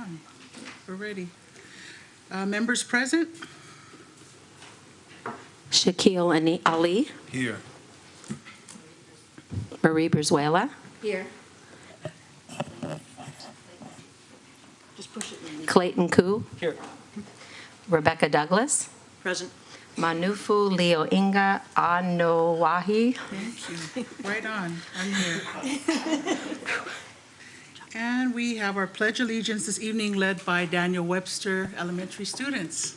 on. We're ready. Members present? Shaquille Ali. Here. Marie Brizuela. Here. Just push it in. Clayton Koo. Here. Rebecca Douglas. Present. Manufu Leoinga Anowahi. Thank you. Right on. I'm here. And we have our Pledge of Allegiance this evening led by Daniel Webster Elementary students.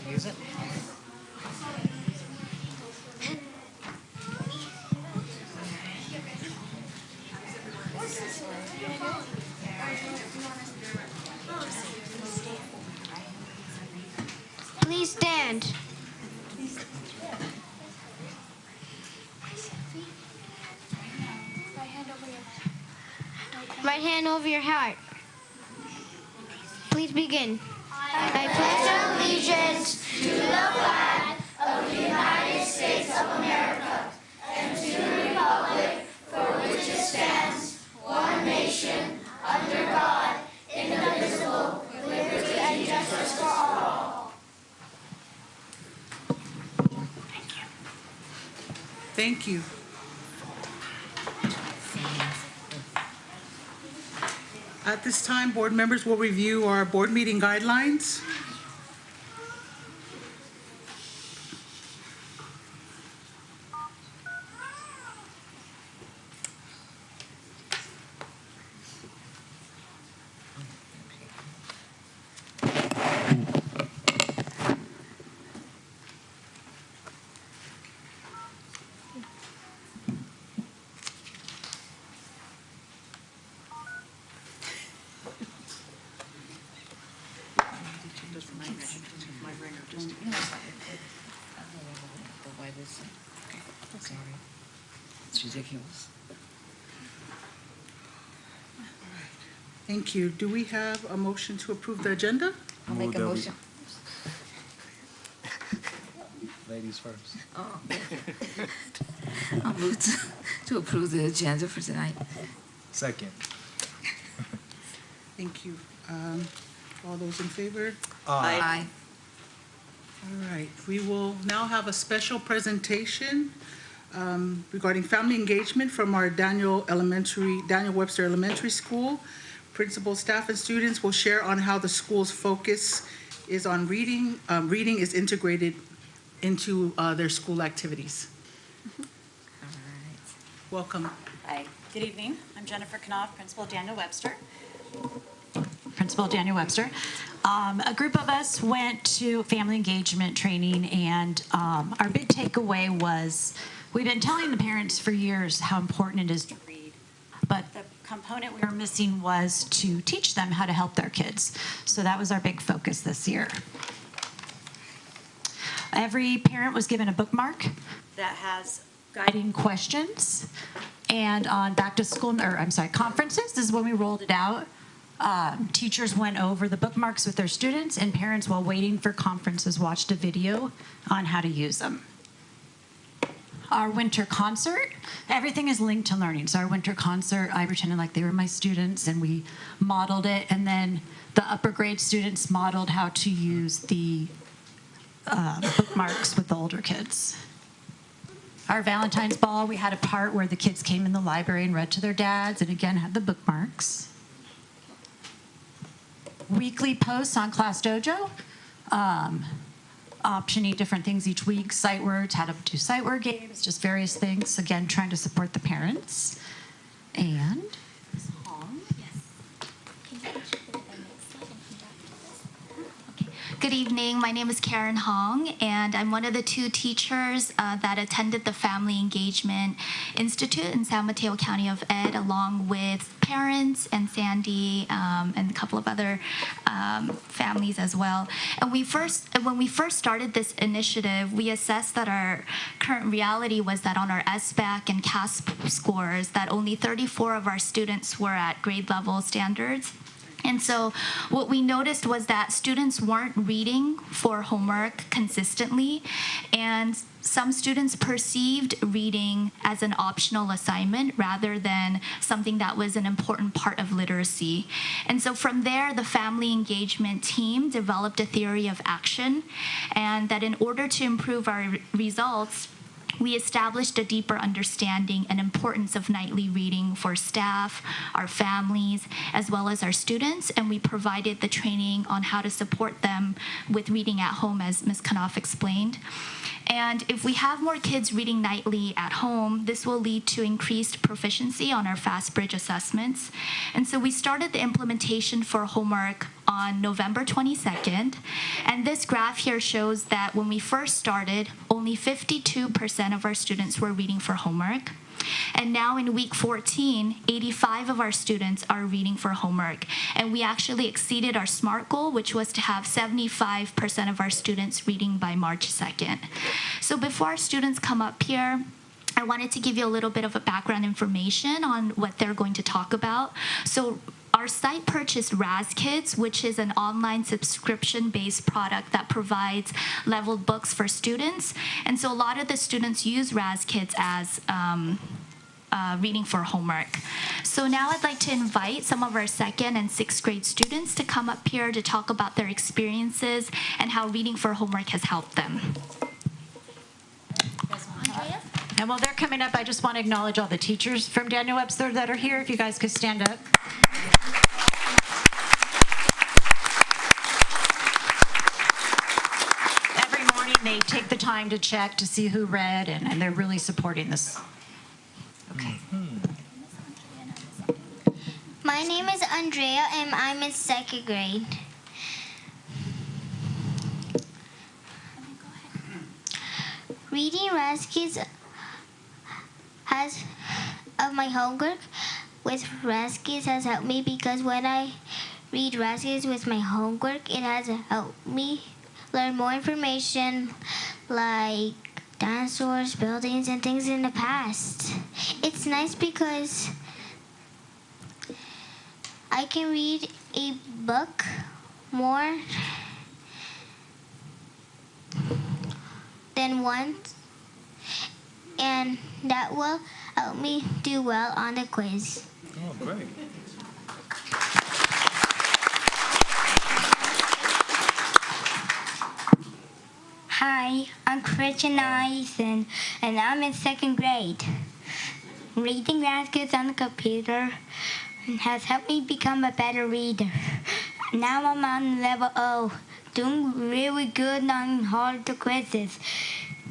Use it. Please stand. Right hand over your heart. Please begin. I pledge allegiance to the flag of the United States of America and to the republic for which it stands, one nation, under God, indivisible, with liberty and justice for all. Thank you. At this time, board members will review our board meeting guidelines. It's ridiculous. Thank you. Do we have a motion to approve the agenda? I'll make a motion. Ladies first. Oh. I'll move to approve the agenda for tonight. Second. Thank you. All those in favor? Aye. All right. We will now have a special presentation regarding family engagement from our Daniel Webster Elementary School. Principal, staff, and students will share on how the school's focus is on reading. Reading is integrated into their school activities. All right. Welcome. Hi, good evening. I'm Jennifer Knopf, Principal Daniel Webster. Principal Daniel Webster. A group of us went to family engagement training, and our big takeaway was we've been telling the parents for years how important it is to read, but the component we were missing was to teach them how to help their kids. So that was our big focus this year. Every parent was given a bookmark that has guiding questions, and on conferences, this is when we rolled it out. Teachers went over the bookmarks with their students, and parents, while waiting for conferences, watched a video on how to use them. Our winter concert, everything is linked to learning. So our winter concert, I pretended like they were my students, and we modeled it, and then the upper grade students modeled how to use the bookmarks with the older kids. Our Valentine's Ball, we had a part where the kids came in the library and read to their dads, and again had the bookmarks. Weekly posts on Class Dojo, optioning different things each week, sight words, how to do sight word games, just various things, again, trying to support the parents. And Ms. Hong. Good evening. My name is Karen Hong, and I'm one of the two teachers that attended the Family Engagement Institute in San Mateo County of Ed, along with parents and Sandy and a couple of other families as well. And when we first started this initiative, we assessed that our current reality was that on our SBAC and CASP scores, that only 34 of our students were at grade level standards. And so what we noticed was that students weren't reading for homework consistently, and some students perceived reading as an optional assignment rather than something that was an important part of literacy. And so from there, the family engagement team developed a theory of action, and that in order to improve our results, we established a deeper understanding and importance of nightly reading for staff, our families, as well as our students, and we provided the training on how to support them with reading at home, as Ms. Knopf explained. And if we have more kids reading nightly at home, this will lead to increased proficiency on our FastBridge assessments. And so we started the implementation for homework on November 22nd. And this graph here shows that when we first started, only 52% of our students were reading for homework. And now in week 14, 85 of our students are reading for homework. And we actually exceeded our SMART goal, which was to have 75% of our students reading by March 2nd. So before our students come up here, I wanted to give you a little bit of a background information on what they're going to talk about. So our site purchased RazKids, which is an online subscription-based product that provides leveled books for students. And so a lot of the students use RazKids as reading for homework. So now I'd like to invite some of our 2nd and 6th grade students to come up here to talk about their experiences and how reading for homework has helped them. And while they're coming up, I just want to acknowledge all the teachers from Daniel Webster that are here. If you guys could stand up. Every morning they take the time to check to see who read, and they're really supporting this. Okay. My name is Andrea, and I'm in 2nd grade. Reading RazKids has of my homework with RazKids has helped me because when I read RazKids with my homework, it has helped me learn more information like dinosaurs, buildings, and things in the past. It's nice because I can read a book more than once, and that will help me do well on the quiz. Oh, great. Hi, I'm Christian Eisen, and I'm in 2nd grade. Reading RazKids on the computer has helped me become a better reader. Now I'm on level O, doing really good on hard quizzes.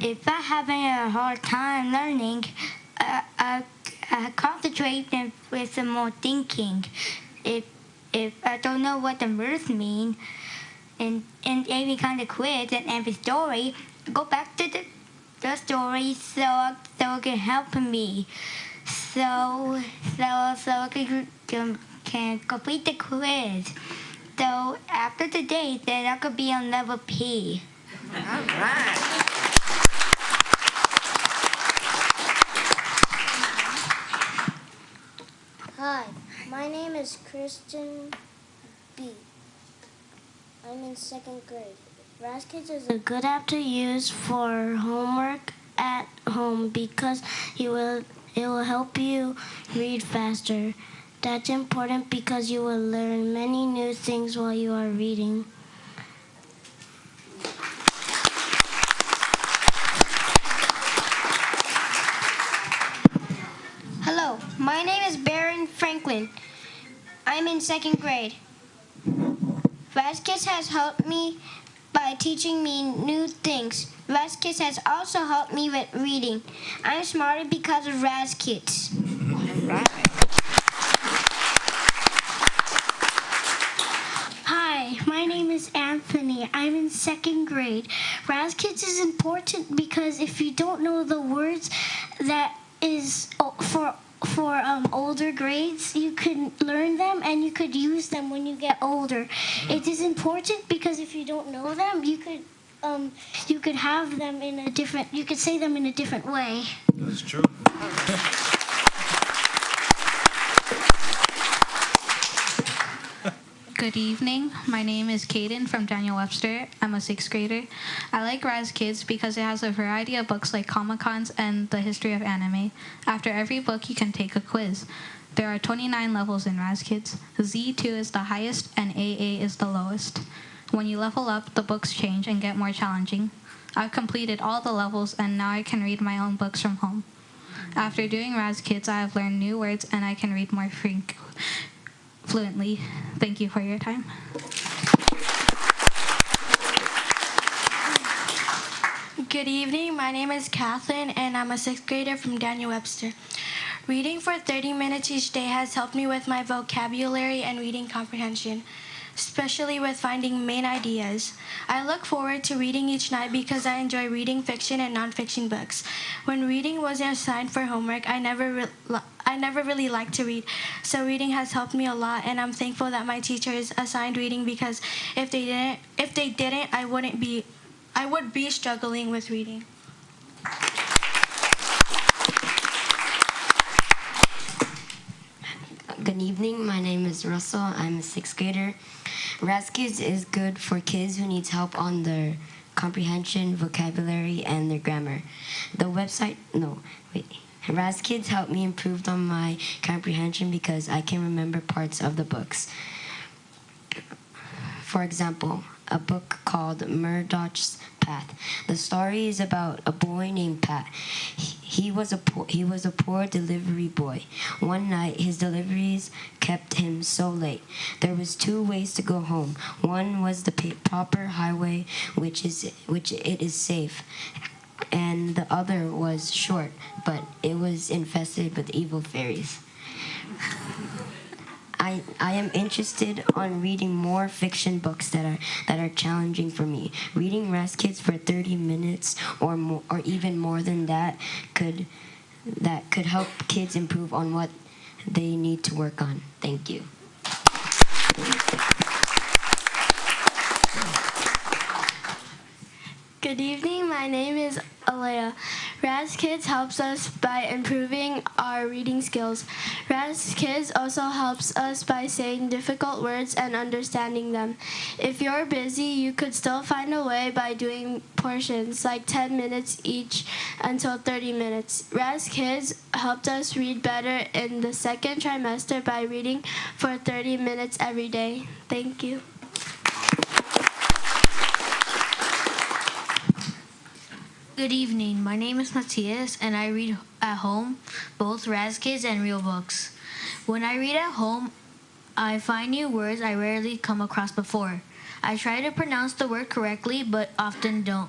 If I'm having a hard time learning, I concentrate with some more thinking. If I don't know what the words mean, in any kind of quiz and every story, go back to the story so it can help me. So I can complete the quiz. So after today, then I could be on level P. All right. Hi, my name is Kristen B. I'm in 2nd grade. RazKids is a good app to use for homework at home because it will help you read faster. That's important because you will learn many new things while you are reading. Hello, my name is Baron Franklin. I'm in 2nd grade. RazKids has helped me by teaching me new things. RazKids has also helped me with reading. I'm smarter because of RazKids. Hi, my name is Anthony. I'm in 2nd grade. RazKids is important because if you don't know the words that is for older grades, you could learn them and you could use them when you get older. It is important because if you don't know them, you could have them in a different. You could say them in a different way. That's true. Good evening. My name is Kaden from Daniel Webster. I'm a 6th grader. I like Raz Kids because it has a variety of books like Comic-Cons and the history of anime. After every book, you can take a quiz. There are 29 levels in Raz Kids. Z2 is the highest and AA is the lowest. When you level up, the books change and get more challenging. I've completed all the levels and now I can read my own books from home. After doing Raz Kids, I have learned new words and I can read more fluently. Thank you for your time. Good evening. My name is Kathleen, and I'm a 6th grader from Daniel Webster. Reading for 30 minutes each day has helped me with my vocabulary and reading comprehension, especially with finding main ideas. I look forward to reading each night because I enjoy reading fiction and nonfiction books. When reading wasn't assigned for homework, I never really liked to read, so reading has helped me a lot, and I'm thankful that my teachers assigned reading because if they didn't, I would be struggling with reading. Good evening. My name is Russell. I'm a 6th grader. Raz Kids is good for kids who need help on their comprehension, vocabulary, and their grammar. Raz Kids helped me improve on my comprehension because I can remember parts of the books. For example, a book called Murdoch's Path. The story is about a boy named Pat. He was a poor delivery boy. One night, his deliveries kept him so late. There was 2 ways to go home. One was the proper highway, which it is safe, and the other was short, but it was infested with evil fairies. I am interested on reading more fiction books that are challenging for me. Reading Raz Kids for 30 minutes or more, or even more than that could help kids improve on what they need to work on. Thank you. Good evening. My name is Alea. Raz Kids helps us by improving our reading skills. Raz Kids also helps us by saying difficult words and understanding them. If you're busy, you could still find a way by doing portions, like 10 minutes each until 30 minutes. Raz Kids helped us read better in the 2nd trimester by reading for 30 minutes every day. Thank you. Good evening. My name is Matthias, and I read at home both Raz Kids and real books. When I read at home, I find new words I rarely come across before. I try to pronounce the word correctly, but often don't.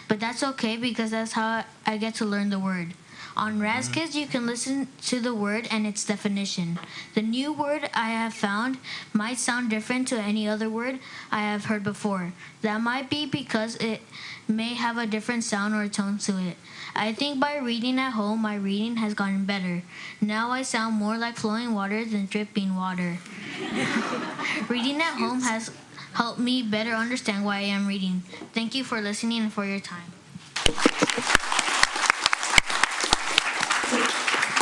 But that's okay because that's how I get to learn the word. On Raz Kids, you can listen to the word and its definition. The new word I have found might sound different to any other word I have heard before. That might be because it may have a different sound or tone to it. I think by reading at home, my reading has gotten better. Now I sound more like flowing water than dripping water. Reading at home has helped me better understand why I am reading. Thank you for listening and for your time.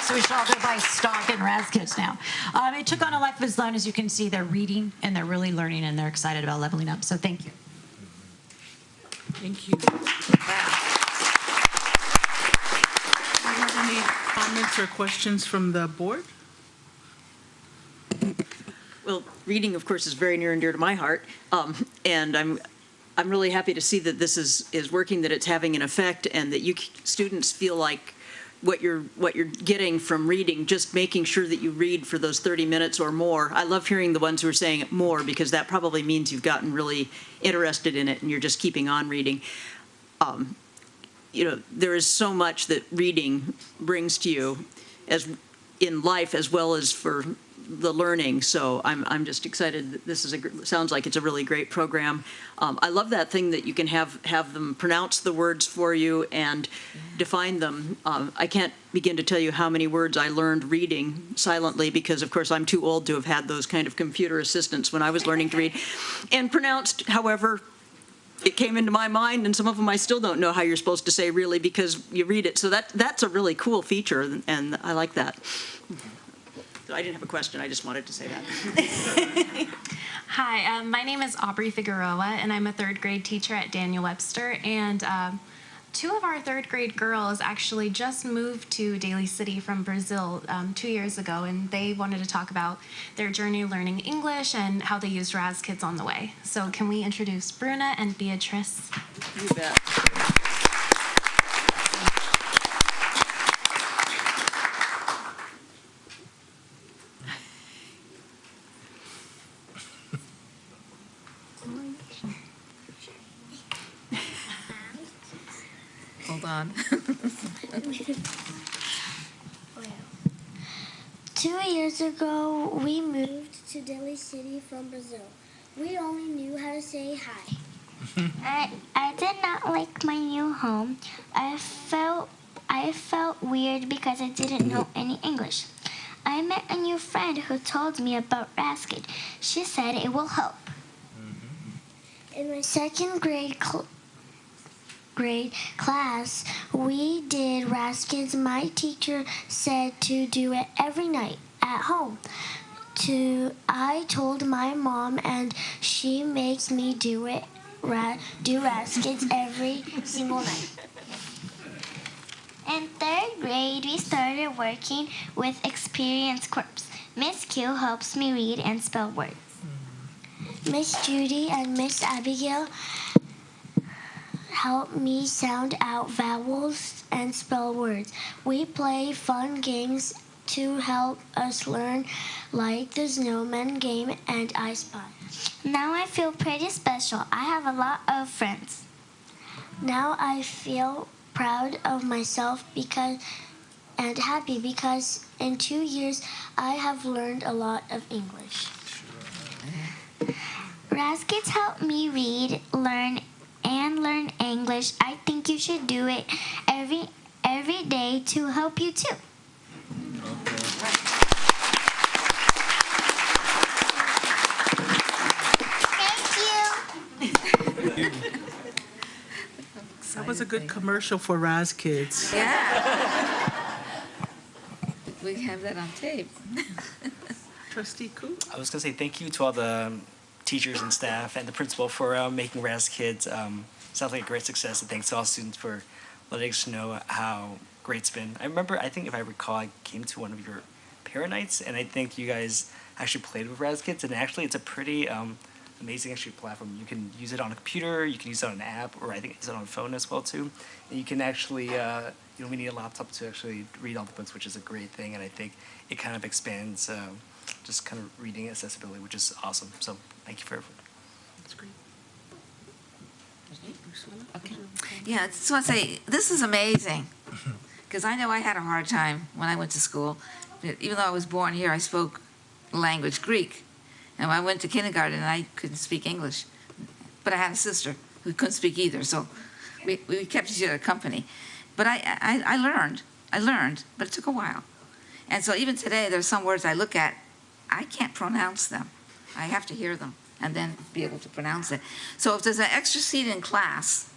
So we should all go buy stock in Raz Kids now. It took on a life of its own. As you can see, they're reading and they're really learning and they're excited about leveling up. So thank you. Thank you. Do you have any comments or questions from the board? Well, reading, of course, is very near and dear to my heart, and I'm really happy to see that this is working, that it's having an effect, and that you students feel like what you're getting from reading, just making sure that you read for those 30 minutes or more. I love hearing the ones who are saying more, because that probably means you've gotten really interested in it and you're just keeping on reading. There is so much that reading brings to you as in life as well as for the learning. So I'm just excited that this is sounds like it's a really great program. I love that thing that you can have them pronounce the words for you and define them. I can't begin to tell you how many words I learned reading silently, because of course I'm too old to have had those kind of computer assistants when I was learning to read, and pronounced however it came into my mind, and some of them I still don't know how you're supposed to say really, because you read it. So that's a really cool feature, and I like that. So I didn't have a question, I just wanted to say that. Hi, my name is Aubrey Figueroa, and I'm a third grade teacher at Daniel Webster. And two of our third grade girls actually just moved to Daly City from Brazil 2 years ago, and they wanted to talk about their journey learning English and how they used Raz Kids on the way. So can we introduce Bruna and Beatrice? You bet. Hold on. 2 years ago, we moved to Delhi City from Brazil. We only knew how to say hi. I did not like my new home. I felt weird because I didn't know any English. I met a new friend who told me about Rasket. She said it will help. In my second grade class, we did Raskins. My teacher said to do it every night at home. I told my mom, and she makes me do Raskins every single night. In third grade, we started working with Experience Corps. Miss Q helps me read and spell words. Miss Judy and Miss Abigail help me sound out vowels and spell words. We play fun games to help us learn, like the snowman game and I Spy. Now I feel pretty special. I have a lot of friends. Now I feel proud of myself and happy because in 2 years I have learned a lot of English. Raskets help me read, learn English. I think you should do it every day to help you too. Thank you. That was a good commercial for Raz Kids. Yeah. We have that on tape. Trustee Koo? I was going to say thank you to all the teachers and staff and the principal for making Raz Kids sound like a great success, and thanks to all students for letting us know how great it's been. I remember, I think if I recall, I came to one of your parent nights, and I think you guys actually played with Raz Kids, and actually it's a pretty amazing actually platform. You can use it on a computer, you can use it on an app, or I think it's on a phone as well too. And you can actually, you know, we need a laptop to actually read all the books, which is a great thing, and I think it kind of expands just kind of reading accessibility, which is awesome. So thank you for everything. That's great. Okay. Yeah, I just want to say, this is amazing. Because I know I had a hard time when I went to school. Even though I was born here, I spoke language Greek. And when I went to kindergarten, I couldn't speak English. But I had a sister who couldn't speak either, so we kept each other company. But I learned, but it took a while. And so even today, there's some words I look at, I can't pronounce them. I have to hear them and then be able to pronounce it. So if there's an extra seat in class,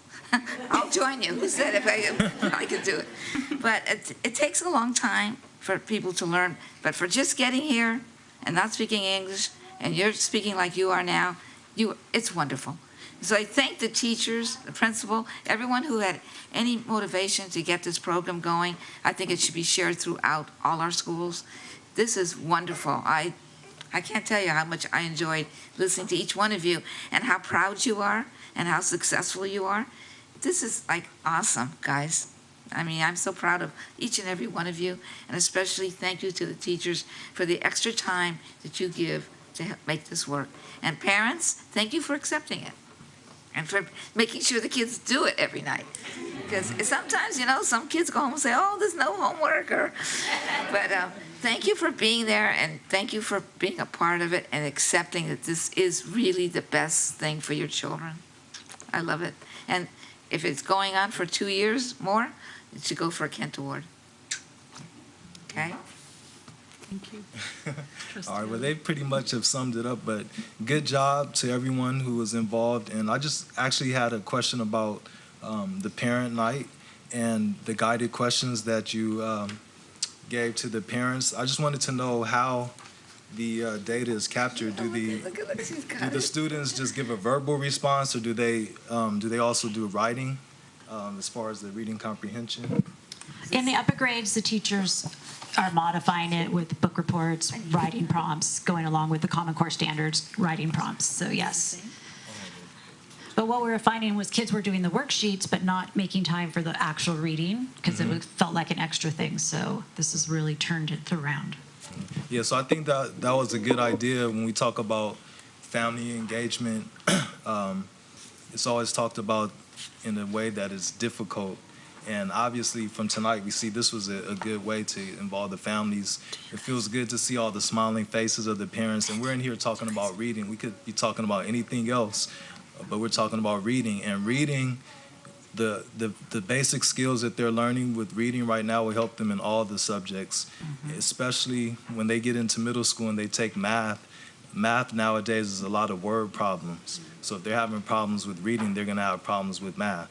I'll join you. Who said if I could do it? But it takes a long time for people to learn. But for just getting here and not speaking English, and you're speaking like you are now, it's wonderful. So I thank the teachers, the principal, everyone who had any motivation to get this program going. I think it should be shared throughout all our schools. This is wonderful. I can't tell you how much I enjoyed listening to each one of you and how proud you are and how successful you are. This is like awesome, guys. I mean, I'm so proud of each and every one of you, and especially thank you to the teachers for the extra time that you give to help make this work. And parents, thank you for accepting it and for making sure the kids do it every night. Because sometimes, you know, some kids go home and say, oh, there's no homework. But thank you for being there, and thank you for being a part of it and accepting that this is really the best thing for your children. I love it. And if it's going on for 2 years more, it should go for a Kent Award. Okay? Thank you. All right, well, they pretty much have summed it up, but good job to everyone who was involved. And I just actually had a question about the parent night and the guided questions that you gave to the parents. I just wanted to know how the data is captured. Do the students just give a verbal response, or do they also do writing as far as the reading comprehension? In the upper grades, the teachers are modifying it with book reports, writing prompts, going along with the Common Core standards, writing prompts. So yes. But what we were finding was kids were doing the worksheets, but not making time for the actual reading because it felt like an extra thing. So this has really turned it around. Yeah, so I think that was a good idea when we talk about family engagement. It's always talked about in a way that is difficult. And obviously from tonight, we see this was a good way to involve the families. It feels good to see all the smiling faces of the parents. And we're in here talking about reading. We could be talking about anything else, but we're talking about reading. And reading, the basic skills that they're learning with reading right now will help them in all the subjects, especially when they get into middle school and they take math. Math nowadays is a lot of word problems. So if they're having problems with reading, they're going to have problems with math.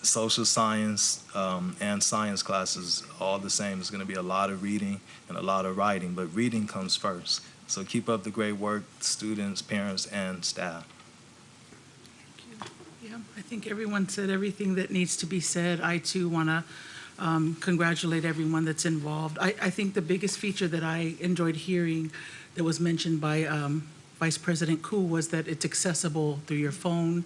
Social science and science classes, all the same. It's going to be a lot of reading and a lot of writing, but reading comes first. So keep up the great work, students, parents, and staff. Yeah, I think everyone said everything that needs to be said. I too want to congratulate everyone that's involved. I think the biggest feature that I enjoyed hearing that was mentioned by Vice President Koo was that it's accessible through your phone.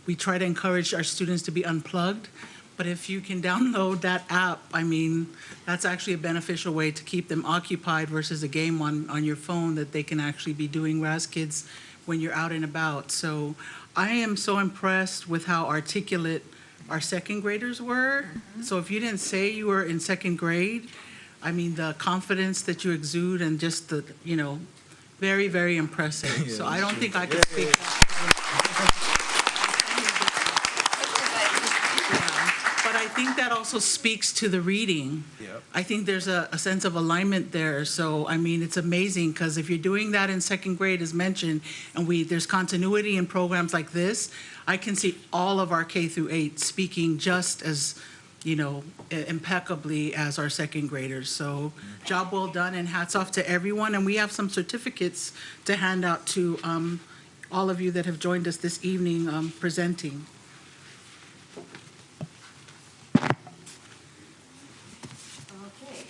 We try to encourage our students to be unplugged, but if you can download that app, I mean, that's actually a beneficial way to keep them occupied versus a game on your phone that they can actually be doing as kids when you're out and about. So I am so impressed with how articulate our second graders were. So if you didn't say you were in second grade, I mean, the confidence that you exude and just the, very, very impressive. So I don't think I could speak that. But I think that also speaks to the reading. Yep. I think there's a sense of alignment there. So, I mean, it's amazing because if you're doing that in second grade, as mentioned, and there's continuity in programs like this, I can see all of our K through 8 speaking just as, impeccably as our second graders. So, job well done and hats off to everyone. And we have some certificates to hand out to all of you that have joined us this evening presenting. Okay.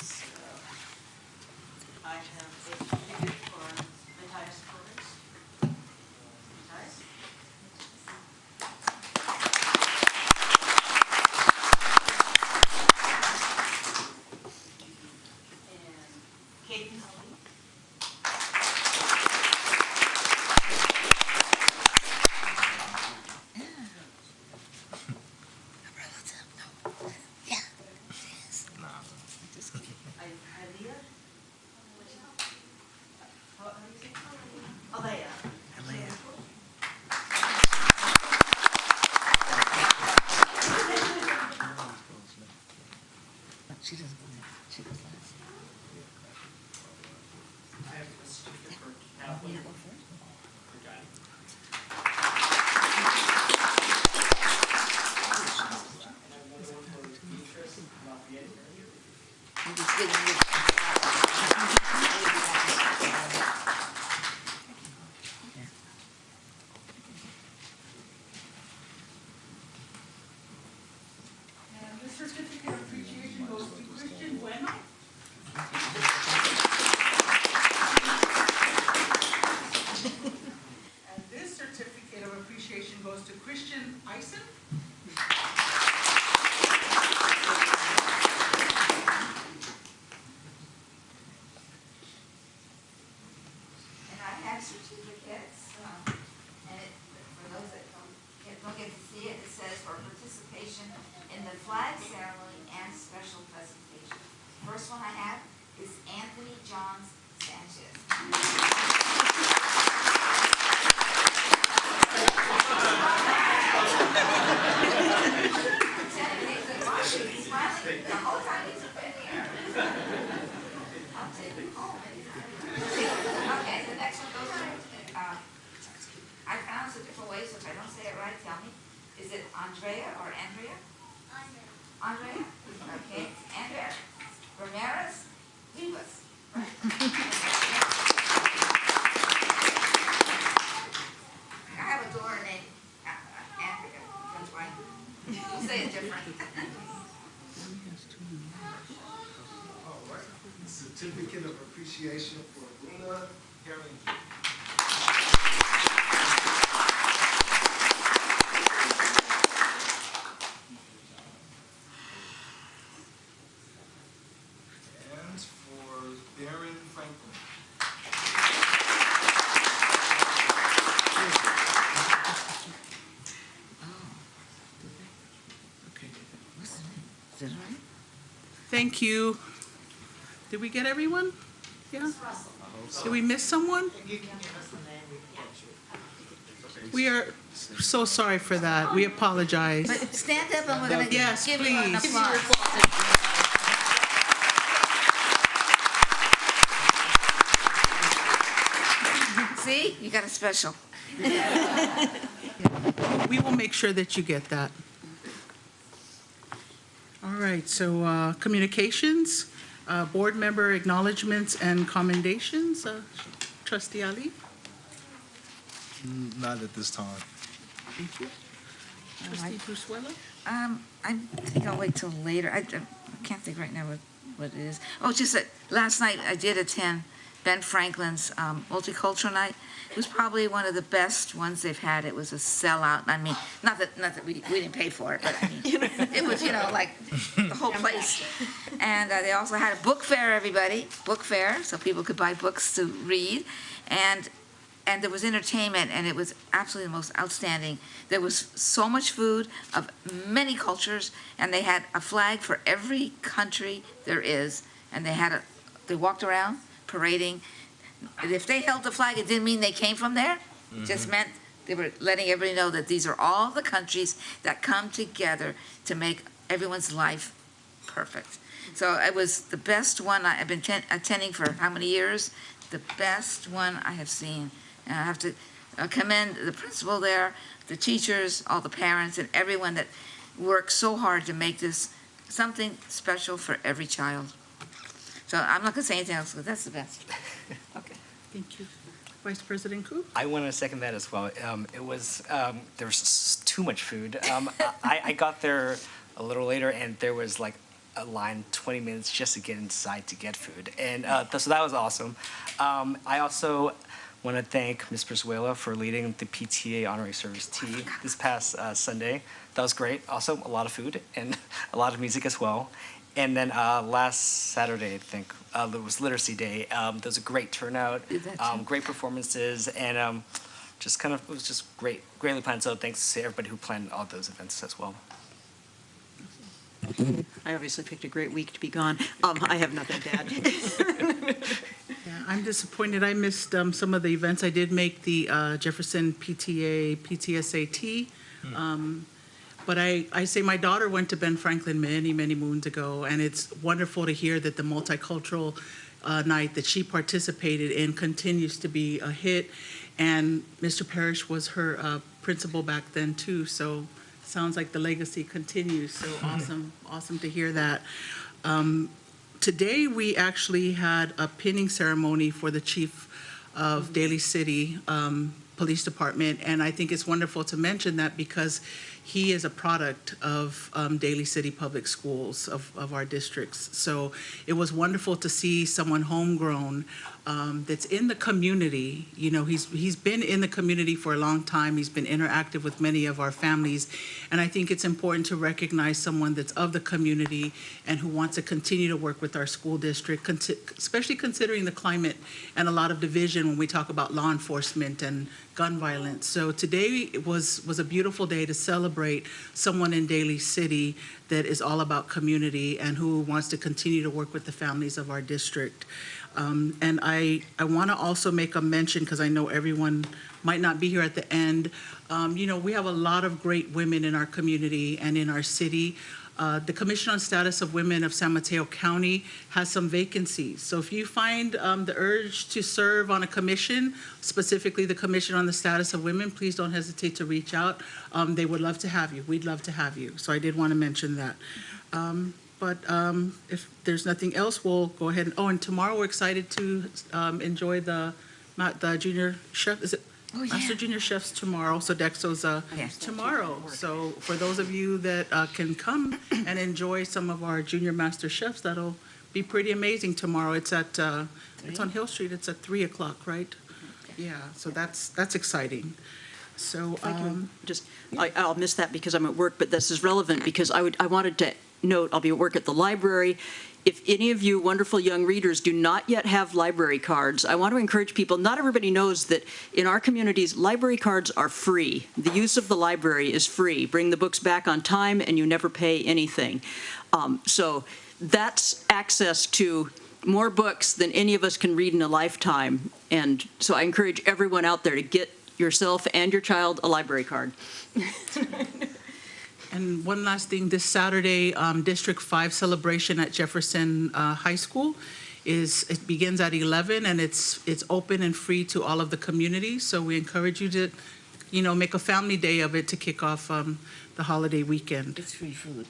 So, I have a certificate for Matthias Torres. Matthias? And Katie Holly. And this certificate of appreciation goes to Christian Bueno. And this certificate of appreciation goes to Christian Eisen. And I have certificates, and for those that don't get to see it, it says for participation in the flag ceremony and special presentation. First one I have is Anthony Johns Sanchez. He's smiling the whole time he's been here. I'll take him home anytime. Okay, the next one goes to, I pronounce it different ways, so if I don't say it right, tell me. Is it Andrea or Andrea? Andrea. Andrea? Ramirez Vivas. I have a daughter named Andrea. That's why we'll say it different. Certificate of Appreciation for Luna Harrington. And for Darren Franklin. Is that right? Thank you. Did we get everyone? Yeah? Did we miss someone? We are so sorry for that. We apologize. But stand up and we're going to Yes, give you an please. applause. See, you got a special. We will make sure that you get that. All right, so communications, board member acknowledgements and commendations. Trustee Ali? Not at this time. Thank you. Trustee Brusuela? I think I'll wait till later. I can't think right now what it is. Oh, just that last night I did attend Ben Franklin's Multicultural Night. It was probably one of the best ones they've had. It was a sellout. I mean, not that we didn't pay for it, but I mean, it was, like the whole place. And they also had a book fair, everybody, book fair, so people could buy books to read. And there was entertainment, and it was absolutely the most outstanding. There was so much food of many cultures, and they had a flag for every country there is, and they walked around parading. And if they held the flag, it didn't mean they came from there. It just meant they were letting everybody know that these are all the countries that come together to make everyone's life perfect. So it was the best one I've been attending for how many years? The best one I have seen. And I have to commend the principal there, the teachers, all the parents, and everyone that worked so hard to make this something special for every child. So I'm not going to say anything else, because that's the best. Okay, thank you. Vice President Koo? I want to second that as well. It was there was too much food. I got there a little later, and there was like a line 20 minutes just to get inside to get food, and so that was awesome. I also want to thank Ms. Brizuela for leading the PTA Honorary Service Tea this past Sunday. That was great. Also, a lot of food and a lot of music as well. And then last Saturday, I think, it was Literacy Day. There was a great turnout, great performances, and it was just greatly planned. So thanks to everybody who planned all those events as well. I obviously picked a great week to be gone. I have nothing to add. Yeah, I'm disappointed. I missed some of the events. I did make the Jefferson PTA PTSAT. But I say my daughter went to Ben Franklin many, many moons ago, and it's wonderful to hear that the multicultural night that she participated in continues to be a hit. And Mr. Parrish was her principal back then, too, so sounds like the legacy continues. So awesome to hear that. Today, we actually had a pinning ceremony for the chief of Daly City Police Department, and I think it's wonderful to mention that because he is a product of Daly City Public Schools, of our districts. So it was wonderful to see someone homegrown that's in the community. You know, he's been in the community for a long time. He's been interactive with many of our families. And I think it's important to recognize someone that's of the community and who wants to continue to work with our school district, especially considering the climate and a lot of division when we talk about law enforcement and gun violence. So today was a beautiful day to celebrate someone in Daly City that is all about community and who wants to continue to work with the families of our district. And I want to also make a mention, because I know everyone might not be here at the end. You know, we have a lot of great women in our community and in our city. The Commission on Status of Women of San Mateo County has some vacancies. So if you find the urge to serve on a commission, specifically the Commission on the Status of Women, please don't hesitate to reach out. They would love to have you. We'd love to have you. So I did want to mention that. But if there's nothing else, we'll go ahead and, oh, and tomorrow we're excited to enjoy the junior chef, is it? Oh, yeah. Master Junior Chefs tomorrow, Sodexo's Yes. tomorrow. So for those of you that can come and enjoy some of our Junior Master Chefs, that'll be pretty amazing tomorrow. It's at, it's on Hill Street, it's at 3 o'clock, right? Yeah, so that's exciting. So, If I can I'll miss that because I'm at work, but this is relevant because I wanted to note, I'll be at work at the library. If any of you wonderful young readers do not yet have library cards, I want to encourage people, not everybody knows that in our communities, library cards are free. The use of the library is free. Bring the books back on time and you never pay anything. So that's access to more books than any of us can read in a lifetime. And so I encourage everyone out there to get yourself and your child a library card. And one last thing, this Saturday, District 5 celebration at Jefferson High School it begins at 11, and it's open and free to all of the community. So we encourage you to, make a family day of it to kick off the holiday weekend. It's free food.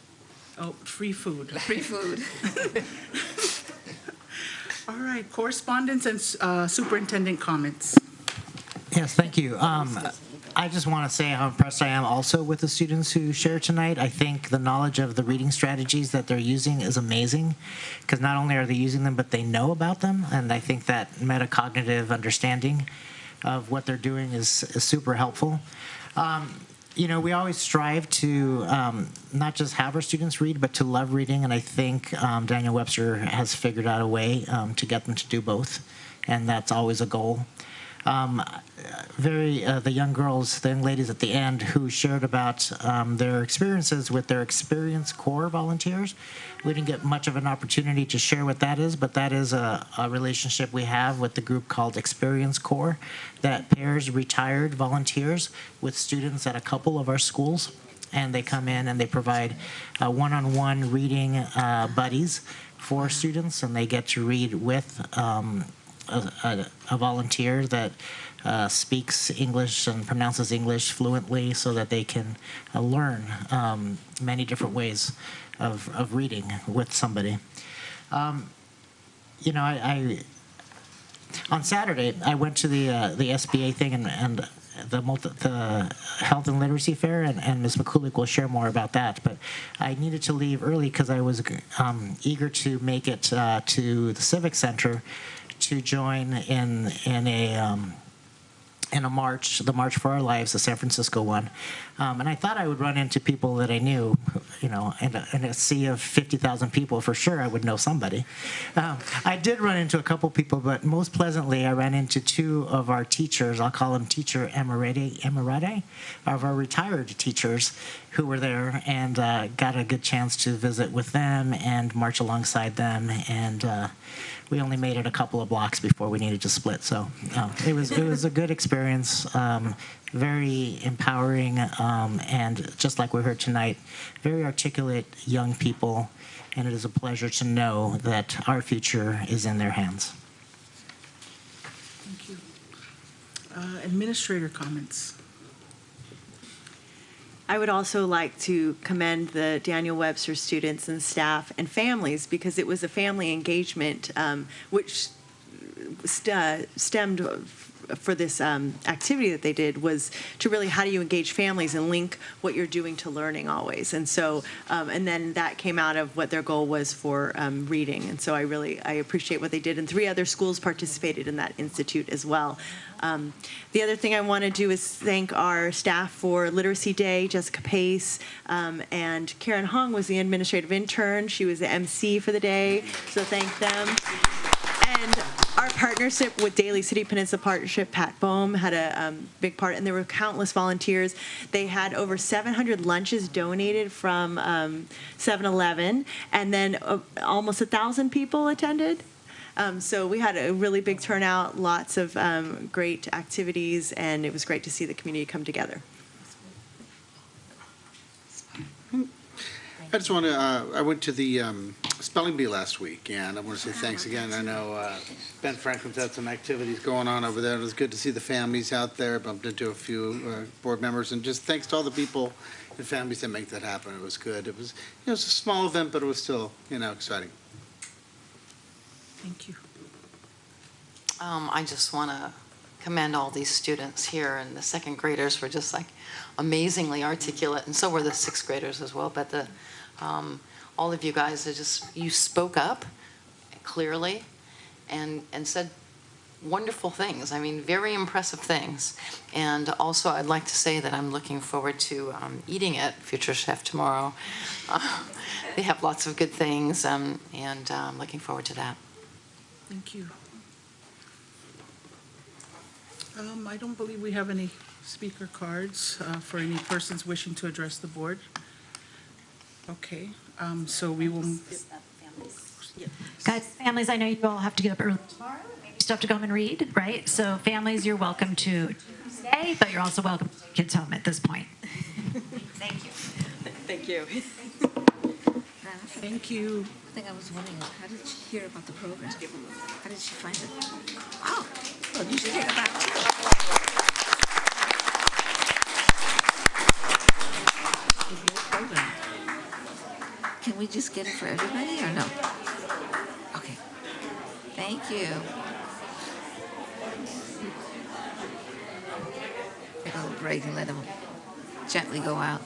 Oh, free food. Free food. All right, correspondence and superintendent comments. Yes, thank you. I just want to say how impressed I am also with the students who share tonight. I think the knowledge of the reading strategies that they're using is amazing, because not only are they using them, but they know about them. And I think that metacognitive understanding of what they're doing is super helpful. We always strive to not just have our students read, but to love reading. And I think Daniel Webster has figured out a way to get them to do both. And that's always a goal. The young girls, the young ladies at the end who shared about their experiences with their Experience Corps volunteers. We didn't get much of an opportunity to share what that is, but that is a relationship we have with the group called Experience Corps that pairs retired volunteers with students at a couple of our schools. And they come in and they provide one-on-one reading buddies for students, and they get to read with a volunteer that speaks English and pronounces English fluently so that they can learn many different ways of reading with somebody. On Saturday, I went to the SBA thing and the Health and Literacy Fair, and Ms. McCulick will share more about that. But I needed to leave early because I was eager to make it to the Civic Center to join in a march, the March for Our Lives, the San Francisco one. And I thought I would run into people that I knew, in a sea of 50,000 people, for sure I would know somebody. I did run into a couple people, but most pleasantly I ran into two of our teachers. I'll call them Teacher Emirati, of our retired teachers who were there, and got a good chance to visit with them and march alongside them. And we only made it a couple of blocks before we needed to split. So it was a good experience, very empowering, and just like we heard tonight, very articulate young people, and it is a pleasure to know that our future is in their hands. Thank you. Administrator comments. I would also like to commend the Daniel Webster students and staff and families, because it was a family engagement which stemmed for this activity that they did, was to really, how do you engage families and link what you're doing to learning always. And so, and then that came out of what their goal was for reading. And so I appreciate what they did. And 3 other schools participated in that institute as well. The other thing I want to do is thank our staff for Literacy Day. Jessica Pace and Karen Hong was the administrative intern. She was the MC for the day, so thank them. And our partnership with Daly City Peninsula Partnership, Pat Bohm had a big part, and there were countless volunteers. They had over 700 lunches donated from 7-Eleven, and then almost 1,000 people attended. So we had a really big turnout, lots of great activities, and it was great to see the community come together. I just want to, I went to the spelling bee last week, and I want to say thanks again. I know Ben Franklin's had some activities going on over there. It was good to see the families out there. Bumped into a few board members, and just thanks to all the people and families that make that happen. It was good. It was, it was a small event, but it was still, exciting. Thank you. I just want to commend all these students here, and the second graders were just like amazingly articulate, and so were the sixth graders as well. But all of you guys, you spoke up clearly and said wonderful things. I mean, very impressive things. And also, I'd like to say that I'm looking forward to eating at Future Chef tomorrow. They have lots of good things, and I'm looking forward to that. Thank you. I don't believe we have any speaker cards for any persons wishing to address the board. Okay, so we will. Guys, families, I know you all have to get up early tomorrow. Maybe you still have to go home and read, right? So families, you're welcome to stay, but you're also welcome to take kids home at this point. Thank you. Thank you. Thank you. The thing I was wondering is, how did she hear about the program? How did she find it? Oh, well, you should hear about it too. Can we just get it for everybody or no? Okay. Thank you. Take a little break and let them gently go out.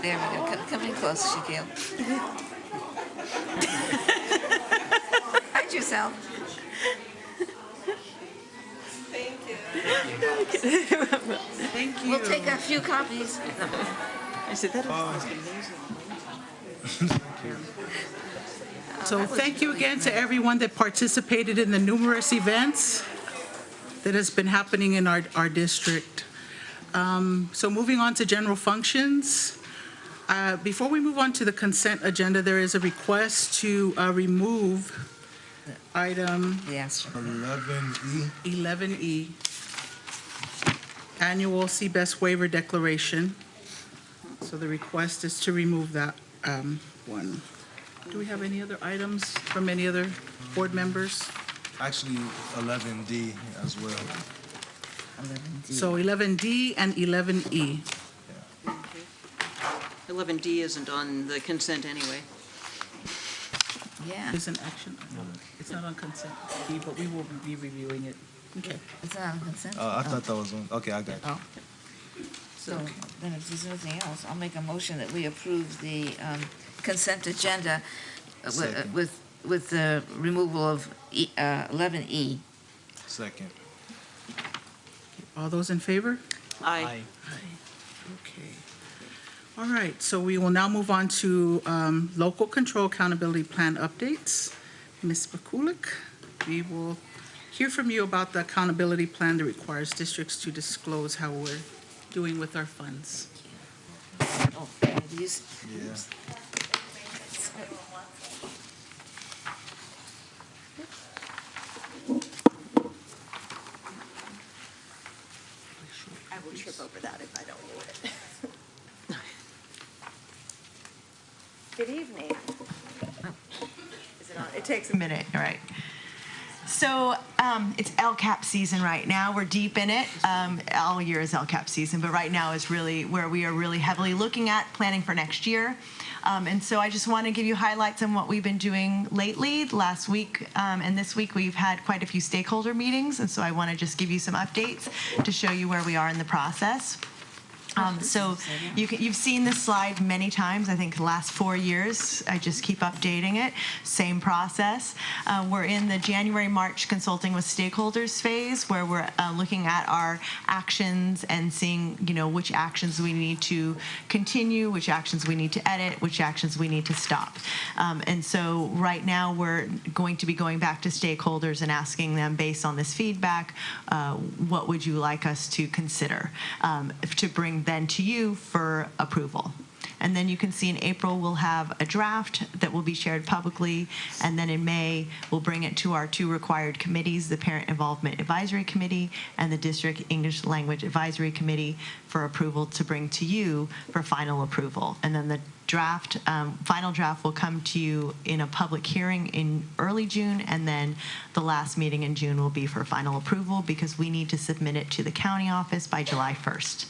There we go. Come in close, Shaquille. Hide yourself. Thank you. Thank you. We'll take a few copies. I said that was So thank you again to everyone that participated in the numerous events that has been happening in our district. So moving on to general functions. Before we move on to the consent agenda, there is a request to remove item 11E, annual CBEST waiver declaration. So the request is to remove that one. Do we have any other items from any other board members? Actually, 11D as well. 11D. So 11D and 11E. 11D isn't on the consent anyway. Yeah. It's an action item. It's not on consent, but we will be reviewing it. Okay. It's not on consent. I thought that was on. Okay, I got you. So then if there's nothing else, I'll make a motion that we approve the consent agenda with the removal of 11E. Second. All those in favor? Aye. Okay. All right, so we will now move on to local control accountability plan updates. Ms. Bakulik, we will hear from you about the accountability plan that requires districts to disclose how we're doing with our funds. Oh, these. Yeah. I will trip over that if I don't move it. Good evening. Is it on? It takes a minute, all right. So it's LCAP season right now. We're deep in it. All year is LCAP season, but right now is really where we are really heavily looking at planning for next year. And so I just want to give you highlights on what we've been doing lately. Last week and this week we've had quite a few stakeholder meetings, and so I want to just give you some updates to show you where we are in the process. So you've seen this slide many times. I think the last 4 years. I just keep updating it. Same process. We're in the January-March consulting with stakeholders phase, where we're looking at our actions and seeing, which actions we need to continue, which actions we need to edit, which actions we need to stop. And so right now we're going to be going back to stakeholders and asking them, based on this feedback, what would you like us to consider to bring then to you for approval. And then you can see in April, we'll have a draft that will be shared publicly. And then in May, we'll bring it to our 2 required committees, the Parent Involvement Advisory Committee and the District English Language Advisory Committee, for approval to bring to you for final approval. And then the final draft will come to you in a public hearing in early June, and then the last meeting in June will be for final approval, because we need to submit it to the county office by July 1st.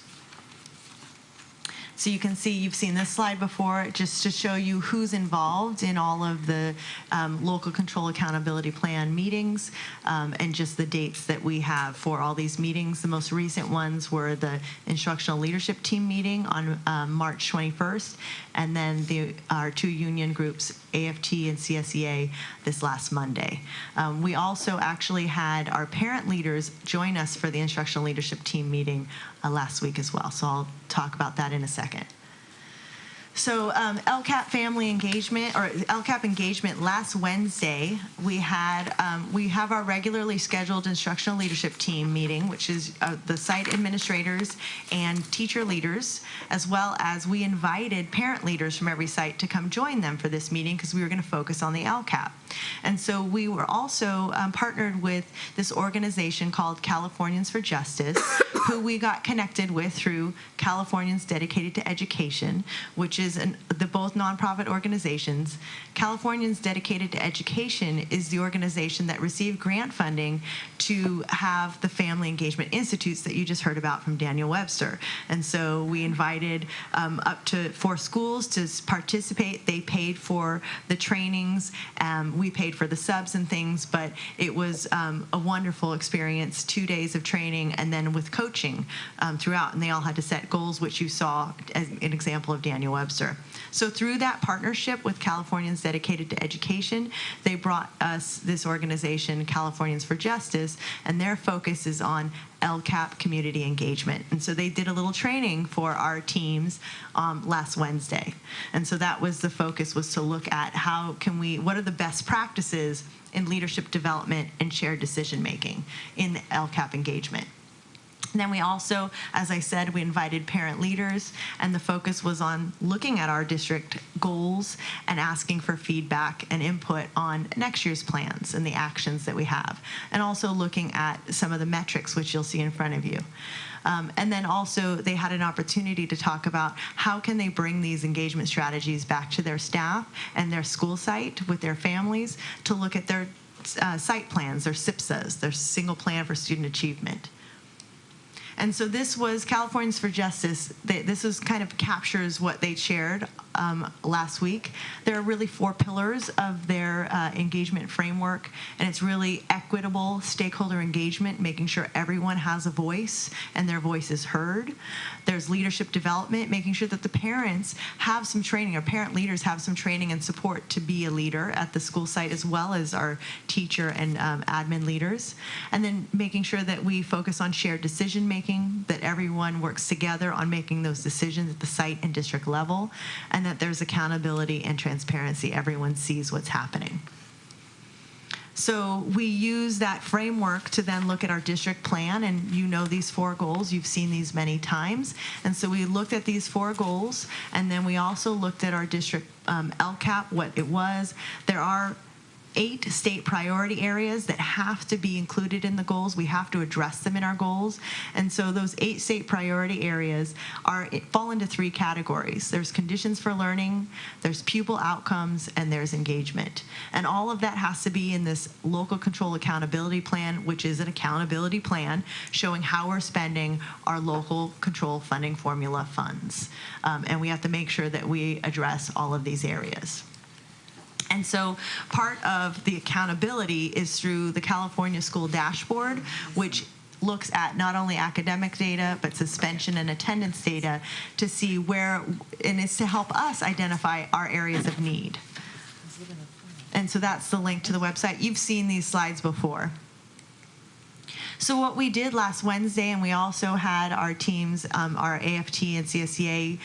So you can see, you've seen this slide before, just to show you who's involved in all of the local control accountability plan meetings, and just the dates that we have for all these meetings. The most recent ones were the instructional leadership team meeting on March 21st, and then our 2 union groups, AFT and CSEA, this last Monday. We also actually had our parent leaders join us for the instructional leadership team meeting last week as well. So I'll talk about that in a second. So LCAP family engagement, or LCAP engagement, last Wednesday, we have our regularly scheduled instructional leadership team meeting, which is the site administrators and teacher leaders, as well as we invited parent leaders from every site to come join them for this meeting, because we were going to focus on the LCAP. And so we were also partnered with this organization called Californians for Justice, who we got connected with through Californians Dedicated to Education, which is the both nonprofit organizations. Californians Dedicated to Education is the organization that received grant funding to have the Family Engagement Institutes that you just heard about from Daniel Webster. And so we invited up to 4 schools to participate. They paid for the trainings. We paid for the subs and things, but it was a wonderful experience, 2 days of training and then with coaching throughout. And they all had to set goals, which you saw as an example of Daniel Webster. So through that partnership with Californians Dedicated to Education, they brought us this organization, Californians for Justice, and their focus is on LCAP community engagement. And so they did a little training for our teams last Wednesday. And so that was the focus, was to look at what are the best practices in leadership development and shared decision making in the LCAP engagement. And then we also, as I said, we invited parent leaders, and the focus was on looking at our district goals and asking for feedback and input on next year's plans and the actions that we have, and also looking at some of the metrics, which you'll see in front of you. And then also they had an opportunity to talk about how can they bring these engagement strategies back to their staff and their school site with their families to look at their site plans, their SIPSAs, their single plan for student achievement. And so this was Californians for Justice. This is kind of captures what they shared last week. There are really 4 pillars of their engagement framework, and it's really equitable stakeholder engagement, making sure everyone has a voice and their voice is heard. There's leadership development, making sure that the parents have some training, or parent leaders have some training and support to be a leader at the school site, as well as our teacher and admin leaders. And then making sure that we focus on shared decision making, that everyone works together on making those decisions at the site and district level, and that there's accountability and transparency. Everyone sees what's happening. So we use that framework to then look at our district plan, and you know these 4 goals. You've seen these many times. And so we looked at these 4 goals, and then we also looked at our district LCAP, what it was. There are 8 state priority areas that have to be included in the goals. We have to address them in our goals. And so those 8 state priority areas fall into 3 categories. There's conditions for learning, there's pupil outcomes, and there's engagement. And all of that has to be in this local control accountability plan, which is an accountability plan showing how we're spending our local control funding formula funds. And we have to make sure that we address all of these areas. And so part of the accountability is through the California School Dashboard, which looks at not only academic data, but suspension and attendance data to see where, and it's to help us identify our areas of need. And so that's the link to the website. You've seen these slides before. So what we did last Wednesday, and we also had our teams, our AFT and CSEA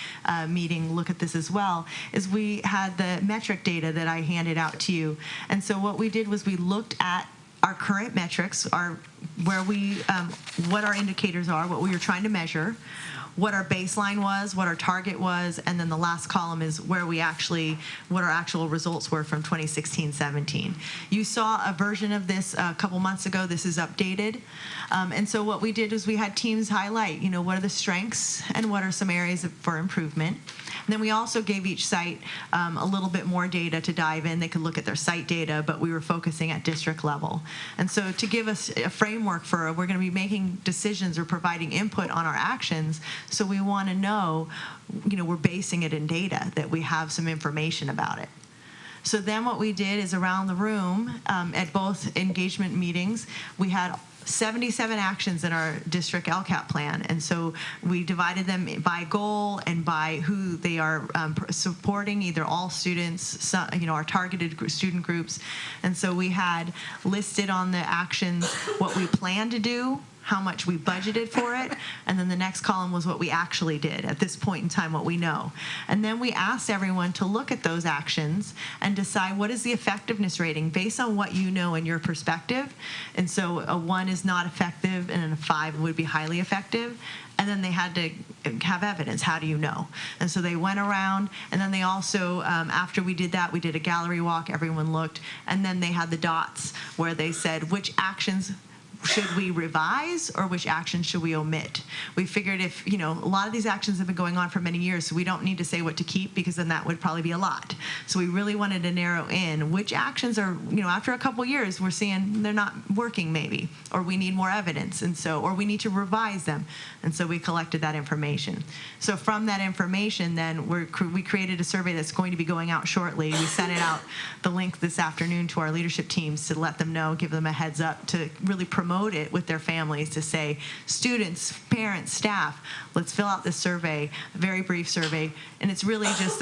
meeting look at this as well, is we had the metric data that I handed out to you. And so what we did was we looked at our current metrics, our what our indicators are, what we were trying to measure, what our baseline was, what our target was, and then the last column is what our actual results were from 2016-17. You saw a version of this a couple months ago. This is updated. And so what we did is we had teams highlight, what are the strengths and what are some areas for improvement. And then we also gave each site a little bit more data to dive in. They could look at their site data, but we were focusing at district level. And so to give us a framework we're going to be making decisions or providing input on our actions. So we want to know, we're basing it in data, that we have some information about it. So then what we did is around the room at both engagement meetings, we had 77 actions in our district LCAP plan. And so we divided them by goal and by who they are supporting, either all students, our targeted student groups. And so we had listed on the actions what we plan to do, how much we budgeted for it, and then the next column was what we actually did at this point in time, what we know. And then we asked everyone to look at those actions and decide what is the effectiveness rating based on what you know in your perspective. And so a 1 is not effective and a 5 would be highly effective. And then they had to have evidence. How do you know? And so they went around, and then they also, after we did that, we did a gallery walk, everyone looked, and then they had the dots where they said which actions should we revise or which actions should we omit? We figured if, a lot of these actions have been going on for many years, so we don't need to say what to keep because then that would probably be a lot. So we really wanted to narrow in which actions are, after a couple years, we're seeing they're not working maybe, or we need more evidence, and so, or we need to revise them. And so we collected that information. So from that information, then we created a survey that's going to be going out shortly. We sent it out, the link this afternoon, to our leadership teams to let them know, give them a heads up to really promote it with their families, to say, students, parents, staff, let's fill out this survey, a very brief survey. And it's really just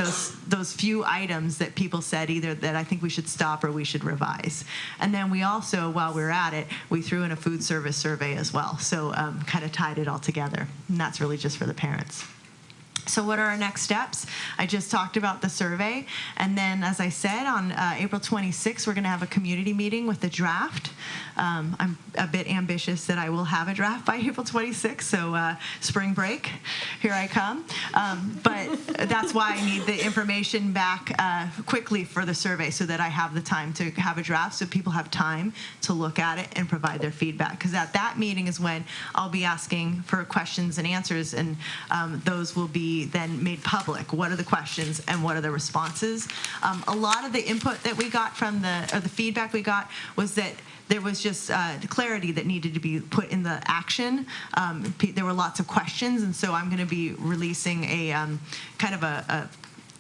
those few items that people said either that I think we should stop or we should revise. And then we also, while we were at it, we threw in a food service survey as well. So kind of tied it all together. And that's really just for the parents. So what are our next steps? I just talked about the survey. And then, as I said, on April 26th, we're going to have a community meeting with the draft. I'm a bit ambitious that I will have a draft by April 26th, so spring break, here I come. But that's why I need the information back quickly for the survey so that I have the time to have a draft so people have time to look at it and provide their feedback. Because at that meeting is when I'll be asking for questions and answers, and those will be then made public. What are the questions and what are the responses? A lot of the input that we got from the feedback we got was that there was just clarity that needed to be put in the action. There were lots of questions, and so I'm going to be releasing a kind of a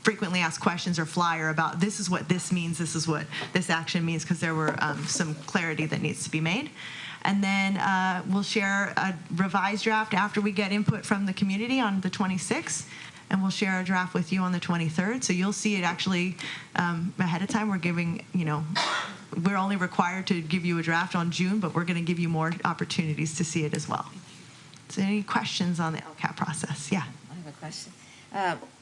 frequently asked questions or flyer about this is what this means, this is what this action means, because there were some clarity that needs to be made. And then we'll share a revised draft after we get input from the community on the 26th. And we'll share a draft with you on the 23rd. So you'll see it actually ahead of time. We're giving, we're only required to give you a draft on June, but we're going to give you more opportunities to see it as well. So any questions on the LCAP process? Yeah. I have a question.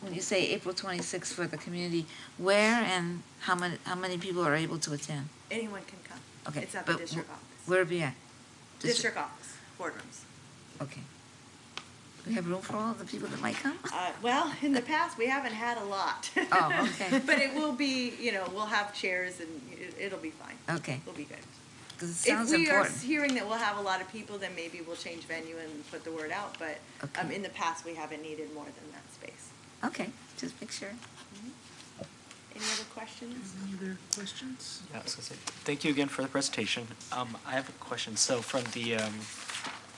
When you say April 26th for the community, where and how many people are able to attend? Anyone can come. Okay. It's at the district office. Where be at? District office, boardrooms. Okay. We have room for all the people that might come? Well, in the past, we haven't had a lot. Oh, okay. But it will be, we'll have chairs and it'll be fine. Okay. It'll be good. Because it sounds if we important. are hearing that we'll have a lot of people, then maybe we'll change venue and put the word out. But Okay. in the past, we haven't needed more than that space. Okay, just make sure. Any other questions? Any other questions? Yeah, I was gonna say, thank you again for the presentation. I have a question. So from the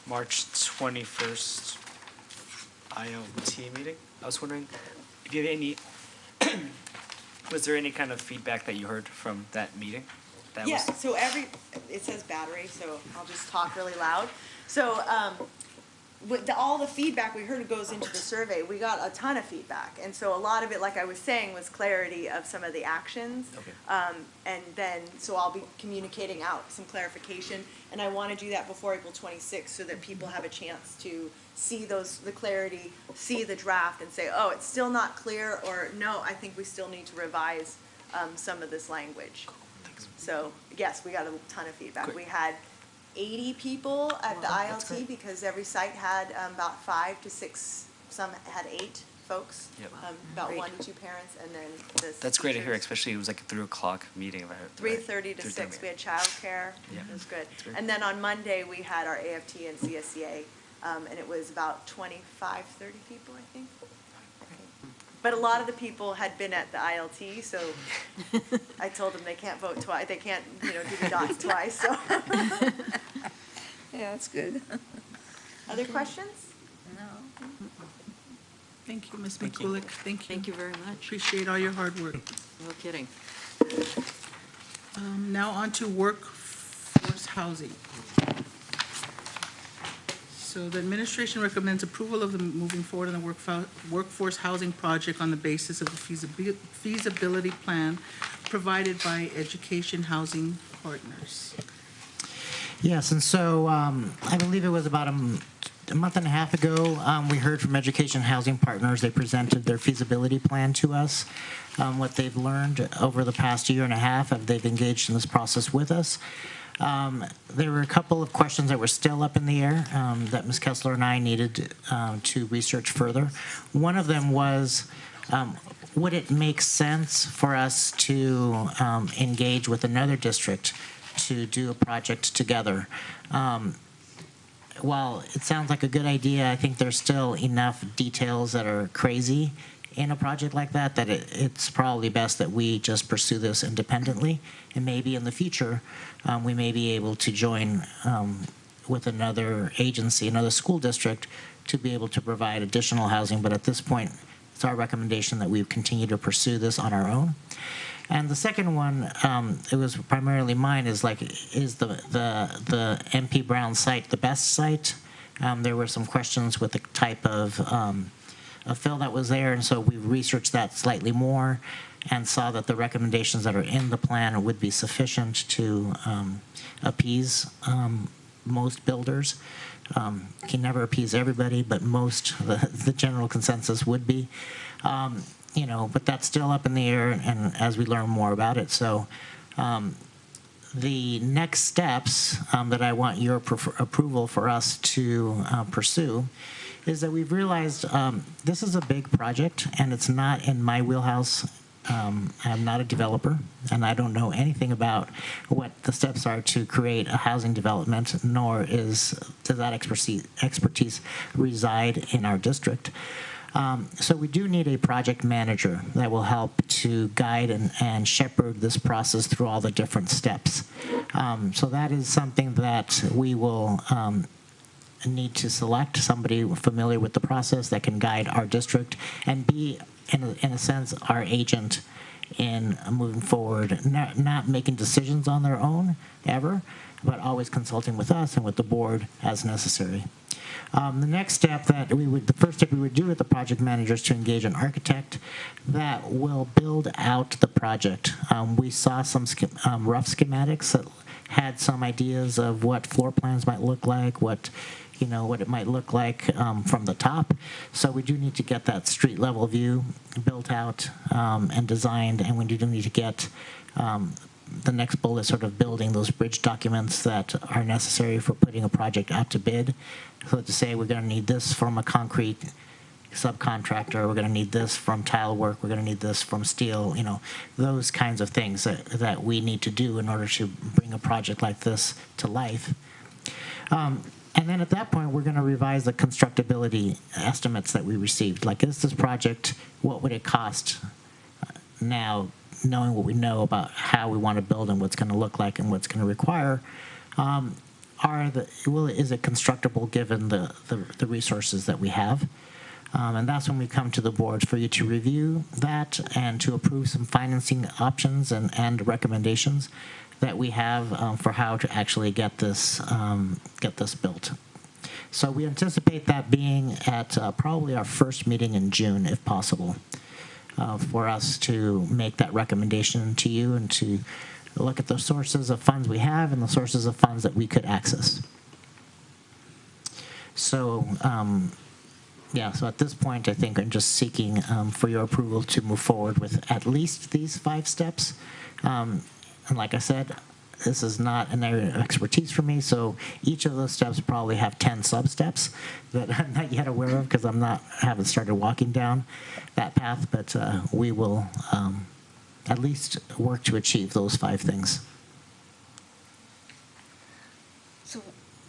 March 21st IOT meeting, I was wondering if you have any, was there any kind of feedback that you heard from that meeting? So it says battery, so I'll just talk really loud. So all the feedback we heard goes into the survey. We got a ton of feedback. And so a lot of it, like I was saying, was clarity of some of the actions. Okay. And then, so I'll be communicating out some clarification. And I want to do that before April 26th so that people have a chance to see the clarity, see the draft, and say, oh, it's still not clear, or no, I think we still need to revise some of this language. So, yes, we got a ton of feedback. Great. We had 80 people at the ILT because every site had about 5 to 6, some had 8 folks, Yep. about Great. 1 to 2 parents, and then the That's great to hear, teachers. especially it was like a 3 o'clock meeting. If I heard, 3:30 to 3:30. 6, we had childcare. Yeah. It was good. That's great. And then on Monday, we had our AFT and CSCA, and it was about 25, 30 people, I think. But a lot of the people had been at the ILT, so I told them they can't vote twice, they can't, do the dots twice, so. Yeah, that's good. Other questions? No. Thank you, Ms. Thank you. McCulloch. Thank you. Thank you very much. Appreciate all your hard work. No kidding. Now on to workforce housing. So the administration recommends approval of the moving forward on the workforce housing project on the basis of the feasibility plan provided by Education Housing Partners. Yes, and so I believe it was about a month and a half ago, we heard from Education Housing Partners. They presented their feasibility plan to us, what they've learned over the past year and a half as they've engaged in this process with us. There were a couple of questions that were still up in the air that Ms. Kessler and I needed to research further. One of them was, would it make sense for us to engage with another district to do a project together? While it sounds like a good idea, I think there's still enough details that are crazy in a project like that it's probably best that we just pursue this independently, and maybe in the future we may be able to join with another agency, another school district, to be able to provide additional housing. But at this point, it's our recommendation that we continue to pursue this on our own. And the second one, it was primarily mine, is the MP Brown site the best site? There were some questions with the type of fill that was there, and so we researched that slightly more and saw that the recommendations that are in the plan would be sufficient to appease most builders. Can never appease everybody, but most, the general consensus would be. But that's still up in the air, and as we learn more about it. So the next steps that I want your approval for us to pursue is that we've realized this is a big project, and it's not in my wheelhouse. I'm not a developer, and I don't know anything about what the steps are to create a housing development, nor does that expertise reside in our district. So we do need a project manager that will help to guide and shepherd this process through all the different steps. So that is something that we will need to select, somebody familiar with the process that can guide our district and be, in a sense, our agent in moving forward, not making decisions on their own ever, but always consulting with us and with the board as necessary. The next step the first step we would do with the project manager is to engage an architect that will build out the project. We saw some rough schematics that had some ideas of what floor plans might look like, what it might look like from the top. So we do need to get that street level view built out and designed, and we do need to get the next bullet sort of building those bridge documents that are necessary for putting a project out to bid. So to say we're going to need this from a concrete subcontractor, we're going to need this from tile work, we're going to need this from steel, those kinds of things that we need to do in order to bring a project like this to life. And then at that point, we're going to revise the constructability estimates that we received. Like, is this project, what would it cost now, knowing what we know about how we want to build and what's going to look like and what's going to require? Is it constructible given the resources that we have? And that's when we come to the board for you to review that and to approve some financing options and recommendations that we have for how to actually get this built. So we anticipate that being at probably our first meeting in June, if possible, for us to make that recommendation to you and to look at the sources of funds we have and the sources of funds that we could access. So, so at this point, I think I'm just seeking for your approval to move forward with at least these 5 steps. And like I said, this is not an area of expertise for me, so each of those steps probably have 10 sub-steps that I'm not yet aware of because haven't started walking down that path, but we will at least work to achieve those 5 things. So,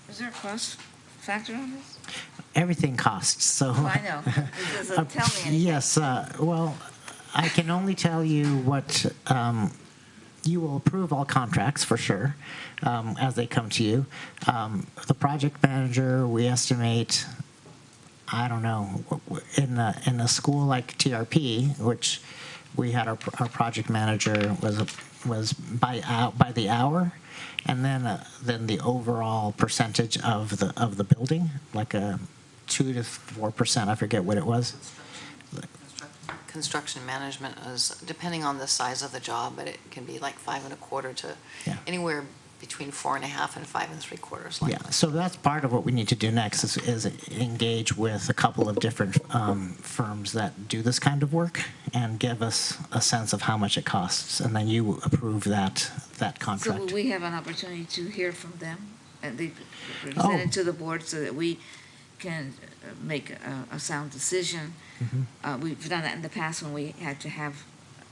is there a cost factor on this? Everything costs, so. Oh, I know. It doesn't tell me anything. Yes, well, I can only tell you what you will approve all contracts for sure as they come to you. The project manager, we estimate, I don't know, in a school like TRP, which we had our project manager was by the hour, and then the overall percentage of the building, like a 2 to 4%, I forget what it was. Construction management is, depending on the size of the job, but it can be like 5 1/4 to anywhere between 4 1/2 and 5 3/4. Yeah, so that's part of what we need to do next is engage with a couple of different firms that do this kind of work and give us a sense of how much it costs, and then you approve that contract. So will we have an opportunity to hear from them and they present it to the board so that we can make a sound decision? We've done that in the past when we had to have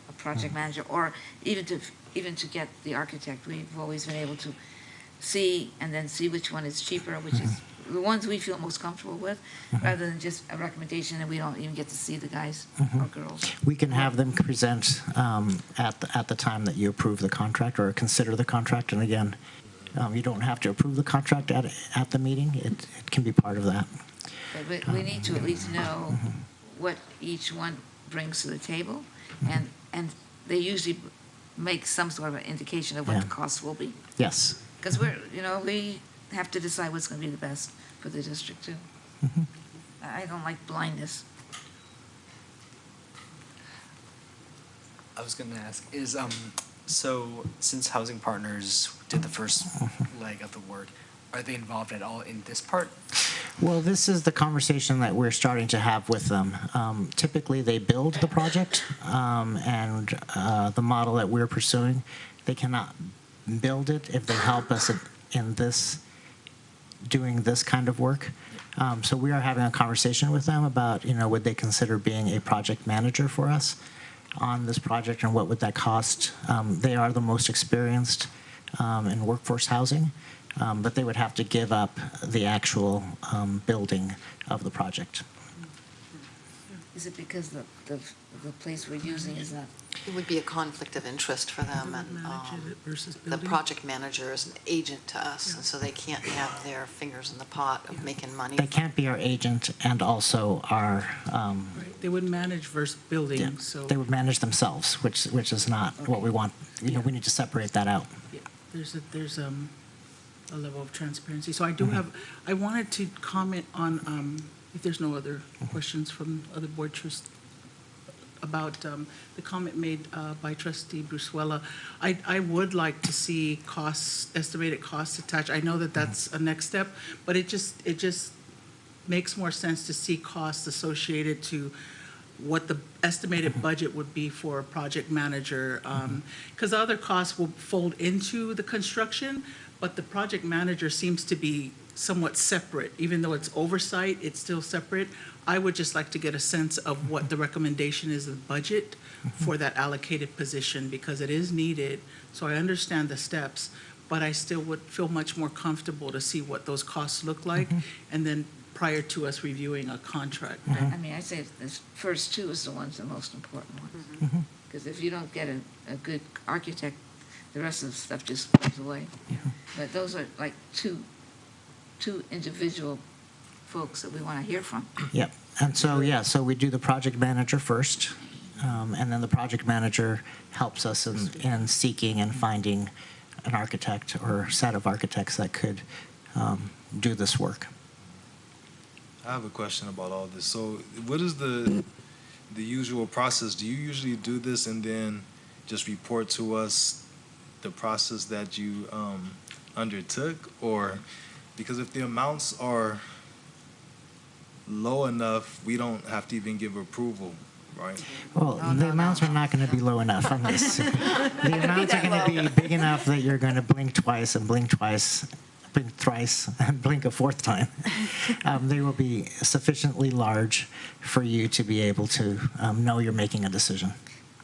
a project manager, or even to get the architect. We've always been able to see which one is cheaper, which is the ones we feel most comfortable with, rather than just a recommendation and we don't even get to see the guys or girls. We can have them present at the time that you approve the contract or consider the contract, and again, you don't have to approve the contract at the meeting. It can be part of that. But we need to at least know what each one brings to the table, and they usually make some sort of an indication of what the cost will be. Yes. Because we have to decide what's going to be the best for the district too. I don't like blindness. I was going to ask, so since Housing Partners did the first leg of the work, are they involved at all in this part? Well, this is the conversation that we're starting to have with them. Typically, they build the project, and the model that we're pursuing, they cannot build it if they help us in doing this kind of work. So we are having a conversation with them about, would they consider being a project manager for us on this project, and what would that cost? They are the most experienced in workforce housing. But they would have to give up the actual building of the project. Is it because the place we're using is not? It would be a conflict of interest for them, and the project manager is an agent to us, and so they can't have their fingers in the pot of making money. They can't be our agent and also our. They would manage versus building, yeah, so. They would manage themselves, which is not what we want. We need to separate that out. Yeah, there's a level of transparency. So I do have, I wanted to comment on, if there's no other questions from other board trustees, about the comment made by Trustee Brusuela. I would like to see estimated costs attached. I know that that's a next step, but it just makes more sense to see costs associated to what the estimated budget would be for a project manager, because the other costs will fold into the construction, but the project manager seems to be somewhat separate. Even though it's oversight, it's still separate. I would just like to get a sense of what the recommendation is of budget for that allocated position, because it is needed. So I understand the steps, but I still would feel much more comfortable to see what those costs look like, and then prior to us reviewing a contract. I mean, I say the first two is the most important ones. Because if you don't get a good architect, the rest of the stuff just goes away. But those are like two individual folks that we want to hear from. Yep. And so we do the project manager first, and then the project manager helps us in seeking and finding an architect or set of architects that could do this work. I have a question about all this. So what is the usual process? Do you usually do this and then just report to us the process that you undertook? Or because if the amounts are low enough, we don't have to even give approval right? Well, the amounts are not going to be low enough on this. The amounts are going to be big enough that you're going to blink twice and blink twice, blink thrice, and blink a fourth time. They will be sufficiently large for you to be able to know you're making a decision.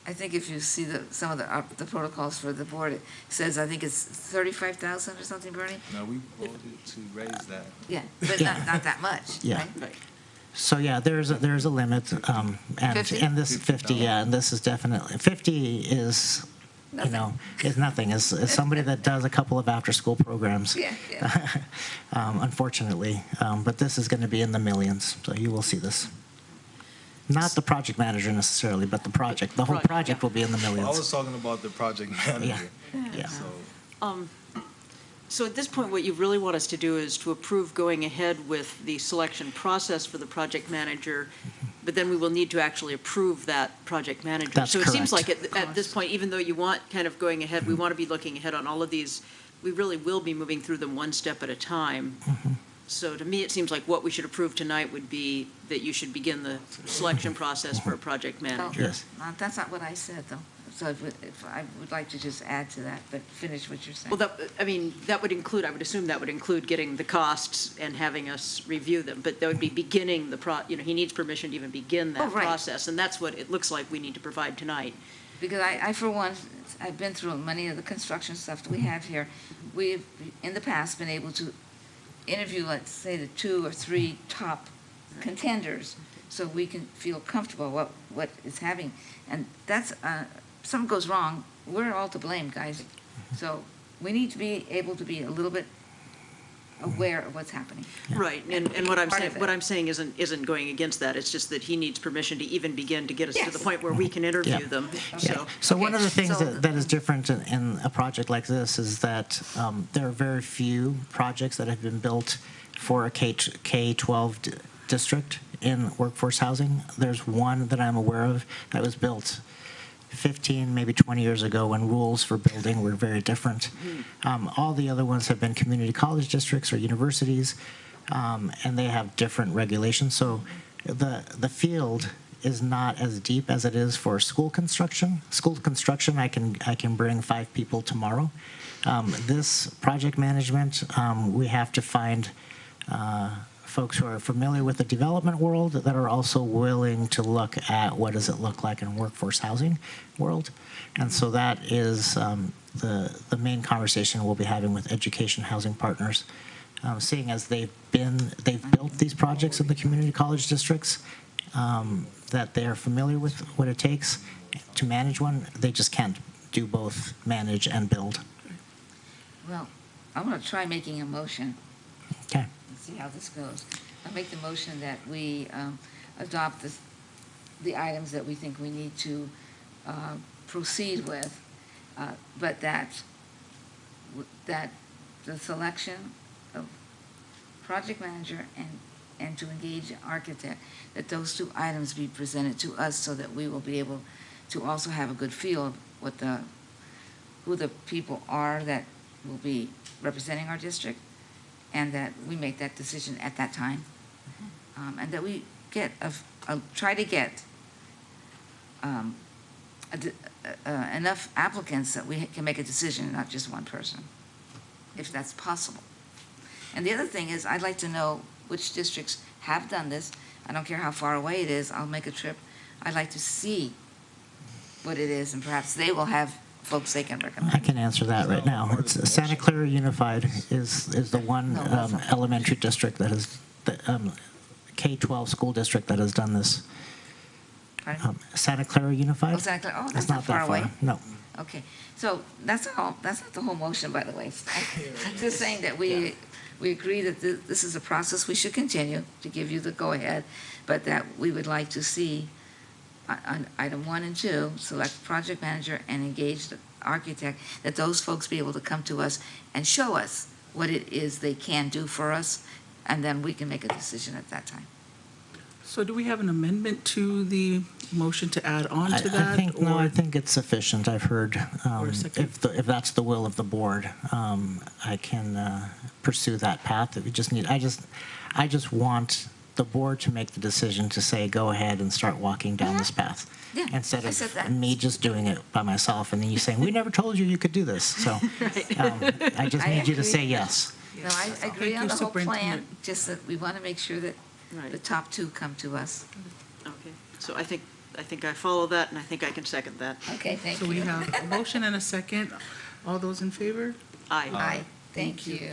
I think if you see some of the protocols for the board, it says, I think it's 35,000 or something, Bernie? No, we voted to raise that. Yeah, but not that much, Yeah. right? So yeah, there's a limit, and 50? and this 50, yeah, and this is definitely 50 is. Nothing. You know, is nothing. As somebody that does a couple of after-school programs, Yeah. unfortunately, but this is going to be in the millions. So you will see this. Not the project manager necessarily, but the project. The whole project will be in the Well, I millions. was talking about the project manager. Yeah. So So at this point, what you really want us to do is to approve going ahead with the selection process for the project manager, but then we will need to actually approve that project manager. That's So it seems like correct. at this point, even though you want kind of going ahead, we want to be looking ahead on all of these. We really will be moving through them one step at a time. So to me, it seems like what we should approve tonight would be that you should begin the selection process for a project manager. Yes. That's not what I said, though. So if I would like to just add to that, but finish what you're saying. Well, that would include, I would assume that would include getting the costs and having us review them, but that would be beginning he needs permission to even begin that right. process, and that's what it looks like we need to provide tonight. Because I, for one, I've been through many of the construction stuff that we have here. We've, in the past, been able to interview, let's say, the 2 or 3 top contenders, so we can feel comfortable what is happening. And that's, something goes wrong, we're all to blame, guys. So we need to be able to be a little bit aware of what's happening. Right, and what I'm Part saying, of it. what I'm saying isn't going against that, it's just that he needs permission to even begin to get us to the point where we can interview Yeah. them, Yeah. so. So one of the things so- that is different in a project like this is that there are very few projects that have been built for a K-12 district in workforce housing. There's one that I'm aware of that was built 15, maybe 20 years ago when rules for building were very different. All the other ones have been community college districts or universities, and they have different regulations. So the field is not as deep as it is for school construction. School construction, I can bring 5 people tomorrow. This project management, we have to find folks who are familiar with the development world that are also willing to look at what does it look like in workforce housing world. And so that is the main conversation we'll be having with education housing partners, seeing as they've built these projects in the community college districts, that they are familiar with what it takes to manage one. They just can't do both manage and build. Well, I'm going to try making a motion. Okay. Let's see how this goes. I make the motion that we adopt the items that we think we need to proceed with, but that the selection of project manager and to engage an architect, that those 2 items be presented to us so that we will be able to also have a good feel of who the people are that will be representing our district, and that we make that decision at that time, and that we get try to get enough applicants that we can make a decision, not just one person, if that's possible. And the other thing is, I'd like to know which districts have done this. I don't care how far away it is. I'll make a trip. I'd like to see what it is, and perhaps they will have folks they can recommend. I can answer that right now. It's Santa Clara Unified is the one elementary district that has K-12 school district that has done this. Santa Clara Unified. Oh, Santa Clara. Oh, that's It's not far away. No. Okay, so that's all. That's not the whole motion, by the way. I'm just saying that we agree that this is a process we should continue to give you the go-ahead, but that we would like to see on item 1 and 2, select project manager and engage the architect, that those folks be able to come to us and show us what it is they can do for us, and then we can make a decision at that time. So do we have an amendment to the motion to add on to that? I think it's sufficient. I've heard if that's the will of the board, I can pursue that path. I just want the board to make the decision to say, go ahead and start walking down this path. Yeah, Instead I said that. of me just doing it by myself, and then you saying, we never told you you could do this. So I just need you to say yes. No, I agree Thank on you, the whole plan, Superintendent. just that we want to make sure that Right. the top two come to us. Okay, so I think I follow that, and I think I can second that. Okay, thank So you. we have a motion and a second. All those in favor? Aye. Aye, thank you.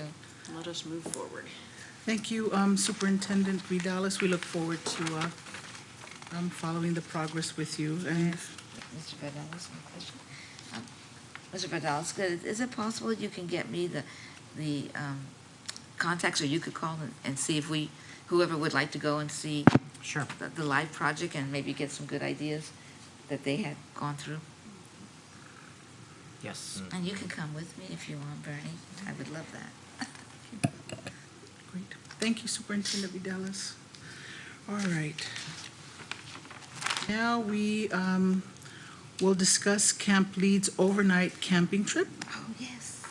Let us move forward. Thank you, Superintendent Vidalis. We look forward to following the progress with you. And Mr. Vidalis, one question. Mr. Vidalis, is it possible you can get me the contacts, or you could call and see if whoever would like to go and see Sure. the live project and maybe get some good ideas that they had gone through? Yes. And you can come with me if you want, Bernie. I would love that. great. Thank you, Superintendent Vidalis. All right. Now we will discuss Camp Lead's overnight camping trip. Oh, yes.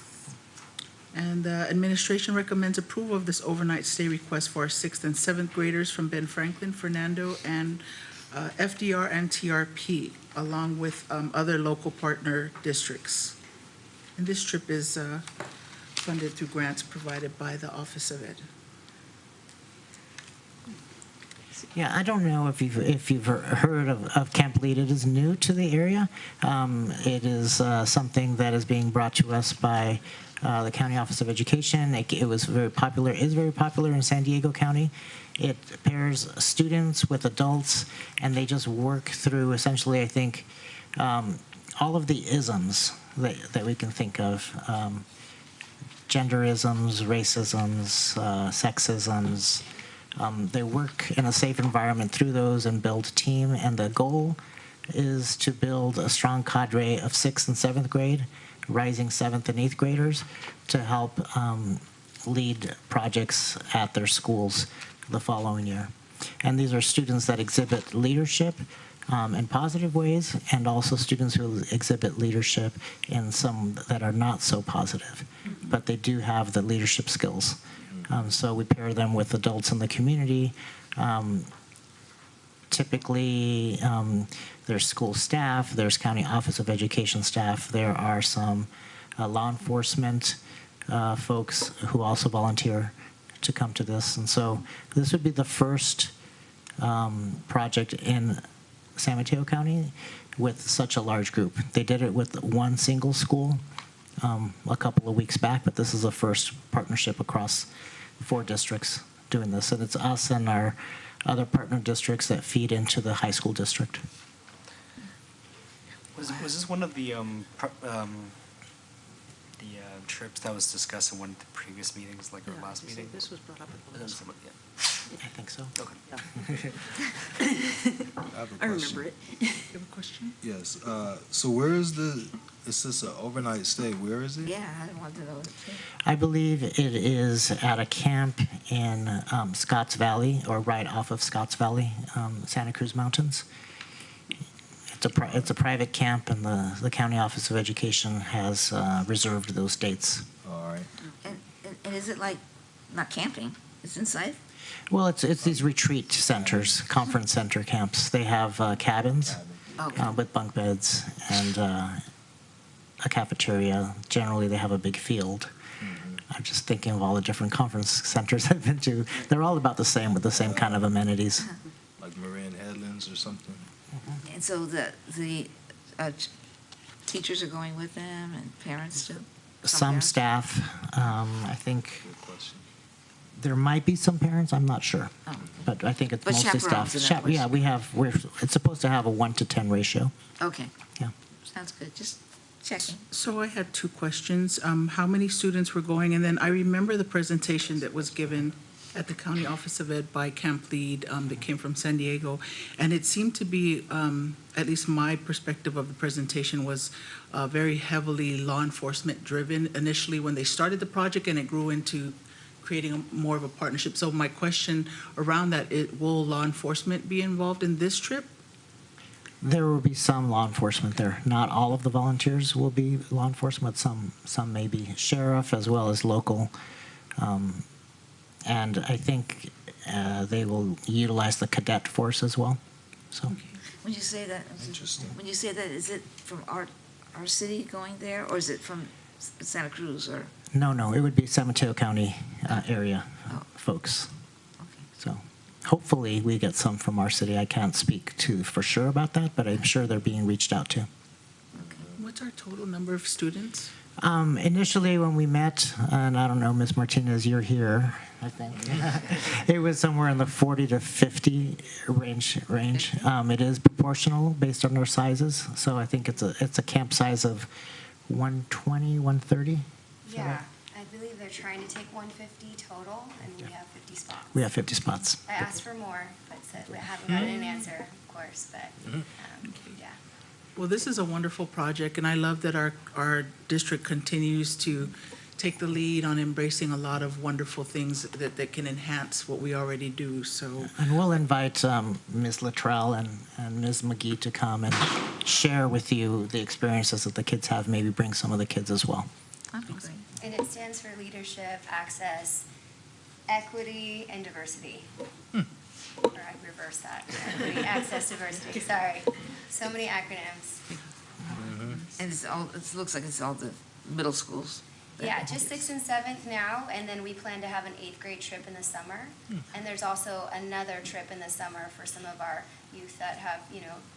And the administration recommends approval of this overnight stay request for our 6th and 7th graders from Ben Franklin, Fernando, and FDR and TRP, along with other local partner districts. And this trip is funded through grants provided by the Office of Ed. Yeah, I don't know if you've heard of Camp Lead. It is new to the area. It is something that is being brought to us by the County Office of Education. It was very popular, is very popular in San Diego County. It pairs students with adults, and they just work through, essentially, I think, all of the isms that we can think of. Genderisms, racisms, sexisms. They work in a safe environment through those and build a team, and the goal is to build a strong cadre of 6th and 7th grade, rising 7th and 8th graders to help lead projects at their schools the following year. And these are students that exhibit leadership in positive ways, and also students who exhibit leadership in some that are not so positive, but they do have the leadership skills. So we pair them with adults in the community. Typically, there's school staff, there's County Office of Education staff, there are some law enforcement folks who also volunteer to come to this. And so this would be the first project in San Mateo County with such a large group. They did it with one single school a couple of weeks back, but this is the first partnership across 4 districts doing this. And it's us and our other partner districts that feed into the high school district. Was this one of the trips that was discussed in one of the previous meetings, like our last meeting? This was brought up at the last one. I think so. Okay. I remember it. You have a question? Yes. So where is is this an overnight stay? Where is it? Yeah, I want to know it too. I believe it is at a camp in Scotts Valley, or right off of Scotts Valley, Santa Cruz Mountains. It's a private camp, and the County Office of Education has reserved those dates. All right. And is it like, not camping, it's inside? Well, it's these retreat centers, conference center camps. They have cabins with bunk beds and a cafeteria. Generally, they have a big field. I'm just thinking of all the different conference centers I've been to. They're all about the same, with the same kind of amenities. Like Marin Headlands or something? And so the teachers are going with them, and parents too? Some parents? staff, I think there might be some parents, I'm not sure. But I think it's But mostly staff. chaperones, in other words. Yeah, it's supposed to have a 1-to-10 ratio. Okay. Yeah. Sounds good, just checking. So I had 2 questions. How many students were going? And then I remember the presentation that was given at the County Office of Ed by Camp Lead that came from San Diego. And it seemed to be, at least my perspective of the presentation was very heavily law enforcement driven initially when they started the project, and it grew into creating more of a partnership. So my question around that, will law enforcement be involved in this trip? There will be some law enforcement there. Not all of the volunteers will be law enforcement. Some may be sheriff as well as local. And I think they will utilize the cadet force as well. So. When you say that, when you say that, is it from our city going there, or is it from Santa Cruz, or? No, it would be San Mateo County area folks. So hopefully we get some from our city. I can't speak to for sure about that, but I'm sure they're being reached out to. What's our total number of students? Initially, when we met, and I don't know, Ms. Martinez, you're here, I think. It was somewhere in the 40 to 50 range. It is proportional based on their sizes. So I think it's a camp size of 120, 130. Yeah, I believe they're trying to take 150 total, and we have 50 spots. We have 50 spots. I asked for more, but said we haven't gotten an answer, of course, but yeah. Well, this is a wonderful project, and I love that our district continues to take the lead on embracing a lot of wonderful things that can enhance what we already do. So, And we'll invite Ms. Luttrell and Ms. McGee to come and share with you the experiences that the kids have, maybe bring some of the kids as well. And it stands for leadership, access, equity, and diversity. Or I reverse that. Equity, access, diversity. Sorry. So many acronyms. And it looks like it's all the middle schools. Yeah, just 6th and 7th now, and then we plan to have an 8th grade trip in the summer. And there's also another trip in the summer for some of our youth that have,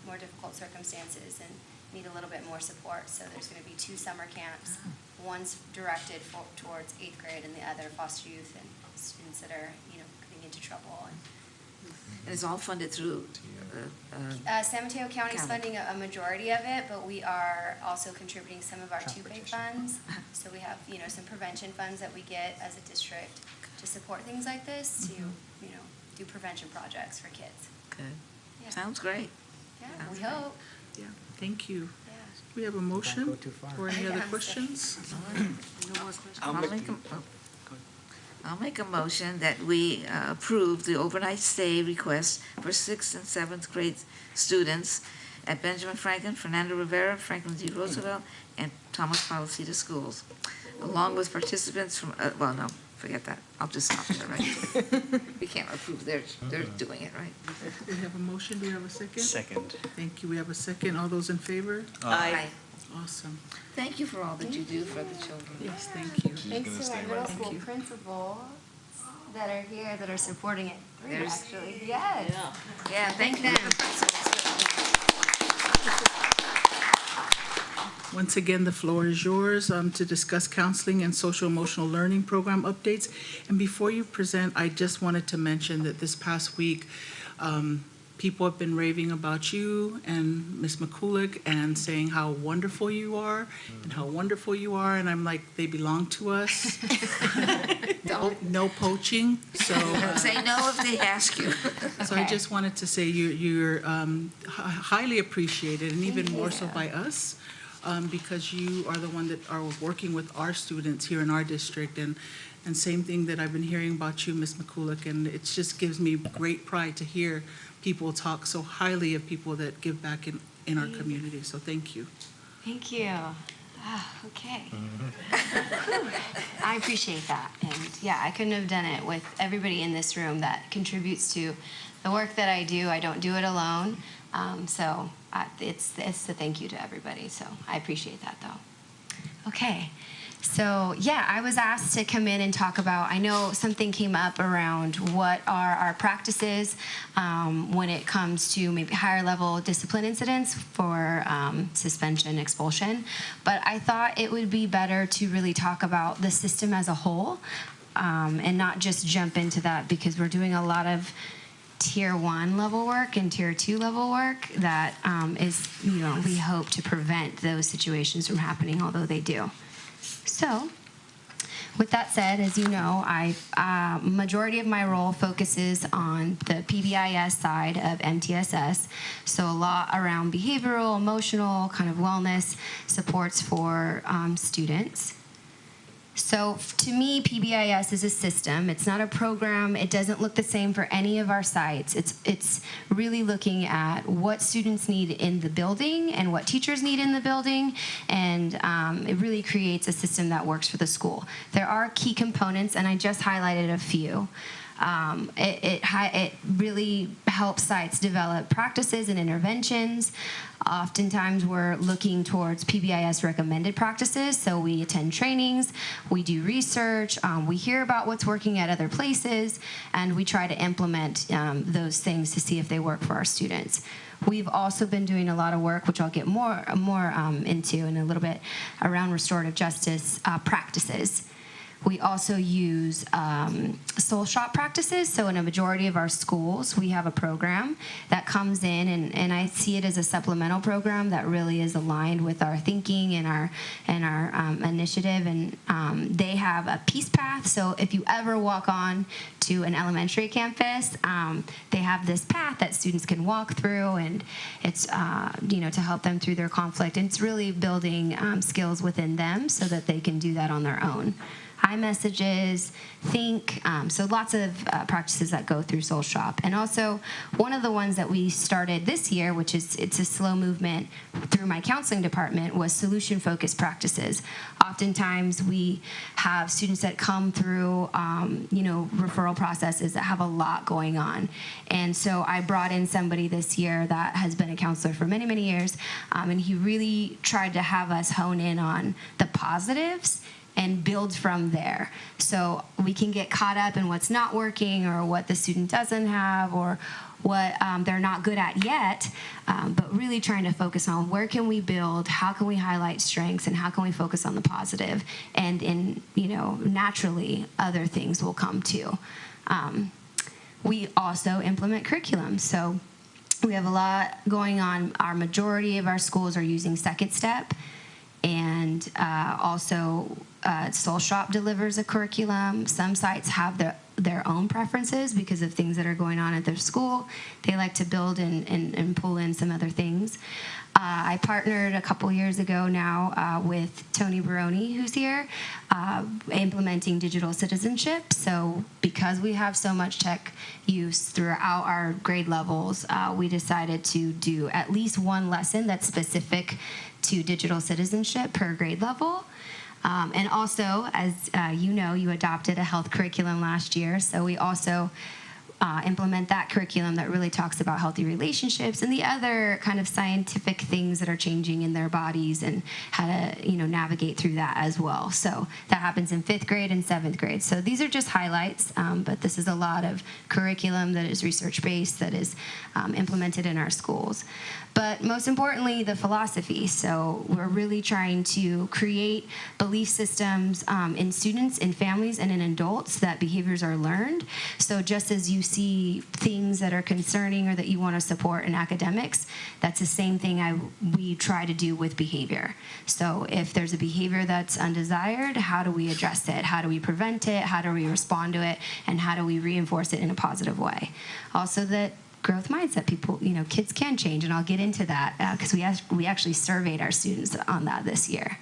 more difficult circumstances and need a little bit more support. So there's going to be 2 summer camps. One's directed towards 8th grade, and the other foster youth and students that are, getting into trouble. And it's all funded through San Mateo County's funding a majority of it, but we are also contributing some of our 2-pay funds. So we have, some prevention funds that we get as a district to support things like this, to, do prevention projects for kids. Good. Yeah. Sounds great. Yeah, we hope. Yeah, thank you. Yeah. We have a motion or any other questions? No more questions. I'll make a motion that we approve the overnight stay request for 6th and 7th grade students at Benjamin Franklin, Fernando Rivera, Franklin D. Roosevelt, and Thomas Palacita schools, along with participants from, forget that. I'll just stop there, right? We can't approve, they're doing it, right? We have a motion, do we have a second? Second. Thank you, we have a second. All those in favor? Aye. Awesome. Thank you for all that you do for the children. Yes, thank you. Thanks to our middle school principals that are here that are supporting it. Actually, yes. Yeah, thank them. Once again, the floor is yours to discuss counseling and social emotional learning program updates. And before you present, I just wanted to mention that this past week, people have been raving about you and Ms. McCulloch and saying how wonderful you are and how wonderful you are. And I'm like, they belong to us. No poaching. So say no if they ask you. So I just wanted to say you're highly appreciated, and even more so by us, because you are the one that are working with our students here in our district. And same thing that I've been hearing about you, Ms. McCulloch, and it just gives me great pride to hear people talk so highly of people that give back in our community. So thank you. Thank you. Okay. I appreciate that. And yeah, I couldn't have done it with everybody in this room that contributes to the work that I do. I don't do it alone. So it's a thank you to everybody. So I appreciate that, though. Okay. So yeah, I was asked to come in and talk about, I know something came up around what are our practices when it comes to maybe higher level discipline incidents for suspension, expulsion. But I thought it would be better to really talk about the system as a whole and not just jump into that, because we're doing a lot of Tier 1 level work and Tier 2 level work that is, we hope to prevent those situations from happening, although they do. So, with that said, as you know, majority of my role focuses on the PBIS side of MTSS, so a lot around behavioral, emotional, kind of wellness supports for students. So to me, PBIS is a system. It's not a program. It doesn't look the same for any of our sites. It's really looking at what students need in the building and what teachers need in the building, and it really creates a system that works for the school. There are key components, and I just highlighted a few. It really helps sites develop practices and interventions. Oftentimes we're looking towards PBIS recommended practices, so we attend trainings, we do research, we hear about what's working at other places, and we try to implement those things to see if they work for our students. We've also been doing a lot of work, which I'll get more into in a little bit, around restorative justice practices. We also use soul shop practices. So in a majority of our schools, we have a program that comes in, and I see it as a supplemental program that really is aligned with our thinking and our initiative. And they have a peace path. So if you ever walk on to an elementary campus, they have this path that students can walk through, and it's to help them through their conflict. And it's really building skills within them so that they can do that on their own. iMessages, Think, so lots of practices that go through Soul Shop. And also, one of the ones that we started this year, which is it's a slow movement through my counseling department, was solution-focused practices. Oftentimes, we have students that come through, referral processes that have a lot going on. And so I brought in somebody this year that has been a counselor for many, many years, and he really tried to have us hone in on the positives and build from there. So we can get caught up in what's not working or what the student doesn't have or what they're not good at yet, but really trying to focus on where can we build, how can we highlight strengths, and how can we focus on the positive. And naturally, other things will come too. We also implement curriculum. So we have a lot going on. Our majority of our schools are using Second Step, and also Soul Shop delivers a curriculum. Some sites have their own preferences because of things that are going on at their school. They like to build and pull in some other things. I partnered a couple years ago now with Tony Baroni, who's here, implementing digital citizenship. So because we have so much tech use throughout our grade levels, we decided to do at least one lesson that's specific to digital citizenship per grade level. And also, as you adopted a health curriculum last year, so we also implement that curriculum that really talks about healthy relationships and the other kind of scientific things that are changing in their bodies and how to navigate through that as well. So that happens in 5th grade and 7th grade. So these are just highlights, but this is a lot of curriculum that is research-based, that is implemented in our schools. But most importantly, the philosophy. So we're really trying to create belief systems in students, in families, and in adults that behaviors are learned. So just as you see things that are concerning or that you want to support in academics, that's the same thing we try to do with behavior. So if there's a behavior that's undesired, how do we address it? How do we prevent it? How do we respond to it? And how do we reinforce it in a positive way? Also that growth mindset, people, kids can change, and I'll get into that because we actually surveyed our students on that this year.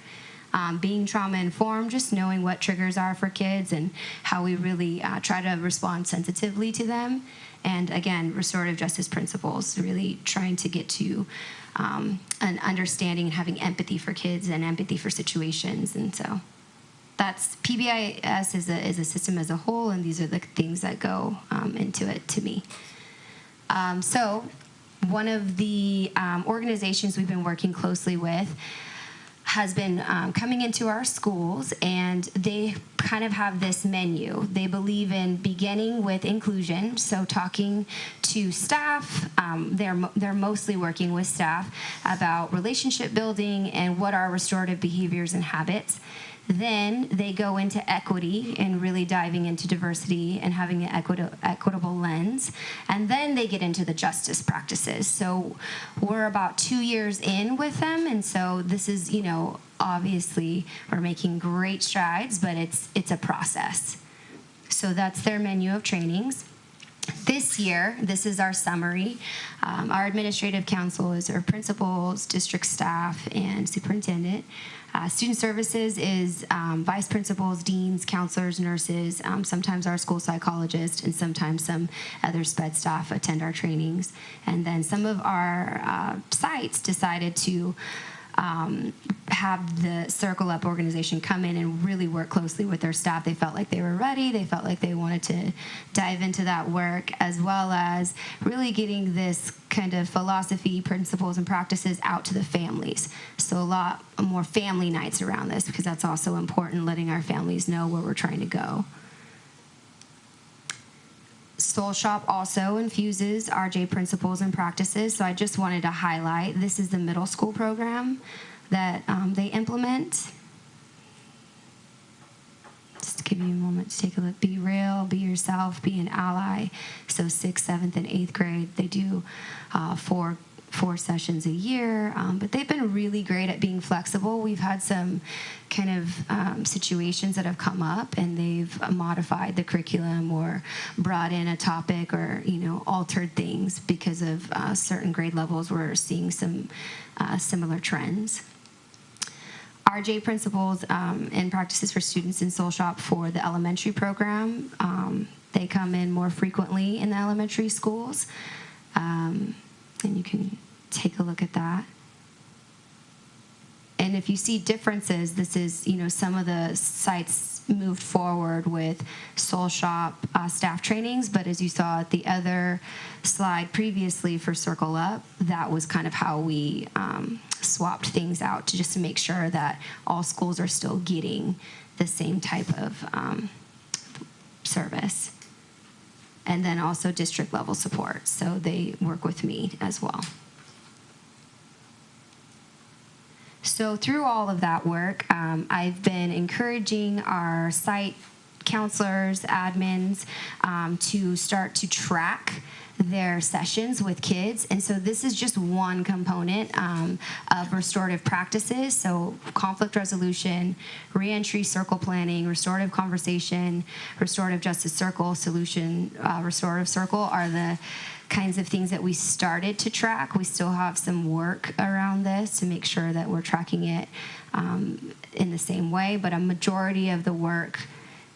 Being trauma-informed, just knowing what triggers are for kids and how we really try to respond sensitively to them. And again, restorative justice principles, really trying to get to an understanding and having empathy for kids and empathy for situations. And so that's PBIS is a system as a whole, and these are the things that go into it to me. So one of the organizations we've been working closely with has been coming into our schools, and they kind of have this menu. They believe in beginning with inclusion, so talking to staff. They're mostly working with staff about relationship building and what are restorative behaviors and habits. Then they go into equity and really diving into diversity and having an equitable lens. And then they get into the justice practices. So we're about 2 years in with them. And so this is, obviously we're making great strides, but it's a process. So that's their menu of trainings. This year, this is our summary. Our administrative council is our principals, district staff, and superintendent. Student services is vice principals, deans, counselors, nurses, sometimes our school psychologist, and sometimes some other sped staff attend our trainings. And then some of our sites decided to have the Circle Up organization come in and really work closely with their staff. They felt like they were ready. They felt like they wanted to dive into that work, as well as really getting this kind of philosophy, principles, and practices out to the families. So a lot more family nights around this, because that's also important, letting our families know where we're trying to go. Soul Shop also infuses RJ principles and practices, so I just wanted to highlight, this is the middle school program that they implement. Just to give you a moment to take a look. Be real, be yourself, be an ally. So 6th, 7th, and 8th grade, they do four sessions a year, but they've been really great at being flexible. We've had some kind of situations that have come up, and they've modified the curriculum or brought in a topic or, altered things because of certain grade levels. We're seeing some similar trends. RJ principles and practices for students in Soul Shop for the elementary program. They come in more frequently in the elementary schools. And you can take a look at that. And if you see differences, this is, some of the sites moved forward with Soul Shop staff trainings, but as you saw at the other slide previously for Circle Up, that was kind of how we swapped things out just to make sure that all schools are still getting the same type of service. And then also district level support, so they work with me as well. So through all of that work, I've been encouraging our site counselors, admins, to start to track their sessions with kids. And so this is just one component of restorative practices. So conflict resolution, reentry circle planning, restorative conversation, restorative justice circle, solution restorative circle are the kinds of things that we started to track. We still have some work around this to make sure that we're tracking it in the same way, but a majority of the work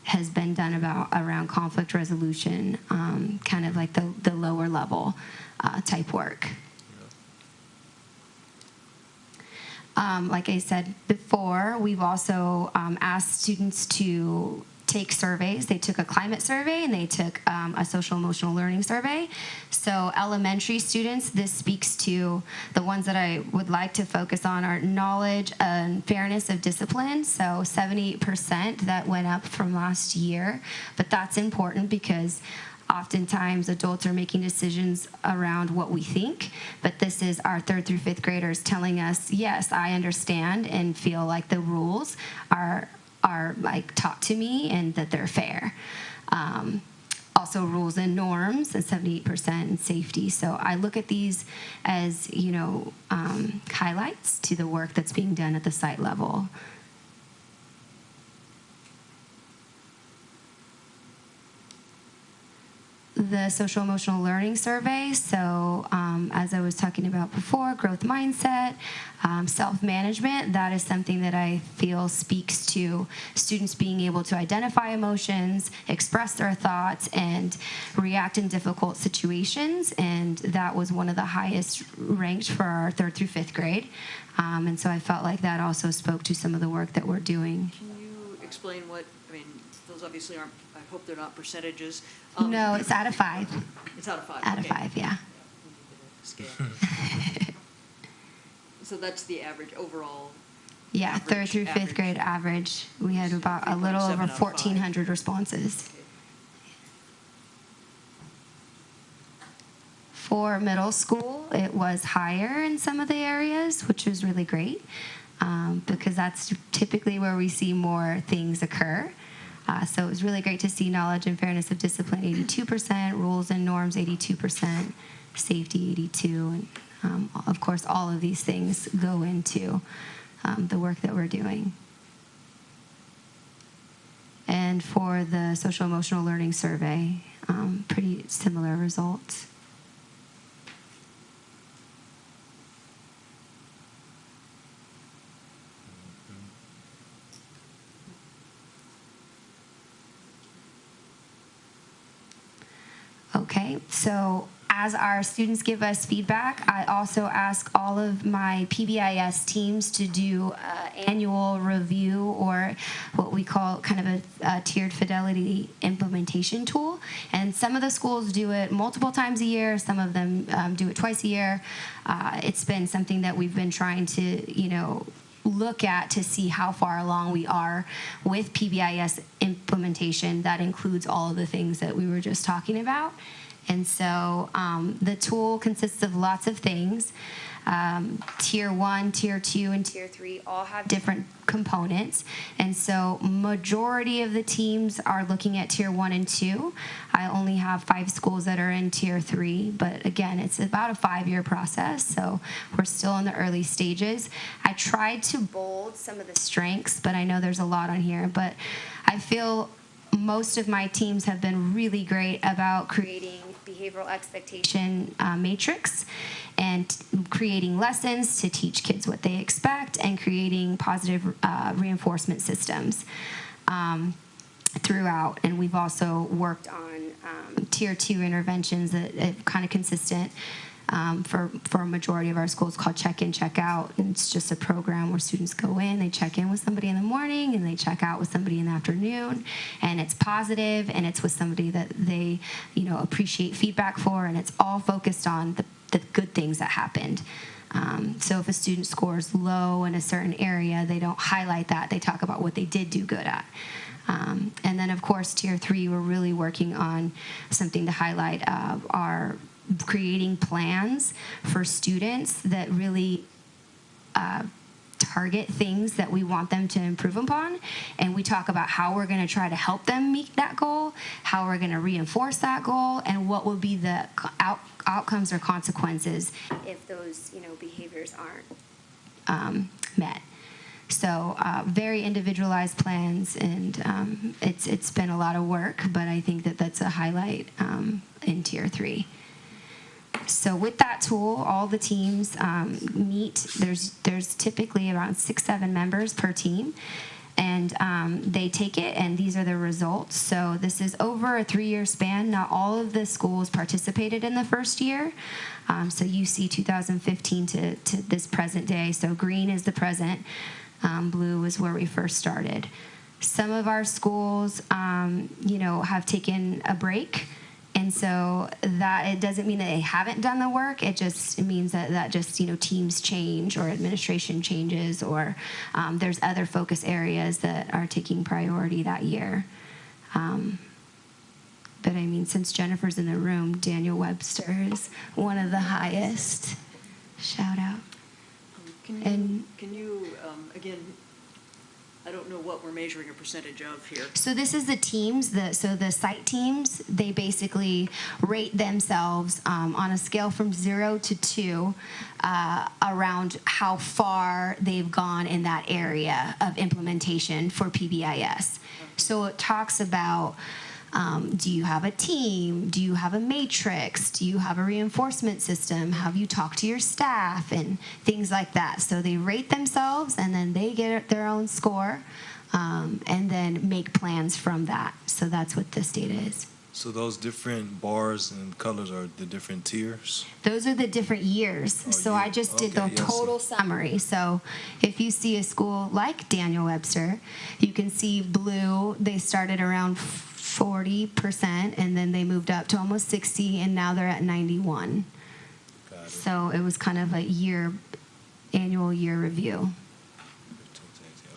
has been done around conflict resolution, kind of like the lower level type work. Like I said before, we've also asked students to take surveys. They took a climate survey and they took a social emotional learning survey. So elementary students, this speaks to the ones that I would like to focus on are knowledge and fairness of discipline. So 78%, that went up from last year. But that's important because oftentimes adults are making decisions around what we think, but this is our 3rd through 5th graders telling us, yes, I understand and feel like the rules are like taught to me and that they're fair. Also rules and norms at 78% and safety. So I look at these as, highlights to the work that's being done at the site level. The social emotional learning survey. So as I was talking about before, growth mindset, self-management, that is something that I feel speaks to students being able to identify emotions, express their thoughts, and react in difficult situations. And that was one of the highest ranked for our 3rd through 5th grade. And so I felt like that also spoke to some of the work that we're doing. Can you explain those obviously aren't, I hope they're not percentages. No, it's out of 5. It's out of 5. Out of 5, yeah. Scale. So that's the average overall. Yeah, 3rd through 5th grade average. We had about a little over 1,400 responses. For middle school, it was higher in some of the areas, which was really great because that's typically where we see more things occur. So it was really great to see knowledge and fairness of discipline, 82%, rules and norms, 82%, safety, 82%. And of course, all of these things go into the work that we're doing. And for the social emotional learning survey, pretty similar results. Okay, so As our students give us feedback, I also ask all of my PBIS teams to do an annual review, or what we call kind of a tiered fidelity implementation tool. And some of the schools do it multiple times a year. Some of them do it twice a year. It's been something that we've been trying to, look at to see how far along we are with PBIS implementation. That includes all of the things that we were just talking about. And so the tool consists of lots of things. Tier 1, Tier 2, and Tier 3 all have different components. And so majority of the teams are looking at Tier 1 and 2. I only have 5 schools that are in Tier 3. But again, it's about a 5-year process. So we're still in the early stages. I tried to bold some of the strengths, but I know there's a lot on here. But I feel most of my teams have been really great about creating behavioral expectation matrix and creating lessons to teach kids what they expect, and creating positive reinforcement systems throughout. And we've also worked on Tier 2 interventions that are kind of consistent for a majority of our schools, called check-in, check-out. And it's just a program where students go in, they check in with somebody in the morning, and they check out with somebody in the afternoon. And it's positive, and it's with somebody that they, appreciate feedback for, and it's all focused on the good things that happened. So if a student scores low in a certain area, they don't highlight that. They talk about what they did do good at. And then, of course, Tier 3, we're really working on something to highlight our creating plans for students that really target things that we want them to improve upon. And we talk about how we're going to try to help them meet that goal, how we're going to reinforce that goal, and what will be the outcomes or consequences if those behaviors aren't met. So very individualized plans, and it's been a lot of work, but I think that that's a highlight in Tier 3. So with that tool, all the teams meet. There's typically around 6-7 members per team, and they take it, and these are the results. So this is over a 3-year span. Not all of the schools participated in the first year. So you see 2015 to this present day. So green is the present. Blue is where we first started. Some of our schools, have taken a break. And so that it doesn't mean that they haven't done the work. It means that teams change, or administration changes, or there's other focus areas that are taking priority that year. But I mean, since Jennifer's in the room, Daniel Webster is one of the highest. Shout out. Can you again, I don't know what we're measuring a percentage of here. So this is the teams. So the site teams, they basically rate themselves on a scale from 0 to 2 around how far they've gone in that area of implementation for PBIS. So it talks about, do you have a team? Do you have a matrix? Do you have a reinforcement system? Have you talked to your staff? And things like that. So they rate themselves, and then they get their own score, and then make plans from that. So that's what this data is. So those different bars and colors are the different tiers? Those are the different years. So I just did the total summary. So if you see a school like Daniel Webster, you can see blue, they started around 40%, and then they moved up to almost 60, and now they're at 91. So it was kind of a annual year review.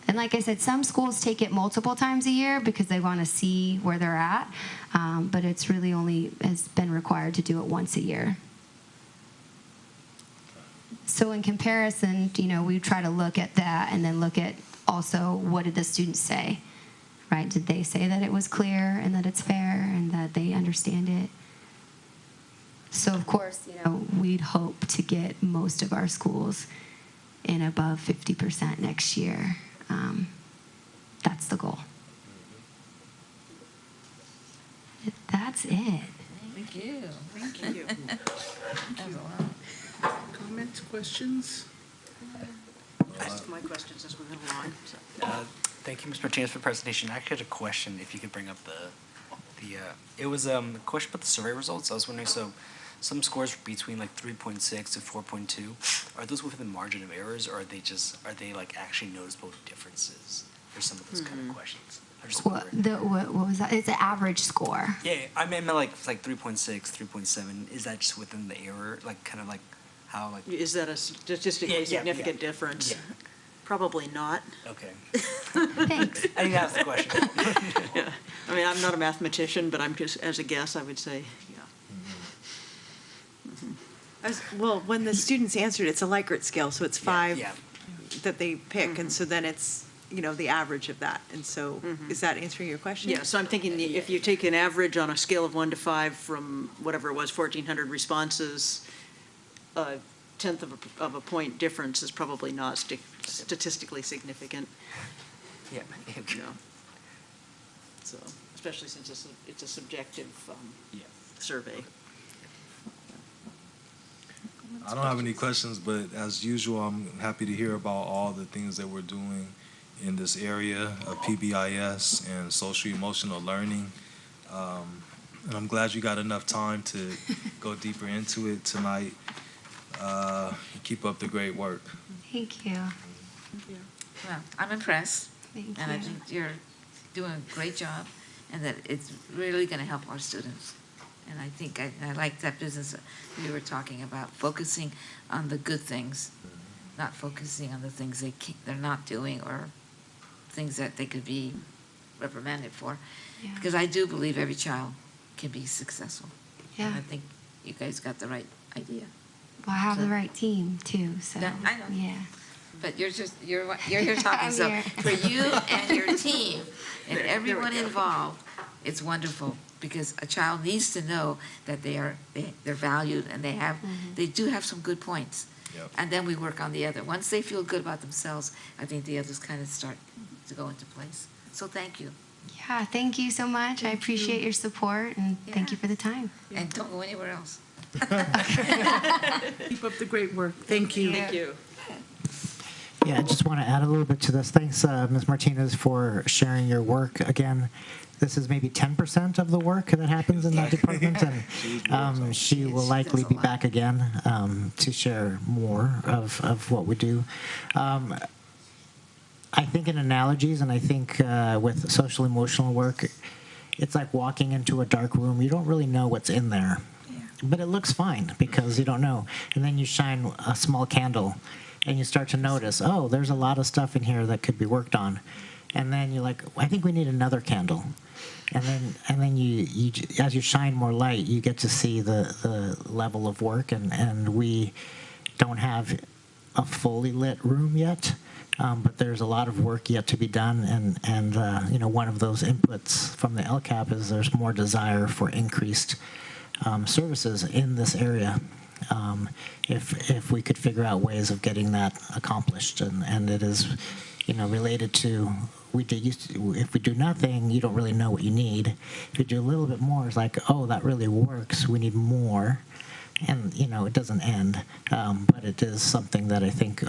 And like I said, some schools take it multiple times a year because they want to see where they're at, but it's really only has been required to do it once a year. So in comparison, we try to look at that, and then look at also what did the students say. Right? Did they say that it was clear, and that it's fair, and that they understand it? So of course, we'd hope to get most of our schools in above 50% next year. That's the goal. That's it. Thank you. Thank you. Comments, questions? Ask my questions as we move along. Thank you, Ms. Martinez, for the presentation. I actually had a question, if you could bring up it was a question about the survey results. I was wondering, so some scores between like 3.6 to 4.2. Are those within the margin of errors, or are they like actually noticeable differences for some of those kind of questions? I'm just wondering. What was that? It's an average score. Yeah, I mean like 3.6, 3.7. Is that just within the error, like kind of like how like? Is that a statistically significant difference? Yeah. Probably not. Okay. Thanks. I didn't ask the question. Yeah. I mean, I'm not a mathematician, but I'm just, as a guess, I would say, yeah. Well, when the students answered, it's a Likert scale, so it's 5 that they pick, and so then it's, the average of that. And so is that answering your question? Yeah, so I'm thinking if you take an average on a scale of 1 to 5 from whatever it was, 1,400 responses, a tenth of a point difference is probably not statistically significant. Yeah. So, especially since it's a subjective survey. I don't have any questions, but as usual, I'm happy to hear about all the things that we're doing in this area of PBIS and social emotional learning. And I'm glad you got enough time to go deeper into it tonight. Keep up the great work. Thank you. Well, I'm impressed. Thank and you. I think you're doing a great job, and that it's really going to help our students. And I think I like that business that you were talking about, focusing on the good things, not focusing on the things they're not doing or things that they could be reprimanded for. Yeah. Because I do believe every child can be successful. Yeah. And I think you guys got the right idea. Well, I have the right team too, so Yeah, I know. yeah. But you're here talking, I'm so here. for you and your team and everyone involved, it's wonderful, because a child needs to know that they're valued and they do have some good points. Yep. And then we work on the other. Once they feel good about themselves, I think the others kind of start to go into place. So thank you. Yeah, thank you so much. I appreciate your support, and thank you for the time. And don't go anywhere else. Keep up the great work. Thank you. Thank you. Yeah, I just want to add a little bit to this. Thanks, Ms. Martinez, for sharing your work. Again, this is maybe 10% of the work that happens in that department, and she will likely be back again to share more of what we do. I think in analogies, and I think with social emotional work, it's like walking into a dark room. You don't really know what's in there, but it looks fine because you don't know. And then you shine a small candle, and you start to notice, oh, there's a lot of stuff in here that could be worked on. And then you're like, I think we need another candle. And then you as you shine more light, you get to see the level of work. And we don't have a fully lit room yet, but there's a lot of work yet to be done. And one of those inputs from the LCAP is there's more desire for increased services in this area. If we could figure out ways of getting that accomplished, and it is, related to if we do nothing, you don't really know what you need. If you do a little bit more, it's like, oh, that really works. We need more, and it doesn't end, but it is something that I think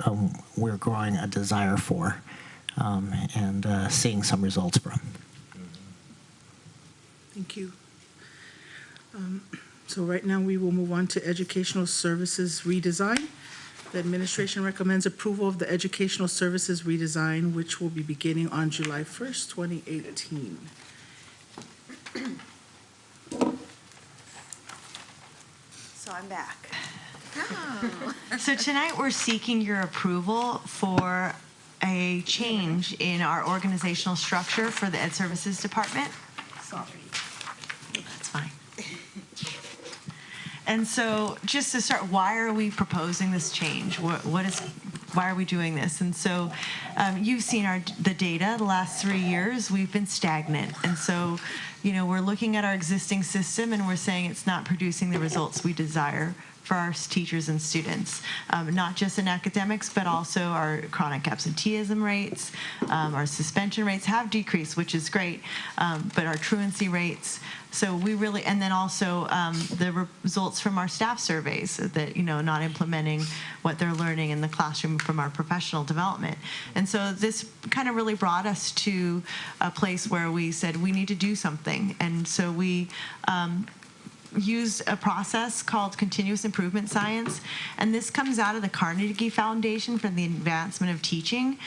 we're growing a desire for, and seeing some results from. Thank you. So right now, we will move on to educational services redesign. The administration recommends approval of the educational services redesign, which will be beginning on July 1st, 2018. So I'm back. Oh. So tonight we're seeking your approval for a change in our organizational structure for the Ed Services Department. Sorry. That's fine. And so just to start, why are we proposing this change? Why are we doing this? And so you've seen the data the last 3 years. We've been stagnant. And so, we're looking at our existing system and we're saying it's not producing the results we desire for our teachers and students, not just in academics, but also our chronic absenteeism rates, our suspension rates have decreased, which is great, but our truancy rates. So we really, and then also the results from our staff surveys that, not implementing what they're learning in the classroom from our professional development. And so this kind of really brought us to a place where we said we need to do something. And so we used a process called continuous improvement science, and this comes out of the Carnegie Foundation for the Advancement of Teaching.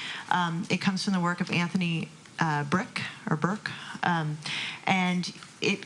It comes from the work of Anthony Burke, and it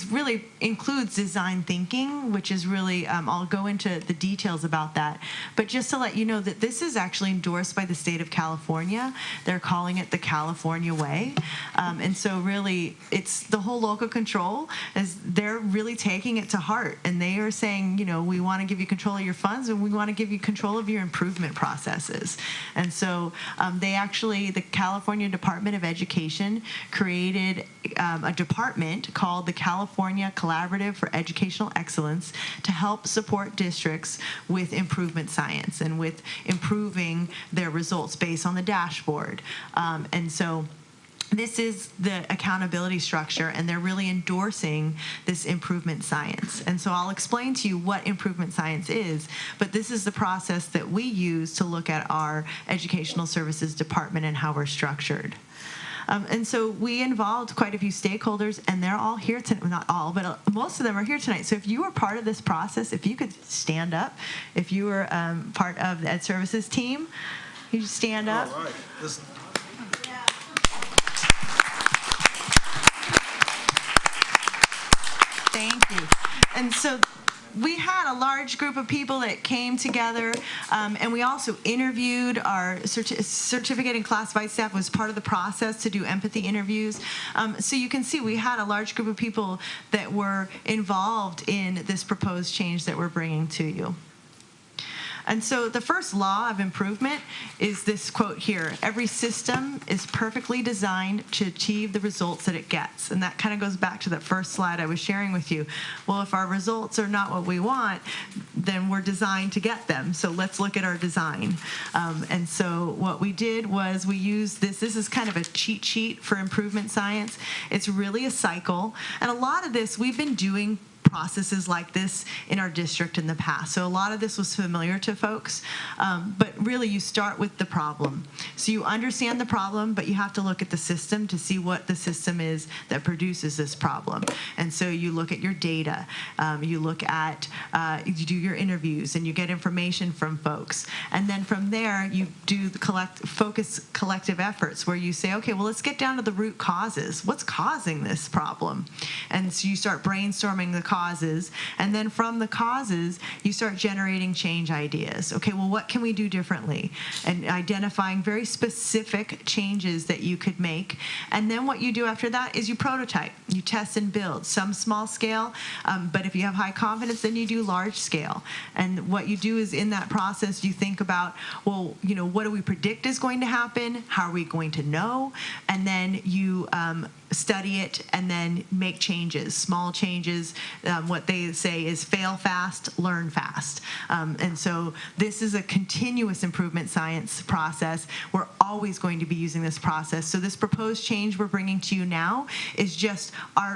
really includes design thinking, which is really, I'll go into the details about that. But just to let you know that this is actually endorsed by the state of California. They're calling it the California Way. And so really, it's the whole local control, as they're really taking it to heart. And they are saying, we want to give you control of your funds, and we want to give you control of your improvement processes. And so the California Department of Education created a department called the California Collaborative for Educational Excellence to help support districts with improvement science and with improving their results based on the dashboard. And so this is the accountability structure, and they're really endorsing this improvement science. And so I'll explain to you what improvement science is, but this is the process that we use to look at our educational services department and how we're structured. And so we involved quite a few stakeholders, and they're all here tonight. Not all, but most of them are here tonight. So if you were part of this process, if you could stand up, if you were part of the Ed Services team, you just stand up. All right. Thank you. And so we had a large group of people that came together, and we also interviewed our certificate and classified staff was part of the process to do empathy interviews. So you can see we had a large group of people that were involved in this proposed change that we're bringing to you. And so the first law of improvement is this quote here: every system is perfectly designed to achieve the results that it gets. And that kind of goes back to that first slide I was sharing with you. Well, if our results are not what we want, then we're designed to get them. So let's look at our design. And so what we did was we used this. This is kind of a cheat sheet for improvement science. It's really a cycle. And a lot of this we've been doing processes like this in our district in the past. So a lot of this was familiar to folks, but really you start with the problem. So you understand the problem, but you have to look at the system to see what the system is that produces this problem. And so you look at your data, you look at, you do your interviews, and you get information from folks. And then from there, you do the collective efforts where you say, okay, well, let's get down to the root causes. What's causing this problem? And so you start brainstorming the causes, and then from the causes you start generating change ideas. Okay, well, what can we do differently? And identifying very specific changes that you could make. And then what you do after that is you prototype, you test and build, some small scale, but if you have high confidence, then you do large scale. And what you do is in that process you think about, well, what do we predict is going to happen? How are we going to know? And then you study it and then make changes, small changes. What they say is fail fast, learn fast. And so this is a continuous improvement science process. We're always going to be using this process. So this proposed change we're bringing to you now is just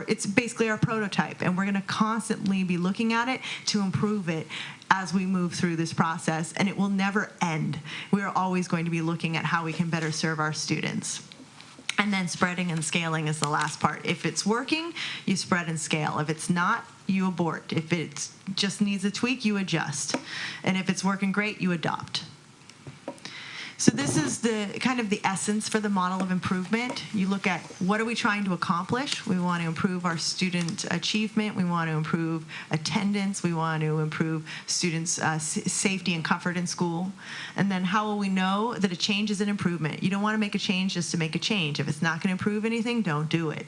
it's basically our prototype, and we're going to constantly be looking at it to improve it as we move through this process, and it will never end. We are always going to be looking at how we can better serve our students. And then spreading and scaling is the last part. If it's working, you spread and scale. If it's not, you abort. If it just needs a tweak, you adjust. And if it's working great, you adopt. So this is the kind of the essence for the model of improvement. You look at what are we trying to accomplish. We want to improve our student achievement. We want to improve attendance. We want to improve students' safety and comfort in school. And then how will we know that a change is an improvement? You don't want to make a change just to make a change. If it's not going to improve anything, don't do it.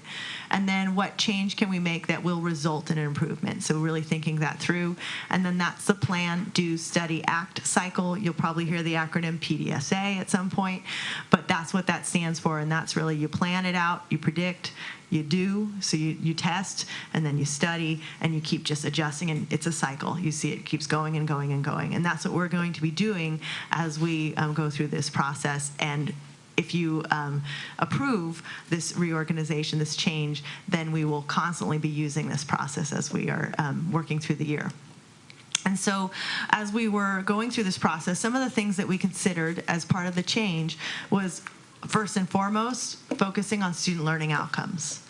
And then what change can we make that will result in an improvement? So really thinking that through. And then that's the plan, do, study, act cycle. You'll probably hear the acronym PDSA at some point, but that's what that stands for, and that's really you plan it out, you predict, you do, so you test, and then you study, and you keep just adjusting, and it's a cycle. You see it keeps going and going and going, and that's what we're going to be doing as we go through this process. And if you approve this reorganization, this change, then we will constantly be using this process as we are working through the year. And so as we were going through this process, some of the things that we considered as part of the change was, first and foremost, focusing on student learning outcomes.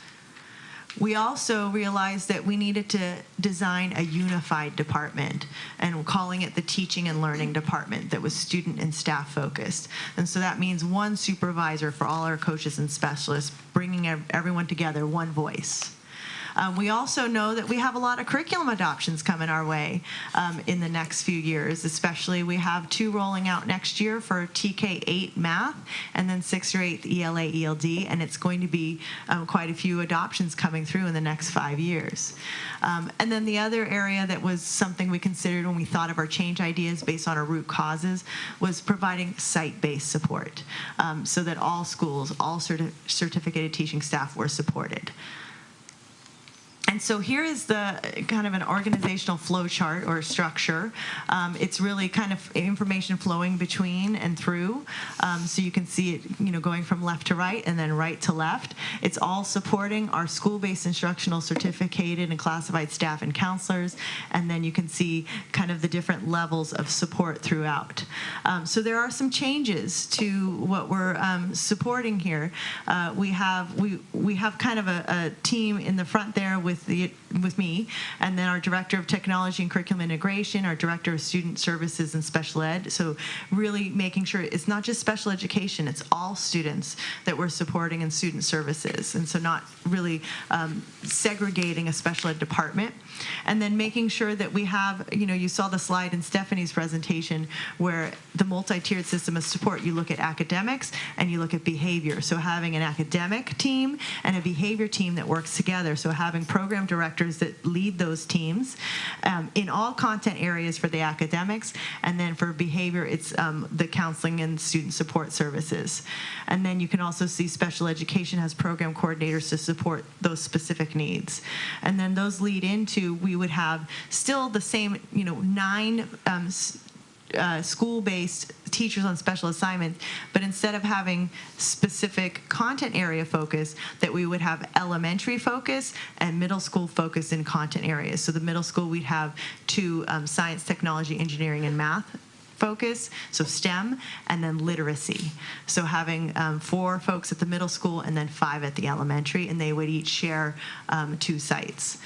We also realized that we needed to design a unified department, and calling it the Teaching and Learning Department that was student and staff focused. And so that means one supervisor for all our coaches and specialists, bringing everyone together, one voice. We also know that we have a lot of curriculum adoptions coming our way in the next few years, especially we have 2 rolling out next year for TK8 math and then 6th or 8th ELA ELD, and it's going to be quite a few adoptions coming through in the next 5 years. And then the other area that was something we considered when we thought of our change ideas based on our root causes was providing site-based support so that all schools, all certificated teaching staff were supported. And so here is the kind of an organizational flow chart or structure. It's really kind of information flowing between and through. So you can see it, going from left to right and then right to left. It's all supporting our school-based instructional certificated and classified staff and counselors. And then you can see kind of the different levels of support throughout. So there are some changes to what we're supporting here. We have kind of a team in the front there with me, and then our Director of Technology and Curriculum Integration, our Director of Student Services and Special Ed. So really making sure it's not just special education, it's all students that we're supporting in student services. And so not really segregating a special ed department. And then making sure that we have, you saw the slide in Stephanie's presentation where the multi-tiered system of support, you look at academics and you look at behavior. So having an academic team and a behavior team that works together. So having program directors that lead those teams in all content areas for the academics, and then for behavior, it's the counseling and student support services. And then you can also see special education has program coordinators to support those specific needs. And then those lead into, we would have still the same, 9 school-based teachers on special assignment, but instead of having specific content area focus, that we would have elementary focus and middle school focus in content areas. So the middle school, we'd have 2 science, technology, engineering, and math focus, so STEM, and then literacy. So having 4 folks at the middle school and then 5 at the elementary, and they would each share 2 sites.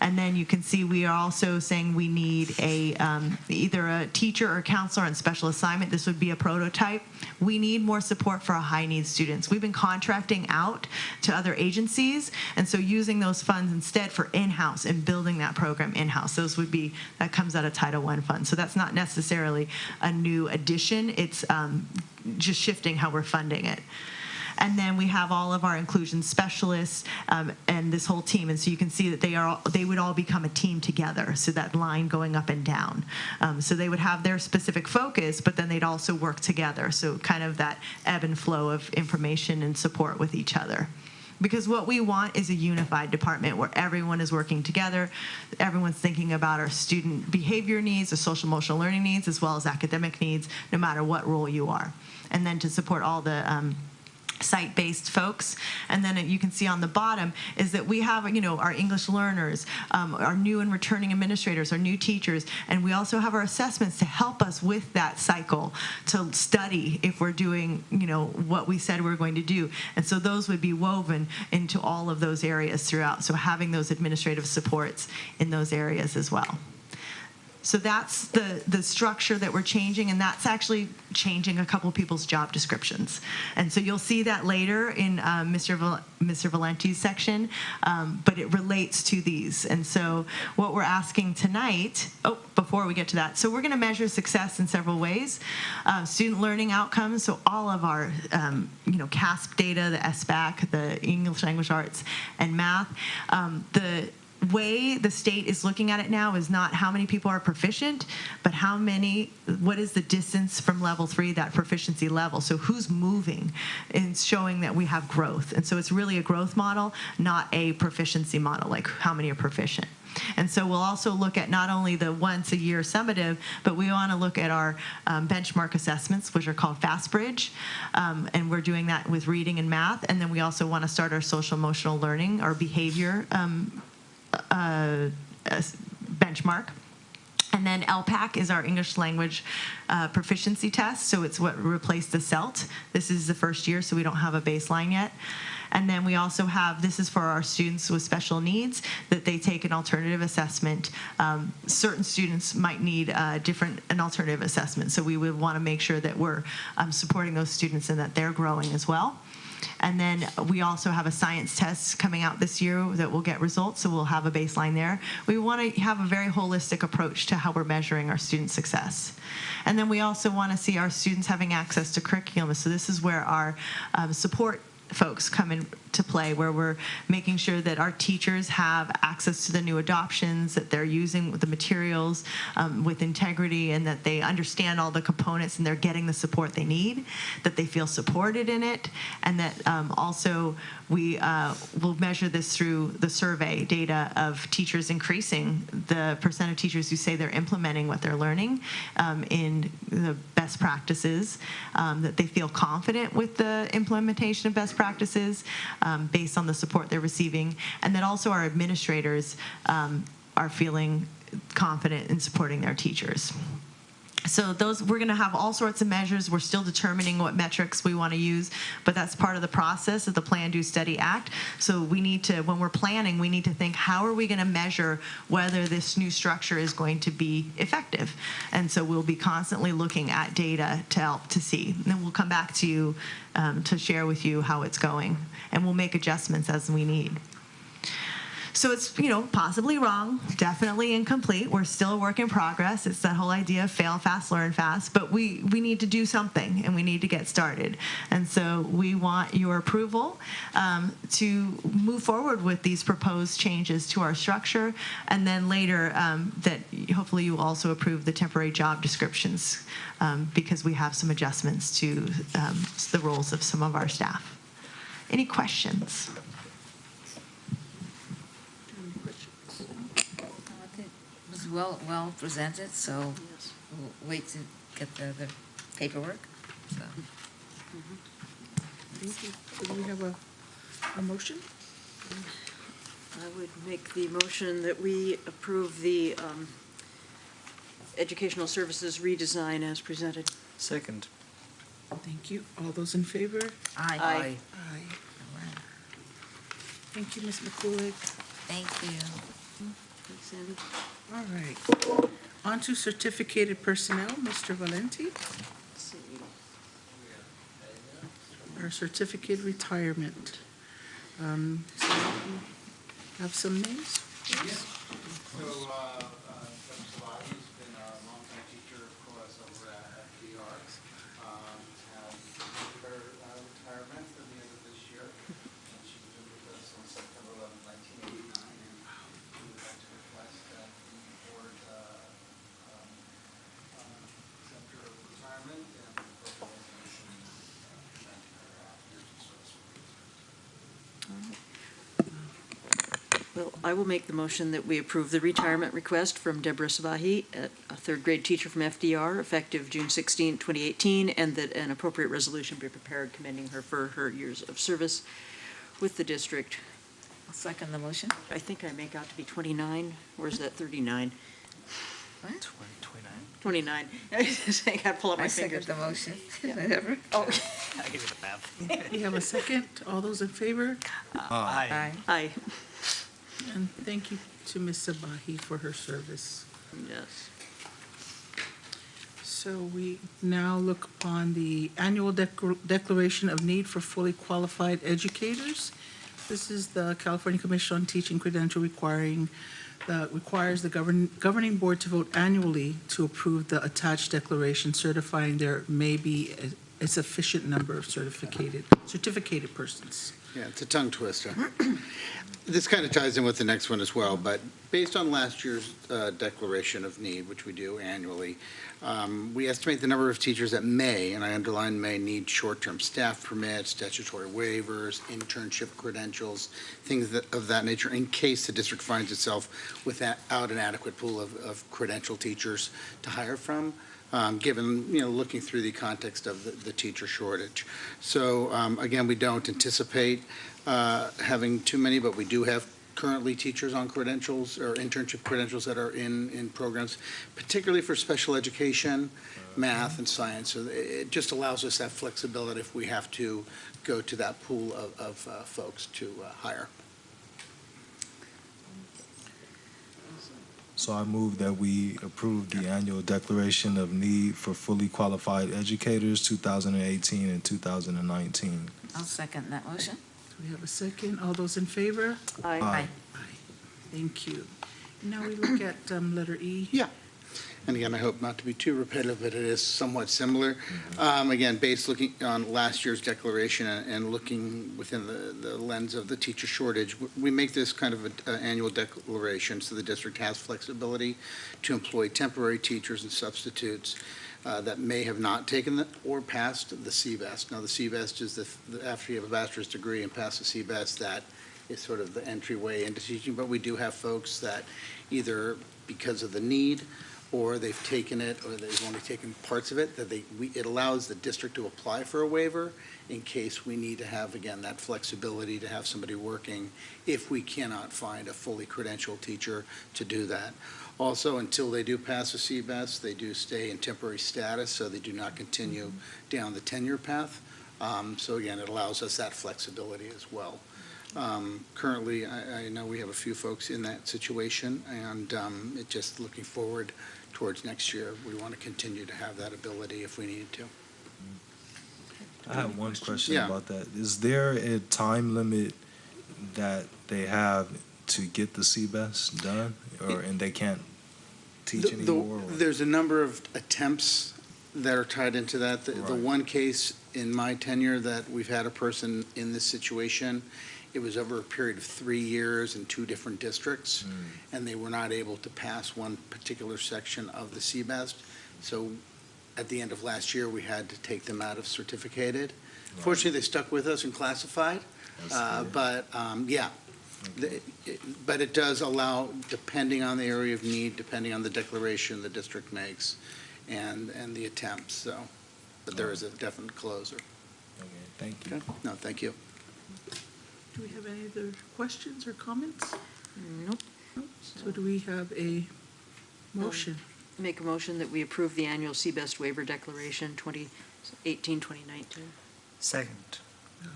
And then you can see we are also saying we need either a teacher or counselor on special assignment. This would be a prototype. We need more support for our high needs students. We've been contracting out to other agencies, and so using those funds instead for in-house and building that program in-house. That comes out of Title I funds. So that's not necessarily a new addition. It's just shifting how we're funding it. And then we have all of our inclusion specialists and this whole team. And so you can see that they would all become a team together. So that line going up and down. So they would have their specific focus, but then they'd also work together. So kind of that ebb and flow of information and support with each other. Because what we want is a unified department where everyone is working together, everyone's thinking about our student behavior needs, our social emotional learning needs, as well as academic needs, no matter what role you are. And then to support all the site-based folks. And then you can see on the bottom is that we have, our English learners, our new and returning administrators, our new teachers, and we also have our assessments to help us with that cycle to study if we're doing, what we said we're going to do. And so those would be woven into all of those areas throughout. So having those administrative supports in those areas as well. So that's the structure that we're changing, and that's actually changing a couple people's job descriptions. And so you'll see that later in Mr. Valenti's section, but it relates to these. And so what we're asking tonight, before we get to that, so we're going to measure success in several ways. Student learning outcomes, so all of our, CASP data, the SBAC, the English Language Arts, and math, the way the state is looking at it now is not how many people are proficient, but what is the distance from level 3, that proficiency level. So who's moving and showing that we have growth. And so it's really a growth model, not a proficiency model, like how many are proficient. And so we'll also look at not only the once a year summative, but we want to look at our benchmark assessments, which are called FastBridge. And we're doing that with reading and math. And then we also want to start our social emotional learning, our behavior benchmark. And then LPAC is our English language proficiency test. So it's what replaced the CELT. This is the first year, so we don't have a baseline yet. And then we also have, this is for our students with special needs, that they take an alternative assessment. Certain students might need an alternative assessment, so we would want to make sure that we're supporting those students and that they're growing as well. And then we also have a science test coming out this year that will get results, so we'll have a baseline there. We want to have a very holistic approach to how we're measuring our student success. And then we also want to see our students having access to curriculum. So this is where our support folks come into play, where we're making sure that our teachers have access to the new adoptions, that they're using the materials with integrity, and that they understand all the components and they're getting the support they need, that they feel supported in it, and that also we will measure this through the survey data of teachers increasing the percent of teachers who say they're implementing what they're learning in the best practices, that they feel confident with the implementation of best practices based on the support they're receiving, and that also our administrators are feeling confident in supporting their teachers. So we're going to have all sorts of measures. We're still determining what metrics we want to use, but that's part of the process of the Plan, Do, Study, Act. So we need to, when we're planning, we need to think, how are we going to measure whether this new structure is going to be effective? And so we'll be constantly looking at data to help to see. And then we'll come back to you to share with you how it's going, and we'll make adjustments as we need. So it's, possibly wrong, definitely incomplete. We're still a work in progress. It's that whole idea of fail fast, learn fast. But we need to do something, and we need to get started. And so we want your approval to move forward with these proposed changes to our structure. And then later, that hopefully you also approve the temporary job descriptions because we have some adjustments to the roles of some of our staff. Any questions? Well presented, so we'll wait to get the paperwork. So. Thank you. Do we have a motion? I would make the motion that we approve the educational services redesign as presented. Second. Thank you. All those in favor? Aye. Aye. Thank you, Ms. McCullough. Thank you. Thanks, Sandy. All right. On to certificated personnel, Mr. Valenti. Our certificate retirement. So we have some names? Yes. So, Dr. Salahi's been a longtime teacher, of course, over at FDR. Has her retirement at the end of this year. And she was with us on September 11, 1989. And we would like to request that the board accept her retirement and approve a resolution presenting her years of service. Well, I will make the motion that we approve the retirement request from Deborah Savahi, a third grade teacher from FDR, effective June 16, 2018, and that an appropriate resolution be prepared commending her for her years of service with the district. I'll second the motion. I think I make out to be 29, or is that 39? What? 29. I gotta pull up my I second fingers. the motion. Yeah. Whatever. Oh. I'll give you the math. We have a second. All those in favor? Aye. Aye. And thank you to Ms. Sabahi for her service. Yes. So we now look upon the annual declaration of need for fully qualified educators. This is the California Commission on Teaching credential requires the governing board to vote annually to approve the attached declaration certifying there may be a sufficient number of certificated persons. Yeah, it's a tongue twister. This kind of ties in with the next one as well, but based on last year's declaration of need, which we do annually, we estimate the number of teachers that may, and I underline may, need short-term staff permits, statutory waivers, internship credentials, things of that nature, in case the district finds itself without an adequate pool of credentialed teachers to hire from. Given, looking through the context of the teacher shortage. So again, we don't anticipate having too many, but we do have currently teachers on credentials or internship credentials that are in programs, particularly for special education, math, and science. So it just allows us that flexibility if we have to go to that pool of folks to hire. So I move that we approve the annual declaration of need for fully qualified educators 2018 and 2019. I'll second that motion. We have a second. All those in favor? Aye. Aye. Thank you. Now we look at letter E. Yeah. And again, I hope not to be too repetitive, but it is somewhat similar. Again, based looking on last year's declaration and looking within the lens of the teacher shortage, we make this kind of an annual declaration so the district has flexibility to employ temporary teachers and substitutes that may have not taken or passed the CBEST. Now, the CBEST is after you have a bachelor's degree and pass the CBEST, that is sort of the entryway into teaching. But we do have folks that either because of the need or they've taken it, or they've only taken parts of it, that it allows the district to apply for a waiver in case we need to have, again, that flexibility to have somebody working if we cannot find a fully credentialed teacher to do that. Also, until they do pass the CBEST, they do stay in temporary status, so they do not continue down the tenure path. So again, it allows us that flexibility as well. Currently, I know we have a few folks in that situation, and it just looking forward towards next year, we want to continue to have that ability if we needed to. I have one question Yeah. about that. Is there a time limit that they have to get the CBEST done, and they can't teach anymore? There's a number of attempts that are tied into that. The one case in my tenure that we've had a person in this situation, it was over a period of 3 years in 2 different districts, and they were not able to pass one particular section of the CBEST. So at the end of last year, we had to take them out of certificated. Fortunately, they stuck with us and classified. But it does allow, depending on the area of need, depending on the declaration the district makes and the attempts. So, but there is a definite closer. Okay, thank you. No, thank you. Do we have any other questions or comments? Nope. So do we have a motion? Make a motion that we approve the annual CBEST waiver declaration 2018, 2019. Second.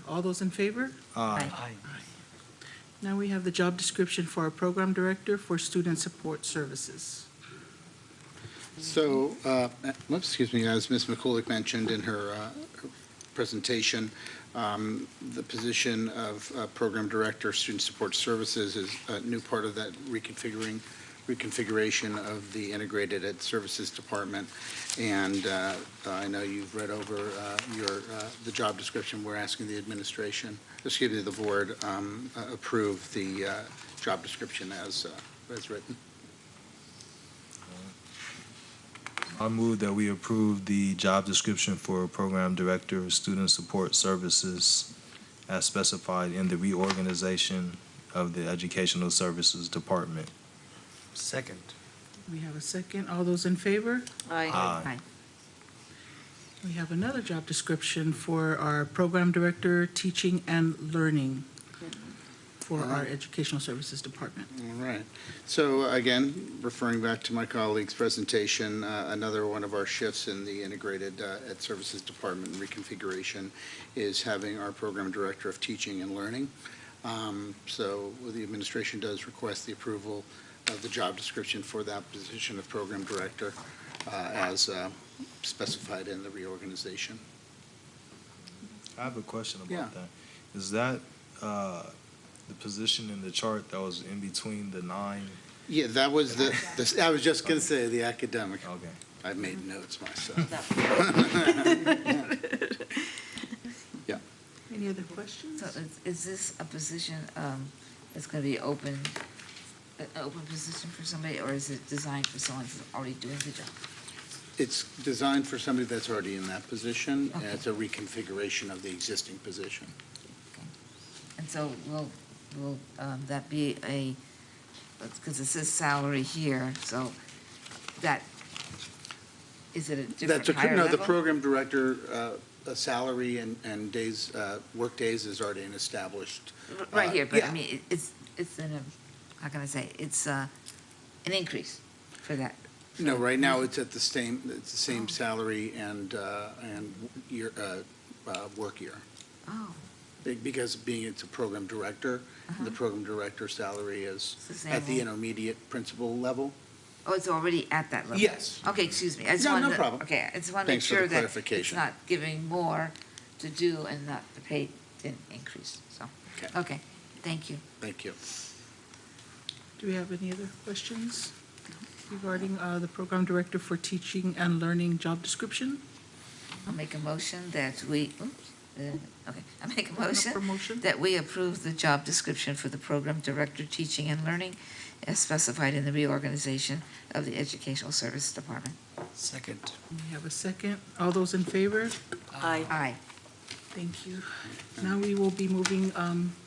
All those in favor? Aye. Now we have the job description for our program director for student support services. So, excuse me, as Ms. McCulloch mentioned in her presentation, the position of Program Director, Student Support Services is a new part of that reconfiguration of the Integrated Ed Services Department. And I know you've read over the job description. We're asking the the board approve the job description as written. I move that we approve the job description for Program Director of Student Support Services as specified in the reorganization of the Educational Services Department. Second. We have a second. All those in favor? Aye. We have another job description for our program director, teaching and learning for our Educational Services Department. All right. So again, referring back to my colleague's presentation, another one of our shifts in the Integrated Ed Services Department reconfiguration is having our Program Director of Teaching and Learning. So the administration does request the approval of the job description for that position of Program Director as specified in the reorganization. I have a question about that. Is that the position in the chart that was in between the 9? Yeah, that was I was just going to say the academic. Okay. I made notes myself. Yeah. Any other questions? So is this a position that's going to be an open position for somebody, or is it designed for someone who's already doing the job? It's designed for somebody that's already in that position, and it's a reconfiguration of the existing position. And so will that be because it says salary here, so that, is it a different higher No, level? the program director, salary and days, work days is already an established. Right here, but I mean, how can I say, it's an increase for that. No, right now it's at the same salary and year, work year. Oh. Because it's a program director, the program director salary is It's the same at the one. intermediate principal level. Oh, it's already at that level? Yes. Okay, excuse me. I just No, wanted no to- problem. Okay, I just want to make Thanks for the sure that it's clarification. not giving more to do and not the pay didn't increase, so. Okay, thank you. Thank you. Do we have any other questions regarding the Program Director for Teaching and Learning job description? I'll make a motion that we, okay, I make a Promotion. motion that we approve the job description for the Program Director Teaching and Learning as specified in the reorganization of the Educational Services Department. Second. We have a second. All those in favor? Aye. Aye. Thank you. Now we will be moving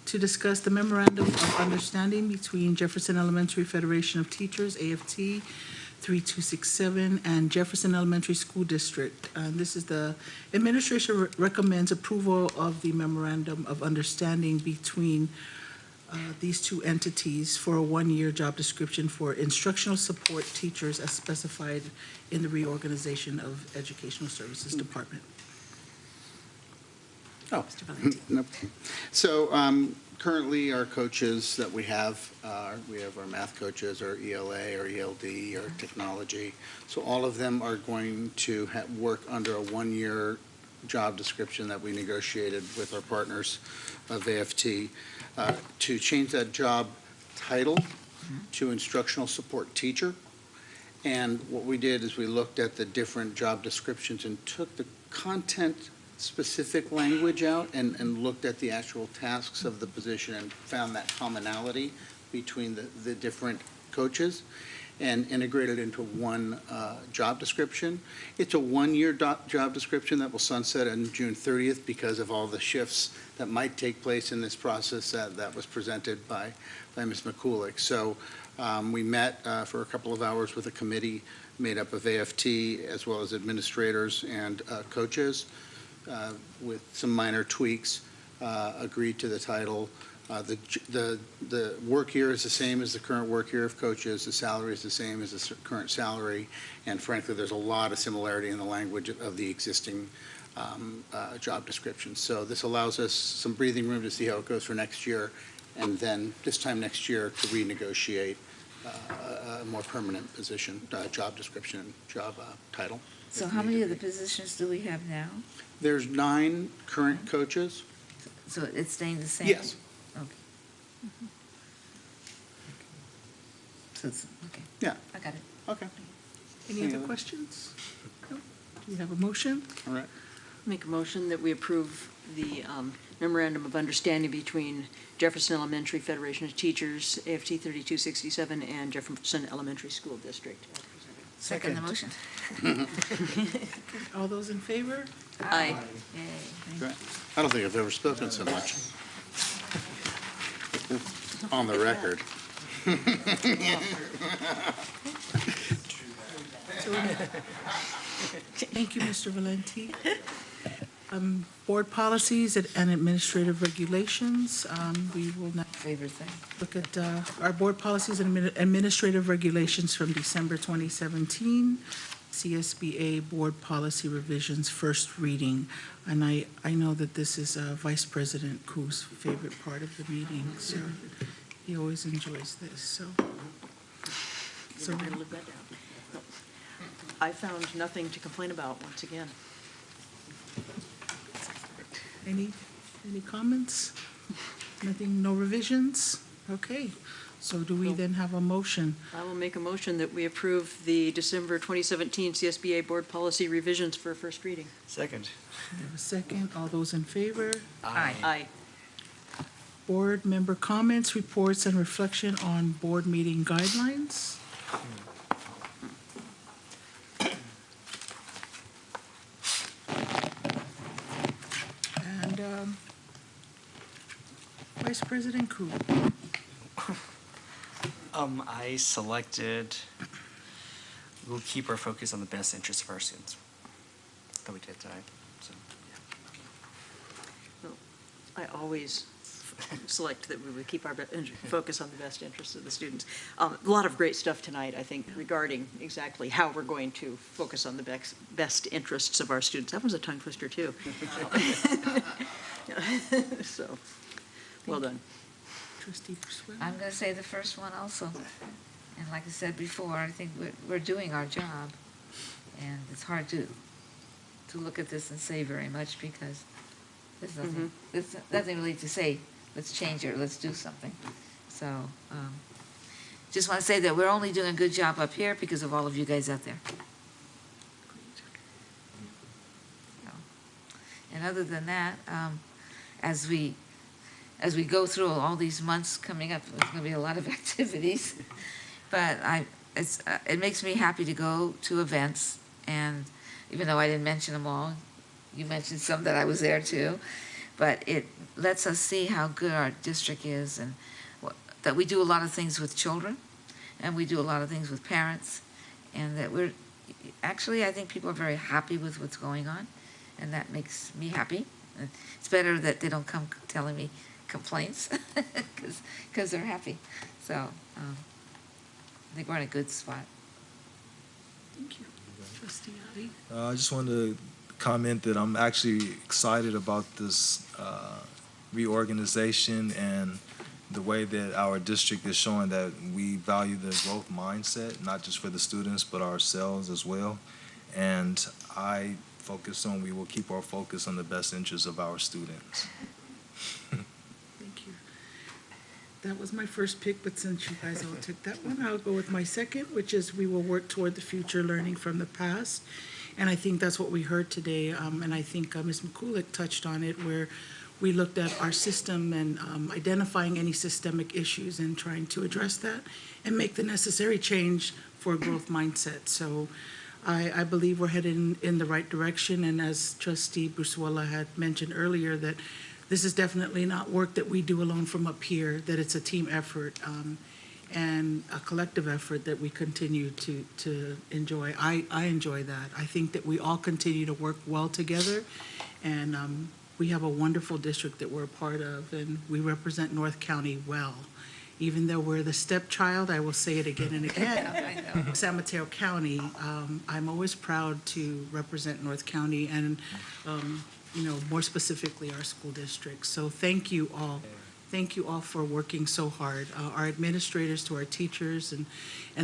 to discuss the memorandum of understanding between Jefferson Elementary Federation of Teachers, AFT 3267, and Jefferson Elementary School District. This is the administration recommends approval of the memorandum of understanding between these two entities for a one-year job description for instructional support teachers as specified in the reorganization of Educational Services Department. Oh, no. So currently, our coaches that we have our math coaches, our ELA, our ELD, our technology. So all of them are going to work under a one-year job description that we negotiated with our partners of AFT to change that job title to instructional support teacher. And what we did is we looked at the different job descriptions and took the content specific language out and looked at the actual tasks of the position and found that commonality between the different coaches and integrated into one job description. It's a one-year job description that will sunset on June 30th because of all the shifts that might take place in this process that was presented by Ms. McCulick. So we met for a couple of hours with a committee made up of AFT as well as administrators and coaches. With some minor tweaks, agreed to the title. The work year is the same as the current work year of coaches. The salary is the same as the current salary. And frankly, there's a lot of similarity in the language of the existing job description. So this allows us some breathing room to see how it goes for next year. And then this time next year to renegotiate a more permanent position, job description, job title. So how many of the positions do we have now? There's 9 current coaches. So it's staying the same? Yes. Okay. So it's, okay. Yeah. I got it. Okay. Any other questions? No? Do you have a motion? All right. Make a motion that we approve the memorandum of understanding between Jefferson Elementary Federation of Teachers, AFT 3267, and Jefferson Elementary School District. Second the motion. All those in favor? Aye. Great. I don't think I've ever spoken so much. On the record. Thank you, Mr. Valenti. Board policies and administrative regulations. We will now Favorite thing. look at our board policies and administrative regulations from December 2017, CSBA board policy revisions, first reading. And I know that this is Vice President Ku's favorite part of the meeting, so he always enjoys this, so. So we're gonna live that down. I found nothing to complain about once again. Any comments? Nothing, no revisions? Okay, so do we then have a motion? I will make a motion that we approve the December 2017 CSBA board policy revisions for first reading. Second. We have a second. All those in favor? Aye. Aye. Board member comments, reports, and reflection on board meeting guidelines. And Vice President Ku. I selected, we'll keep our focus on the best interests of our students. That we did tonight, so, yeah. I always select that we would keep our focus on the best interests of the students. A lot of great stuff tonight, I think, regarding exactly how we're going to focus on the best interests of our students. That was a tongue twister, too. So, well done. Trustee Persuel. I'm going to say the first one also. And like I said before, I think we're doing our job. And it's hard to look at this and say very much because there's nothing really to say, let's change it or let's do something. So just want to say that we're only doing a good job up here because of all of you guys out there. And other than that, as we go through all these months coming up, there's going to be a lot of activities. But it makes me happy to go to events, and even though I didn't mention them all, you mentioned some that I was there too. But it lets us see how good our district is, and that we do a lot of things with children, and we do a lot of things with parents, and that I think people are very happy with what's going on, and that makes me happy. It's better that they don't come telling me complaints because they're happy. So I think we're in a good spot. Thank you. Trustee Ali. I just wanted to comment that I'm actually excited about this reorganization and the way that our district is showing that we value the growth mindset, not just for the students, but ourselves as well. And we will keep our focus on the best interests of our students. Thank you. That was my first pick, but since you guys all took that one, I'll go with my second, which is we will work toward the future, learning from the past. And I think that's what we heard today. And I think Ms. McCulloch touched on it, where we looked at our system and identifying any systemic issues and trying to address that and make the necessary change for a growth mindset. So I believe we're headed in the right direction. And as Trustee Brusuela had mentioned earlier, that this is definitely not work that we do alone from up here, that it's a team effort and a collective effort that we continue to enjoy. I enjoy that. I think that we all continue to work well together, and we have a wonderful district that we're a part of, and we represent North County well. Even though we're the stepchild, I will say it again and again, San Mateo County, I'm always proud to represent North County and, more specifically our school district. So thank you all. Thank you all for working so hard. Our administrators, to our teachers, and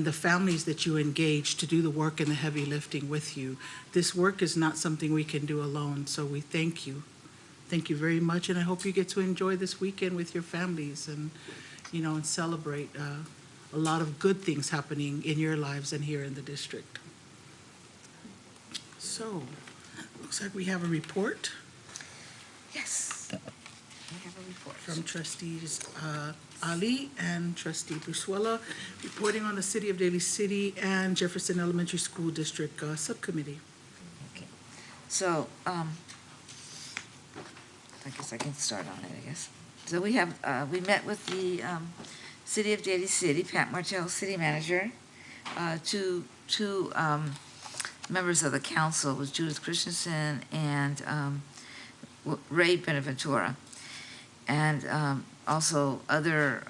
the families that you engage to do the work and the heavy lifting with you. This work is not something we can do alone, so we thank you. Thank you very much, and I hope you get to enjoy this weekend with your families and celebrate a lot of good things happening in your lives and here in the district. So, looks like we have a report. Yes, we have a report. From Trustees Ali and Trustee Brusuela, reporting on the City of Daly City and Jefferson Elementary School District Subcommittee. Okay, so I guess I can start on it, I guess. So we met with the City of Daly City, Pat Martell, City Manager, two members of the council, was Judith Christensen and Ray Benaventura, and also other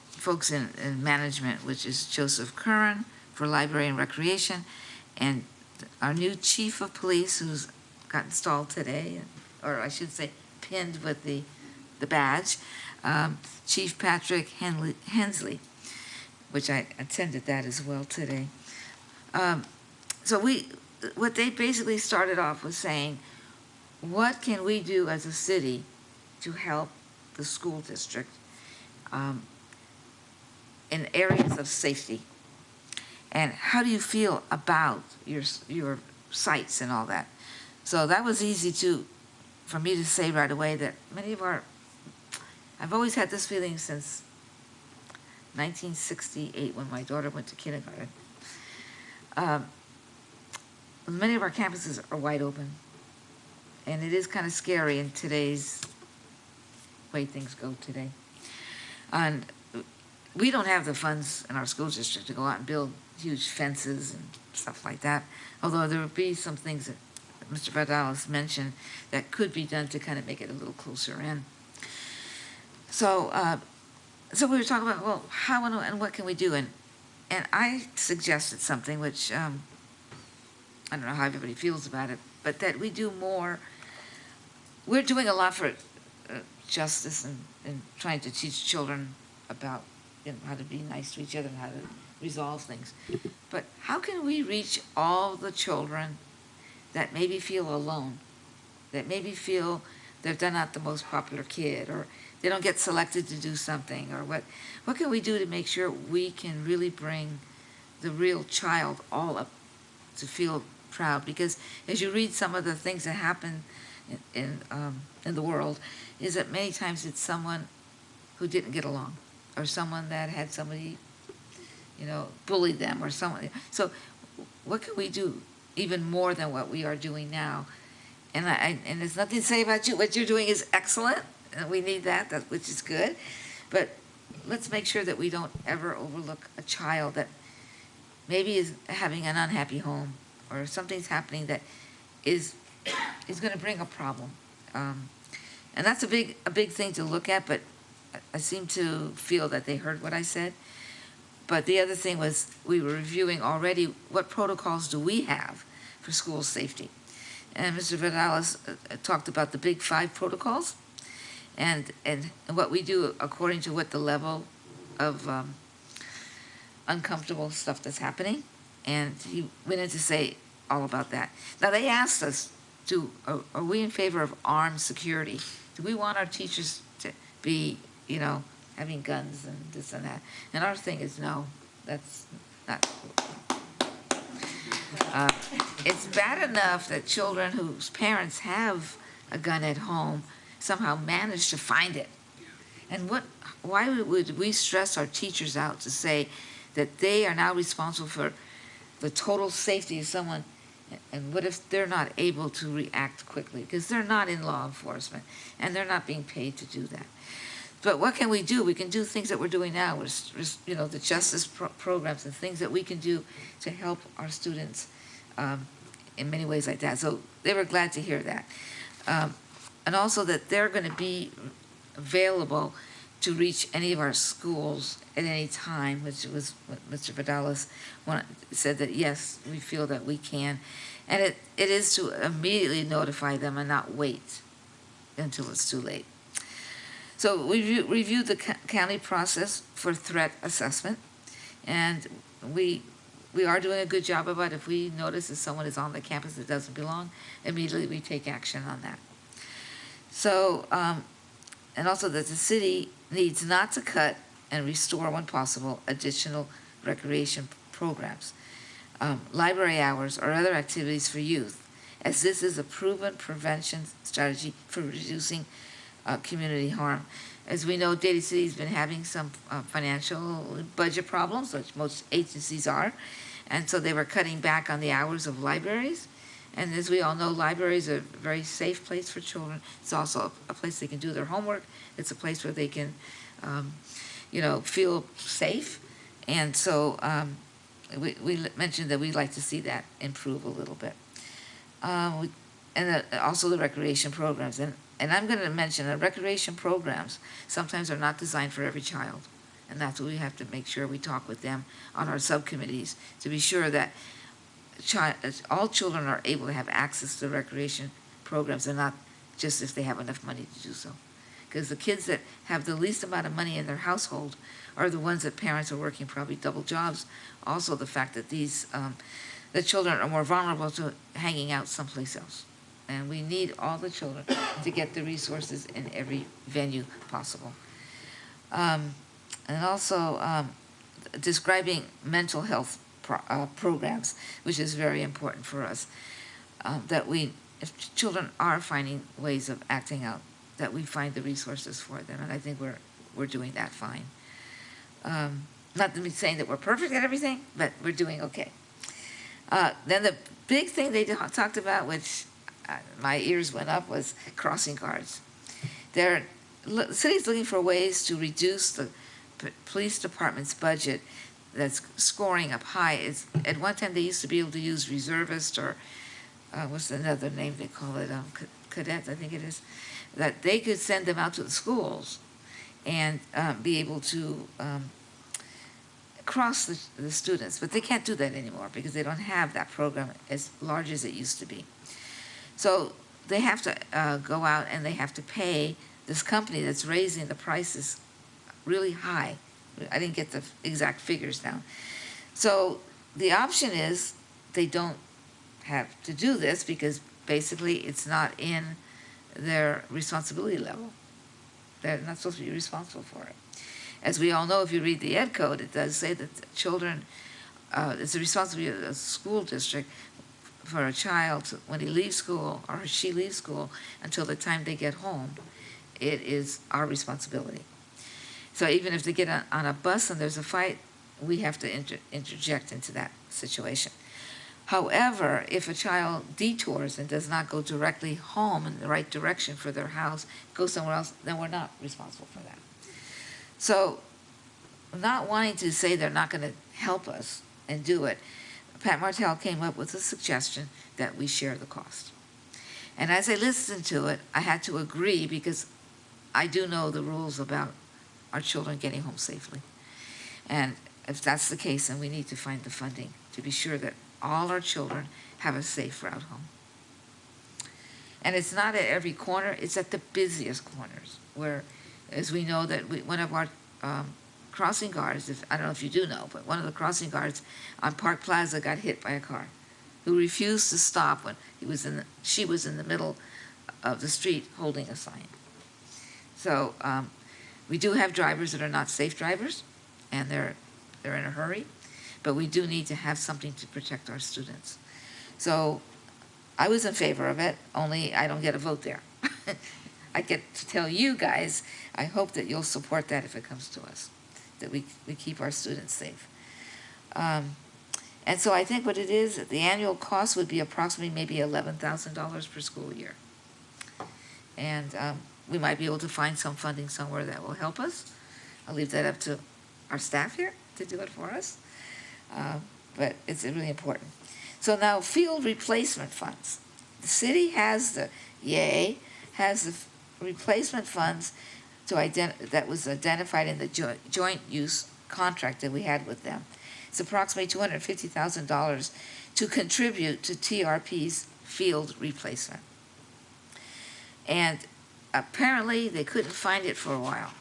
folks in management, which is Joseph Curran for Library and Recreation, and our new Chief of Police, who's got installed today, or I should say pinned with the badge, Chief Patrick Hensley, which I attended that as well today. So what they basically started off with saying, what can we do as a city to help the school district in areas of safety? And how do you feel about your sites and all that? So that was easy for me to say right away that I've always had this feeling since 1968 when my daughter went to kindergarten. Many of our campuses are wide open, and it is kind of scary in today's way things go today. And we don't have the funds in our school district to go out and build huge fences and stuff like that, although there would be some things that Mr. Vardalos mentioned that could be done to kind of make it a little closer in. So we were talking about, well, how and what can we do? And I suggested something which, I don't know how everybody feels about it, but that we do more. We're doing a lot for justice and trying to teach children about how to be nice to each other and how to resolve things. But how can we reach all the children that maybe feel alone, that maybe feel they're not the most popular kid, or they don't get selected to do something, or what can we do to make sure we can really bring the real child all up to feel proud? Because as you read some of the things that happen in the world, is that many times it's someone who didn't get along, or someone that had somebody, bullied them, or someone. So what can we do even more than what we are doing now? And there's nothing to say about you. What you're doing is excellent, and we need that, which is good. But let's make sure that we don't ever overlook a child that maybe is having an unhappy home, or something's happening that is going to bring a problem. And that's a big thing to look at, but I seem to feel that they heard what I said. But the other thing was, we were reviewing already what protocols do we have for school safety. And Mr. Vidalis talked about the big 5 protocols and what we do according to what the level of uncomfortable stuff that's happening. And he went in to say all about that. Now, they asked us, are we in favor of armed security? Do we want our teachers to be, having guns and this and that? And our thing is, no, that's not. It's bad enough that children whose parents have a gun at home somehow manage to find it. And why would we stress our teachers out to say that they are now responsible for the total safety of someone? And what if they're not able to react quickly? Because they're not in law enforcement, and they're not being paid to do that. But what can we do? We can do things that we're doing now with, the justice programs and things that we can do to help our students in many ways like that. So they were glad to hear that. And also that they're going to be available to reach any of our schools at any time, which was what Mr. Vidalis said, that yes, we feel that we can. And it is to immediately notify them and not wait until it's too late. So we reviewed the county process for threat assessment, and we are doing a good job of it. If we notice that someone is on the campus that doesn't belong, immediately we take action on that. So, and also that the city needs not to cut and restore, when possible, additional recreation programs, library hours, or other activities for youth, as this is a proven prevention strategy for reducing community harm. As we know, Daly City's been having some financial budget problems, which most agencies are, and so they were cutting back on the hours of libraries. And as we all know, libraries are a very safe place for children. It's also a place they can do their homework. It's a place where they can, feel safe. And so we mentioned that we'd like to see that improve a little bit. And also the recreation programs. And I'm going to mention that recreation programs sometimes are not designed for every child. And that's what we have to make sure we talk with them on our subcommittees to be sure that all children are able to have access to recreation programs, and not just if they have enough money to do so. Because the kids that have the least amount of money in their household are the ones that parents are working probably double jobs. Also the fact that the children are more vulnerable to hanging out someplace else. And we need all the children to get the resources in every venue possible. And also describing mental health programs, which is very important for us, that if children are finding ways of acting out, that we find the resources for them, and I think we're doing that fine. Not to be saying that we're perfect at everything, but we're doing okay. Then the big thing they talked about, which my ears went up, was crossing guards. The city's looking for ways to reduce the police department's budget that's scoring up high. At one time they used to be able to use reservists, or what's another name they call it, cadets, I think it is, that they could send them out to the schools and be able to cross the students. But they can't do that anymore because they don't have that program as large as it used to be. So they have to go out and they have to pay this company that's raising the prices really high. I didn't get the exact figures down. So the option is they don't have to do this because basically it's not in their responsibility level. They're not supposed to be responsible for it. As we all know, if you read the Ed Code, it does say that children, it's the responsibility of the school district for a child when he leaves school or she leaves school until the time they get home. It is our responsibility. So even if they get on a bus and there's a fight, we have to interject into that situation. However, if a child detours and does not go directly home in the right direction for their house, go somewhere else, then we're not responsible for that. So, not wanting to say they're not going to help us and do it, Pat Martell came up with a suggestion that we share the cost. And as I listened to it, I had to agree because I do know the rules about our children getting home safely. And if that's the case, then we need to find the funding to be sure that all our children have a safe route home. And it's not at every corner, it's at the busiest corners where, as we know that one of our crossing guards, I don't know if you do know, but one of the crossing guards on Park Plaza got hit by a car who refused to stop when she was in the middle of the street holding a sign. So we do have drivers that are not safe drivers, and they're in a hurry, but we do need to have something to protect our students. So I was in favor of it, only I don't get a vote there. I get to tell you guys, I hope that you'll support that if it comes to us, that we keep our students safe. And so I think what it is, the annual cost would be approximately maybe $11,000 per school year. And we might be able to find some funding somewhere that will help us. I'll leave that up to our staff here to do it for us. But it's really important. So now field replacement funds. The city has the replacement funds that was identified in the joint use contract that we had with them. It's approximately $250,000 to contribute to TRP's field replacement. And apparently they couldn't find it for a while.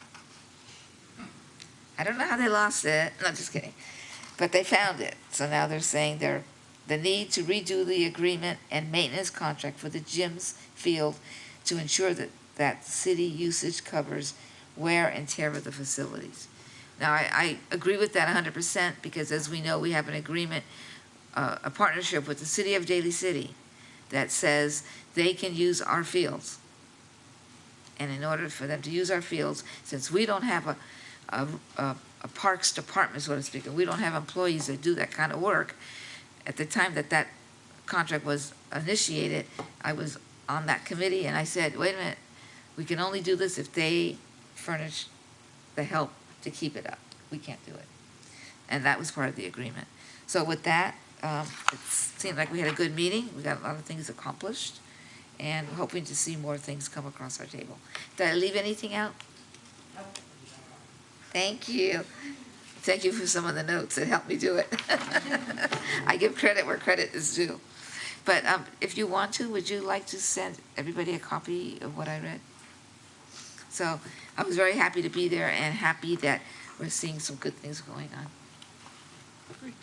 I don't know how they lost it. No, just kidding. But they found it. So now they're saying the need to redo the agreement and maintenance contract for the gym's field to ensure that city usage covers wear and tear of the facilities. Now, I agree with that 100% because, as we know, we have an agreement, a partnership with the city of Daly City that says they can use our fields. And in order for them to use our fields, since we don't have a parks department, so to speak, and we don't have employees that do that kind of work, at the time that contract was initiated, I was on that committee and I said, wait a minute, we can only do this if they furnish the help to keep it up. We can't do it. And that was part of the agreement. So with that, it seemed like we had a good meeting. We got a lot of things accomplished and hoping to see more things come across our table. Did I leave anything out? Thank you. Thank you for some of the notes that helped me do it. I give credit where credit is due. But if you want to, would you like to send everybody a copy of what I read? So I was very happy to be there and happy that we're seeing some good things going on. Great.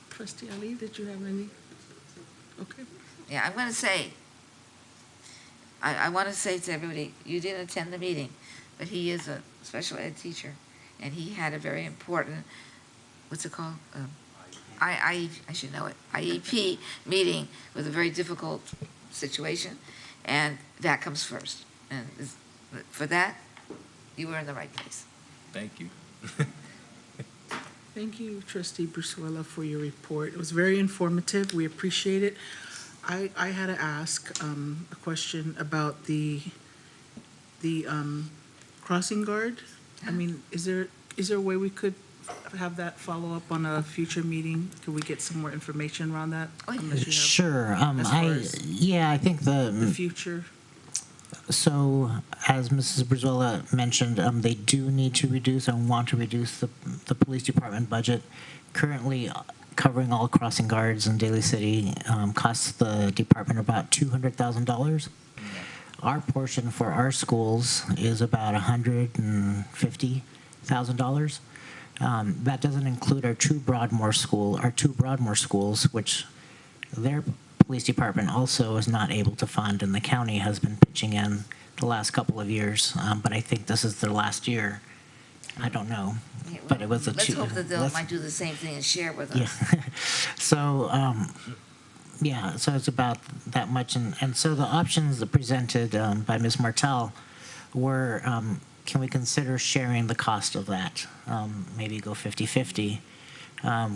Trustee Ali, did you have any? Okay. Yeah, I'm going to say, I want to say to everybody, you didn't attend the meeting, but he is a special ed teacher, and he had a very important, what's it called? I should know it, IEP meeting with a very difficult situation, and that comes first. And for that, you were in the right place. Thank you. Thank you, Trustee Brusuela, for your report. It was very informative. We appreciate it. I had to ask a question about the crossing guard. I mean, is there a way we could have that follow up on a future meeting? Could we get some more information around that? Sure. I think the future. So, as Mrs. Brizuela mentioned, they do need to reduce and want to reduce the police department budget. Currently, covering all crossing guards in Daly City costs the department about $200,000. Our portion for our schools is about $150,000. That doesn't include our two Broadmoor schools, which their police department also is not able to fund, and the county has been pitching in the last couple of years. But I think this is their last year. I don't know, but it was a Let's hope that they might do the same thing and share with us. Yeah. So, so it's about that much. And so the options that presented by Ms. Martell were, can we consider sharing the cost of that? Maybe go 50-50.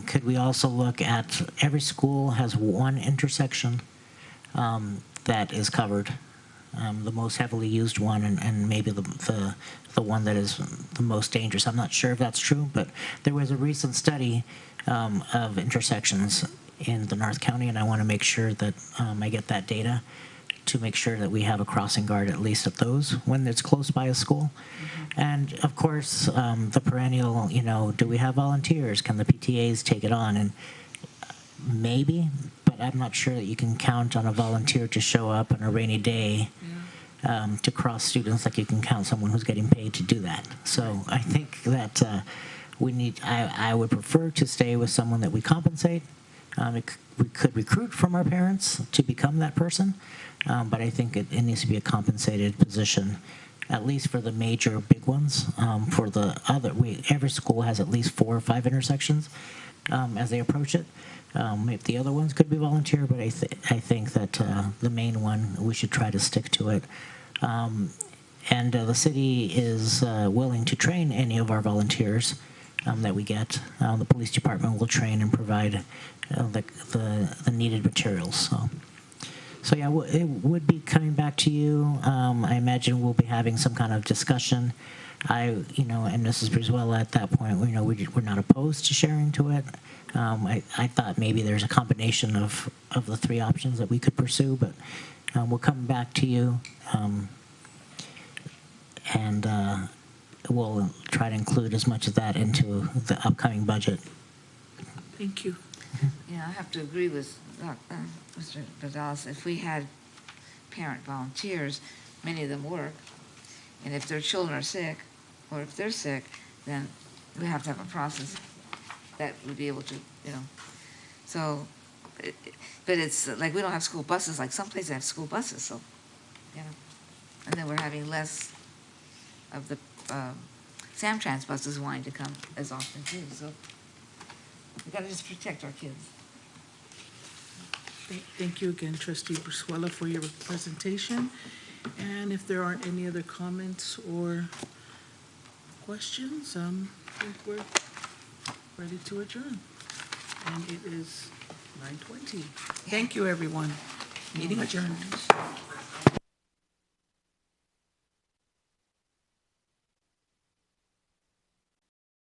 Could we also look at every school has one intersection that is covered, the most heavily used one, and maybe the one that is the most dangerous. I'm not sure if that's true, but there was a recent study of intersections in the North County, and I want to make sure that I get that data to make sure that we have a crossing guard at least at those when it's close by a school. And of course, the perennial, do we have volunteers? Can the PTAs take it on? And maybe, but I'm not sure that you can count on a volunteer to show up on a rainy day to cross students like you can count someone who's getting paid to do that. So I think that I would prefer to stay with someone that we compensate. We could recruit from our parents to become that person, but I think it needs to be a compensated position, at least for the major big ones. For the other, every school has at least 4 or 5 intersections as they approach it. Maybe the other ones could be volunteer, but I think that the main one, we should try to stick to it. And the city is willing to train any of our volunteers that we get. The police department will train and provide the needed materials. So yeah, it would be coming back to you. I imagine we'll be having some kind of discussion. And Mrs. Brizuela at that point, we're not opposed to sharing to it. I thought maybe there's a combination of the 3 options that we could pursue, but we'll come back to you, and we'll try to include as much of that into the upcoming budget. Thank you. Yeah, I have to agree with Mr. Gonzalez. If we had parent volunteers, many of them work, and if their children are sick, or if they're sick, then we have to have a process that would be able to, So, but it's like we don't have school buses. Like some places have school buses, so, And then we're having less of the Samtrans buses wanting to come as often too. So we got to just protect our kids. Thank you again, Trustee Brizuela, for your presentation. And if there aren't any other comments or questions, I think we're ready to adjourn. And it is 9:20. Thank you, everyone. Meeting adjourned.